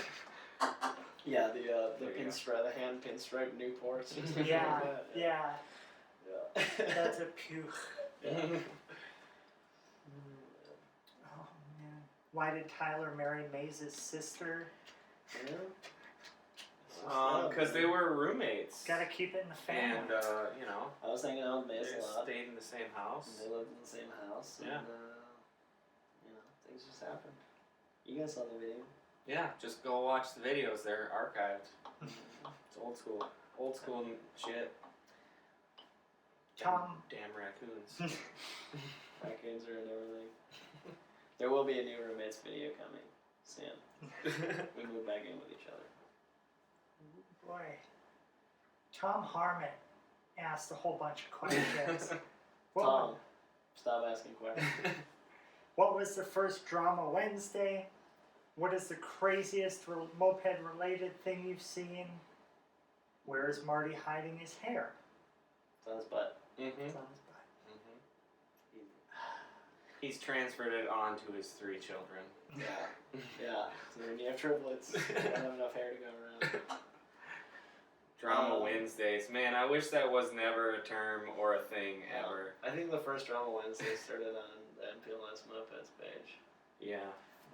Yeah, the There you pinstripe, the hand pinstripe Newports. or something Yeah, like that. yeah, Yeah. that's a puke. Yeah. Oh man, why did Tyler marry Maze's sister? Because they were roommates. Gotta keep it in the family. And, you know, I was hanging out with they Maze a lot. stayed in the same house. And they lived in the same house. Yeah. And, you know, things just happened. You guys saw the video. Yeah, just go watch the videos. They're archived. It's old school. Old school shit. Tom. Damn raccoons. Raccoons are and everything. There will be a new roommates video coming soon. We move back in with each other. Boy, Tom Harmon asked a whole bunch of questions. Tom, stop asking questions. What was the first Drama Wednesday? What is the craziest moped-related thing you've seen? Where is Marty hiding his hair? It's on his butt. Mm-hmm. It's on his butt. He's transferred it on to his 3 children. Yeah. Yeah. So when you have triplets, you don't have enough hair to go around. Drama Wednesdays. Man, I wish that was never a term or a thing ever. I think the first Drama Wednesday started on the MPLS Mopeds page. Yeah.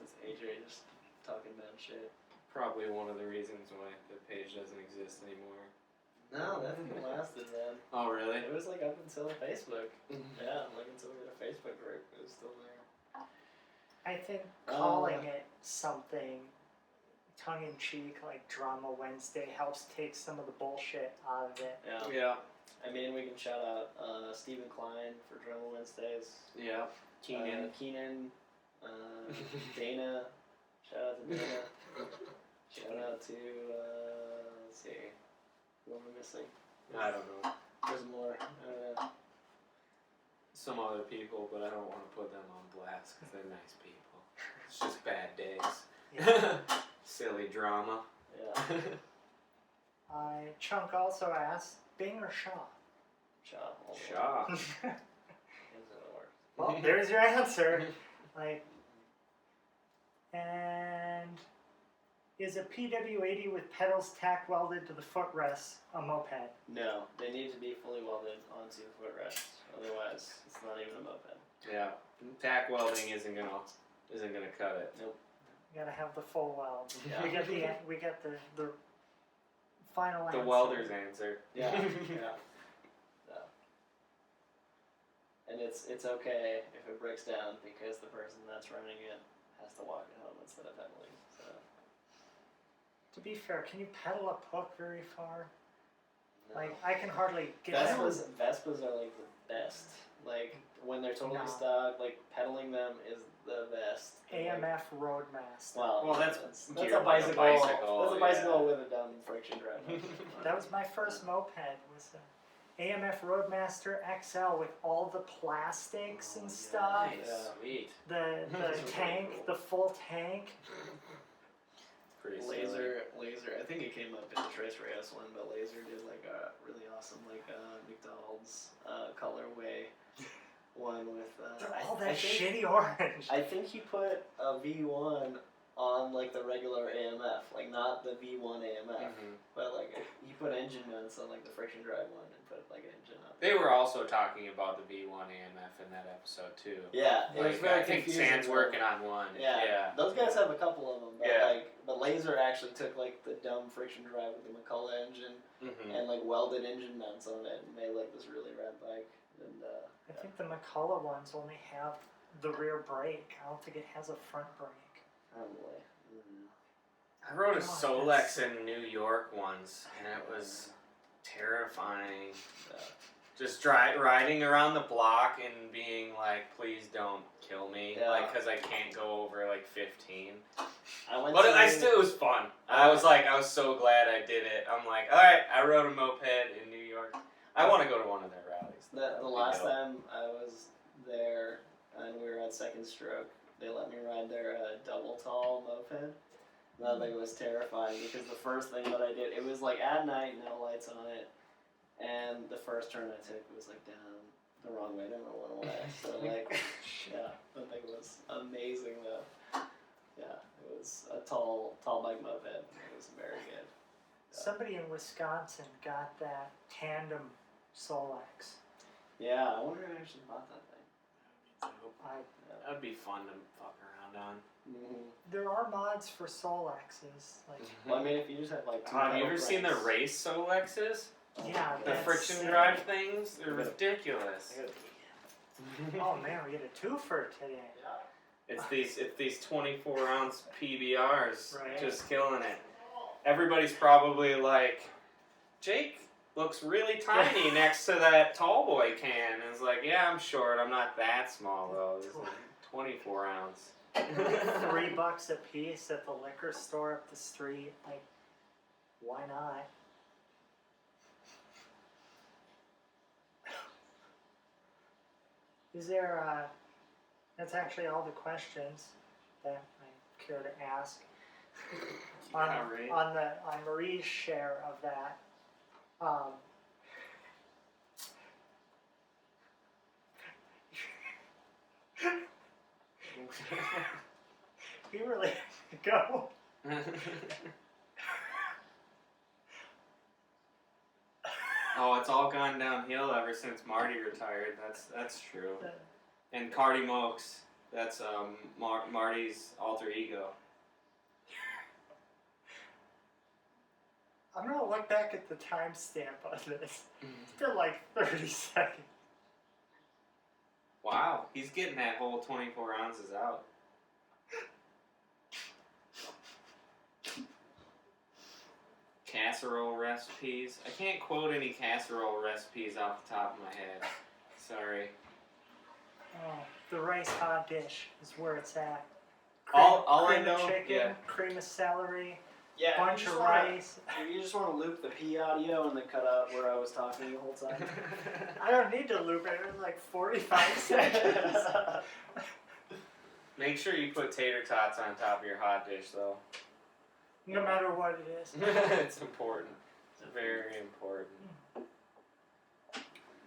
It's AJ just talking bad shit. Probably one of the reasons why the page doesn't exist anymore. No, that thing lasted, man. Oh, really? It was like up until Facebook. Yeah, like until we had a Facebook group, it was still there. I think calling it something tongue-in-cheek like Drama Wednesday helps take some of the bullshit out of it. Yeah. Yeah. I mean, we can shout out Stephen Klein for Drama Wednesdays. Yeah. Keenan. Keenan. Dana. Shout out to Dana. Shout out to, let's see, who am I missing? I don't know. There's more. Some other people, but I don't want to put them on blast because they're nice people. It's just bad days. Yeah. Silly drama. Yeah. Chunk also asked, Bing or Shaw? Shaw. Shaw. Well, there's your answer. Like, and is a PW80 with pedals tack welded to the footrest a moped? No, they need to be fully welded onto the footrest. Otherwise, it's not even a moped. Yeah. Tack welding isn't gonna cut it. Nope. You gotta have the full weld. Yeah. We get the final answer. The welder's answer. Yeah. Yeah. And it's okay if it breaks down because the person that's running it has to walk it home instead of pedaling. So. To be fair, can you pedal a hook very far? No. Like, I can hardly get Vespas are like the best. Like when they're totally No. stock, like pedaling them is the best. AMF Roadmaster. Well, that's a geared like a bicycle. bicycle, That's a yeah. bicycle with a dumb friction drive. That was my first moped. Was a AMF Roadmaster XL with all the plastics and stuff. Nice. Yeah. Sweet. The That's tank, really cool. the full tank. Pretty silly. Laser. I think it came up in the Trace Reyes one, but Laser did like a really awesome McDonald's colorway one with. They're all that I think, shitty orange. I think he put a V1 on like the regular AMF, like not the V1 AMF, Mhm. but like he put engine vents on like the friction drive one and put like an engine on. They were also talking about the V1 AMF in that episode too. Yeah, it was Like, very I think confusing. Sam's working on one. Yeah, those guys have a couple of them, but Yeah. but Laser actually took like the dumb friction drive with the McCullough engine Mm-hmm. and like welded engine vents on it and made like this really rad bike. And I think the McCullough ones only have the rear brake. I don't think it has a front brake. probably. I rode a God, Solex in New York once, and it was terrifying. Just riding around the block and being like, please don't kill me, Yeah. like, because I can't go over like 15. I went But to, it was fun. I was so glad I did it. I'm like, all right, I rode a moped in New York. I want to go to one of their rallies. the last time I was there and we were at Second Stroke, they let me ride their double tall moped. That thing was terrifying because the first thing that I did, it was like at night, no lights on it, and the first turn I took was like down the wrong way, down the one way. So like, yeah, that thing was amazing though. Yeah, it was a tall bike moped. It was very good. Somebody in Wisconsin got that tandem Solex. Yeah, I wonder who actually bought that thing. That'd be fun to fuck around on. Mm-hmm. There are mods for Solexes, like Well, I mean, if you just have like two Have you pedal ever seen the cranks- race Solexes? yeah, The that's friction sick. drive things? They're I gotta- ridiculous. Oh man, we get a twofer today. It's these 24-ounce PBRs, Right. just killing it. Everybody's probably like, Jake looks really tiny next to that tall boy can. And it's like, yeah, I'm short. I'm not that small though. It's like 24 ounce. $3 a piece at the liquor store up the street. Like, why not? Is there, that's actually all the questions that I care to ask. on, Yeah, right. on Marie's share of that. You really have to go. Oh, it's all gone downhill ever since Marty retired. That's true. And Cardi Mokes, that's Marty's alter ego. I'm gonna look back at the timestamp on this. It's been like 30 seconds. Wow, he's getting that whole 24 ounces out. Casserole recipes. I can't quote any casserole recipes off the top of my head. Sorry. Oh, the rice hot dish is where it's at. All I cream of know- chicken, yeah. cream of celery, Yeah, bunch if you of just wanna- rice. If you just want to loop the P audio and then cut out where I was talking the whole time. I don't need to loop it. It was like 45 seconds. Make sure you put tater tots on top of your hot dish, though. No matter what it is. It's important. It's very important.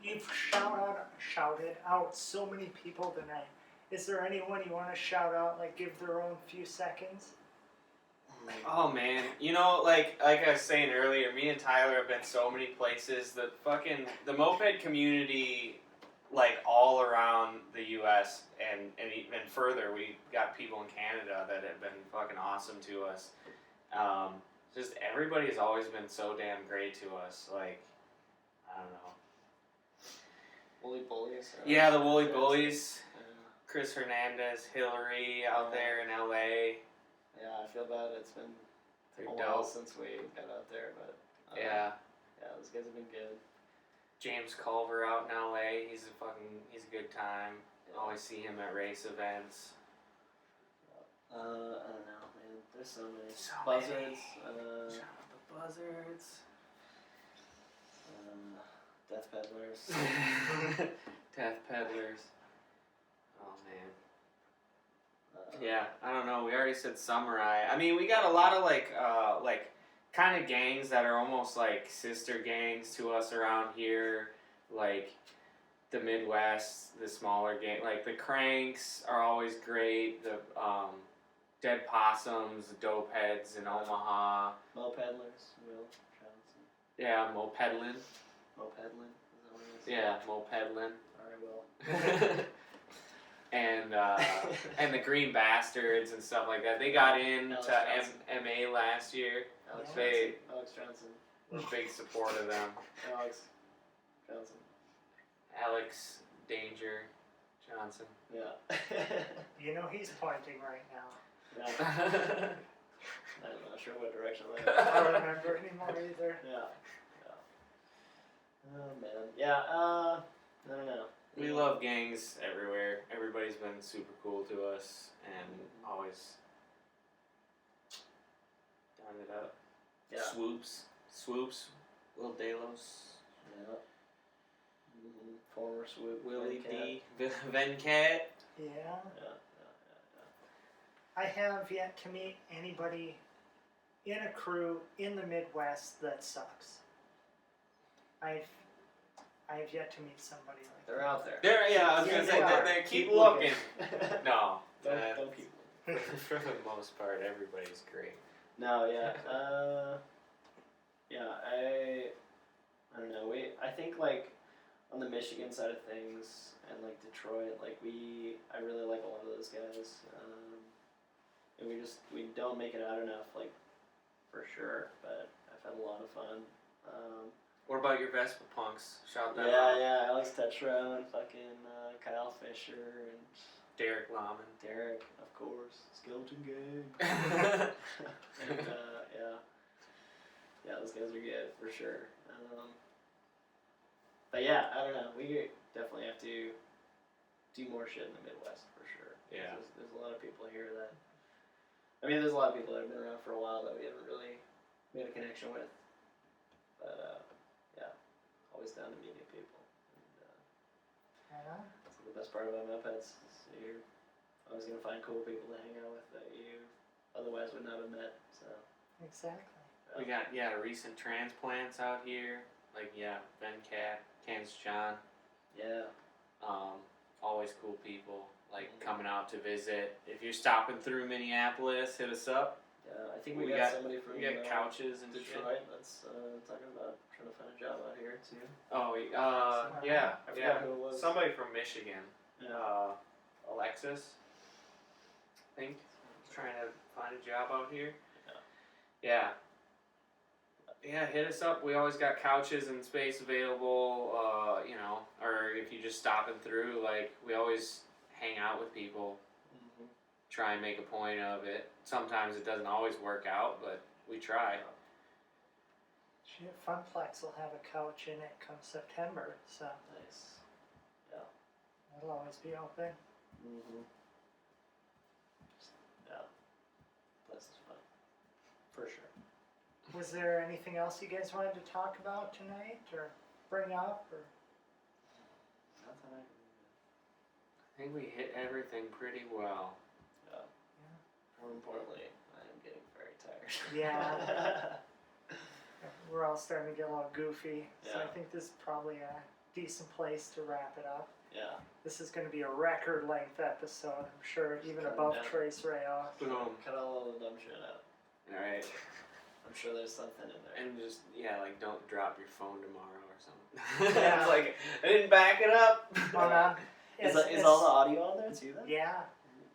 You've shouted out so many people tonight. Is there anyone you want to shout out, like give their own few seconds? Oh man, you know, like I was saying earlier, me and Tyler have been so many places. The moped community, like all around the U.S. and even further, we got people in Canada that have been fucking awesome to us. Just everybody's always been so damn great to us. Like, I don't know. Woolly Bullies. Yeah, the Woolly Bullies, Chris Hernandez, Hillary out there in L.A. Yeah, I feel bad. It's been They're a while dope. since we got out there, but Yeah. yeah, those guys have been good. James Culver out in LA, he's a good time. Always see him at race events. I don't know, man. There's so many. So Buzzards. Shout out the Buzzards. Death Peddlers. Death Peddlers. Oh man. Yeah, I don't know. We already said Samurai. I mean, we got a lot of like kind of gangs that are almost like sister gangs to us around here, like the Midwest, the smaller gang. Like the Cranks are always great. The Dead Possums, the Dope Heads in Omaha. Mo Peddlers. Will Johnson. Yeah, Mo Peddlin. Mo Peddlin. Is that what it is? Yeah, Mo Peddlin. Alright, Will. and the Green Bastards and stuff like that. They got into Alex Johnson. MA last year. Alex They- Johnson. Alex Johnson. We're a big support of them. Alex Johnson. Alex Danger Johnson. Yeah. You know he's pointing right now. Yeah. I'm not sure what direction I that don't remember anymore either. Yeah. Oh man. Yeah, I don't know. We love gangs everywhere. Everybody's been super cool to us and always done it up. Yeah. Swoops, Lil Delos, Yeah. Former swoop. Willie Venkat. D, Venkat. Yeah. Yeah. I have yet to meet anybody in a crew in the Midwest that sucks. I've yet to meet somebody like They're that. out there. I was Yeah, gonna say they are. they keep looking. No, Don't keep looking. for the most part, everybody's great. No, yeah. I don't know. I think like on the Michigan side of things and like Detroit, like I really like a lot of those guys. And we don't make it out enough, like for sure. But I've had a lot of fun. What about your Vespa punks? Shout them out. Yeah. Alex Tetro and fucking Kyle Fisher and Derek Lahman. Derek, of course. Skeleton Gang. And, yeah, those guys are good for sure. But yeah, I don't know. We definitely have to do more shit in the Midwest for sure. Yeah. There's a lot of people here that. I mean, there's a lot of people that have been around for a while that we haven't really made a connection with. But yeah, always down to meet new people. And, that's the best part about Mopeds. You're always gonna find cool people to hang out with that you otherwise would not have met. So. Exactly. We got recent transplants out here. Like Ben Cat, Kansas John. Yeah. Always cool people. Like coming out to visit. If you're stopping through Minneapolis, hit us up. Yeah, I think we got somebody from we got couches and Detroit shit. that's talking about trying to find a job out here too. Oh, I forgot who it was. Somebody from Michigan. Yeah. Alexis, I think, trying to find a job out here. Yeah. Yeah, hit us up. We always got couches and space available, or if you're just stopping through, like, we always hang out with people, try and make a point of it. Sometimes it doesn't always work out, but we try. Shit, Funplex will have a couch in it come September, so Nice. Yeah. it'll always be open. Yeah. That's fun. For sure. Was there anything else you guys wanted to talk about tonight, or bring up, or? Nothing I think we hit everything pretty well. More importantly, I am getting very tired. Yeah. We're all starting to get a little goofy, so I Yeah. think this is probably a decent place to wrap it up. Yeah. This is going to be a record length episode, I'm sure, even cut it above down. Trace Rail. Boom. Cut all the dumb shit out. Alright. I'm sure there's something in there. And just, like, don't drop your phone tomorrow or something. Yeah. It's like, I didn't back it up. Well, now, Is all the audio on there too then? Yeah.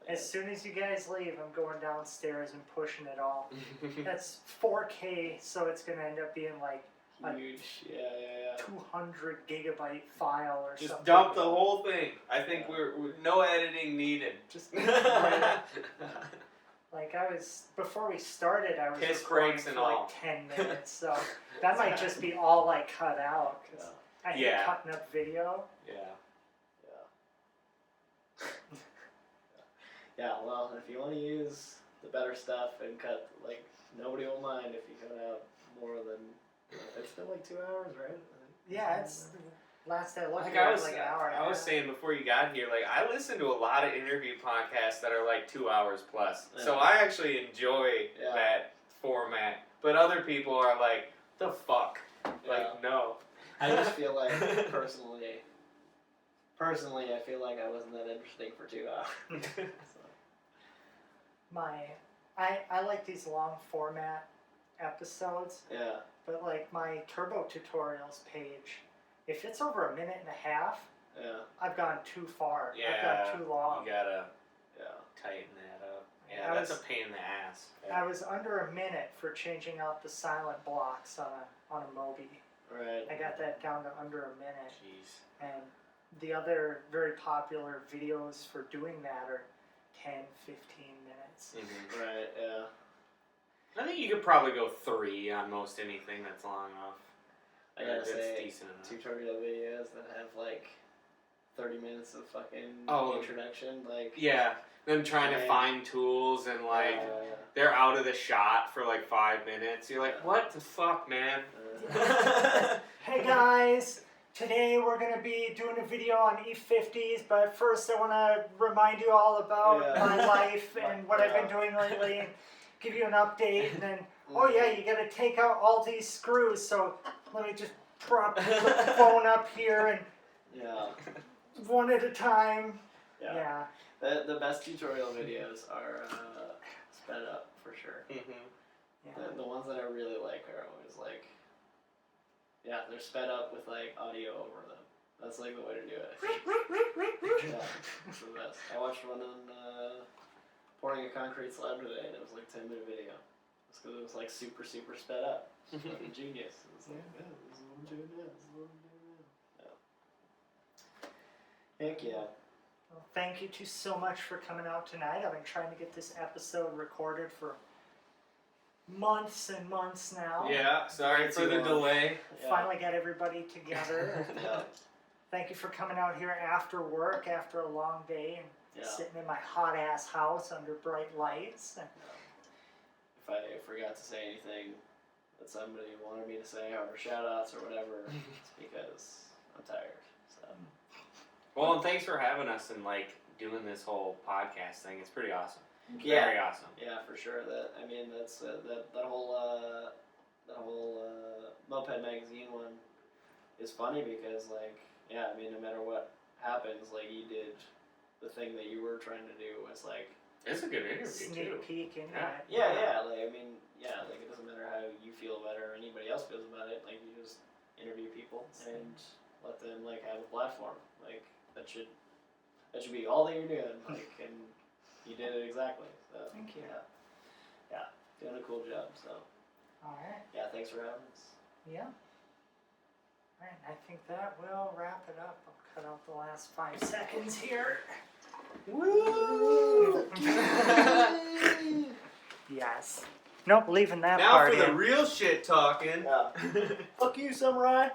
As soon as you guys leave, I'm going downstairs and pushing it all. That's 4K, so it's going to end up being like a Huge. Yeah. 200 gigabyte file or Just something. dump the whole thing. I think we're no editing needed. Just like before we started, I was Piss recording breaks for and like all. 10 minutes, so that might just be all like cut out. 'Cause I hate Yeah. cutting up video. Yeah, well, if you want to use the better stuff and cut, like, nobody will mind if you cut out more than, it's been like 2 hours, right? Yeah, it's last I looked, Like it I was was, like an hour and a I was half. saying before you got here, like I listen to a lot of interview podcasts that are like 2 hours plus. So Yeah. I actually enjoy Yeah. that format. But other people are like, the fuck? Yeah. Like, no. I just feel like, personally, I feel like I wasn't that interesting for 2 hours. So. I like these long format episodes, Yeah. but like my turbo tutorials page, if it's over a minute and a half, Yeah. I've gone too far. I've Yeah, gone too long. You gotta Yeah. tighten that up. I Yeah, that's was- a pain in the ass. I was under a minute for changing out the silent blocks on a Moby. Right. I got that down to under a minute. Jeez. And the other very popular videos for doing that are 10, 15 minutes. Mm-hmm. Right, yeah. I think you could probably go 3 on most anything that's long enough. I gotta That's say, decent enough. tutorial videos that have like 30 minutes of fucking Oh. introduction, like... Yeah, them trying to Yeah. find tools and like yeah. they're out of the shot for like 5 minutes. You're like, what the fuck, man? Hey guys, today we're going to be doing a video on E50s, but first I want to remind you all about Yeah. my life and what I've been Yeah. doing lately. give you an update, and then, oh yeah, you gotta take out all these screws, so let me just prop the phone up here and Yeah. one at a time. Yeah. The best tutorial videos are sped up for sure. Mm-hmm. The ones that I really like are always like, yeah, they're sped up with like audio over them. That's like the way to do it. Yeah, it's the best. I watched one on pouring a concrete slab today, and it was like 10-minute video. It's because it was like super sped up. It's fucking genius. It's like, yeah, this is what I'm doing now. This is what I'm doing now. Yeah. Heck yeah. Well, thank you two so much for coming out tonight. I've been trying to get this episode recorded for months and months now. Yeah, sorry for the delay. Finally got everybody together. Yeah. Thank you for coming out here after work, after a long day, and Yeah. sitting in my hot ass house under bright lights. And If I forgot to say anything that somebody wanted me to say, or shout outs or whatever, it's because I'm tired. So. Well, and thanks for having us and like doing this whole podcast thing. It's pretty awesome. Yeah. Very awesome. Yeah, for sure. That's that whole Moped Magazine one is funny because no matter what happens, like you did the thing that you were trying to do was like It's a good interview sneak too. peek into Yeah. it. Like it doesn't matter how you feel about it or anybody else feels about it. Like you just interview people and let them like have a platform. Like that should be all that you're doing. Like and you did it exactly. So Thank you. Yeah, doing a cool job. So Alright, yeah, thanks for having us. yeah. Alright, I think that will wrap it up. I'll cut out the last 5 seconds here. Woo! Yes. Nope, leaving that Now part for the in. real shit talking. Yeah. Fuck you, samurai.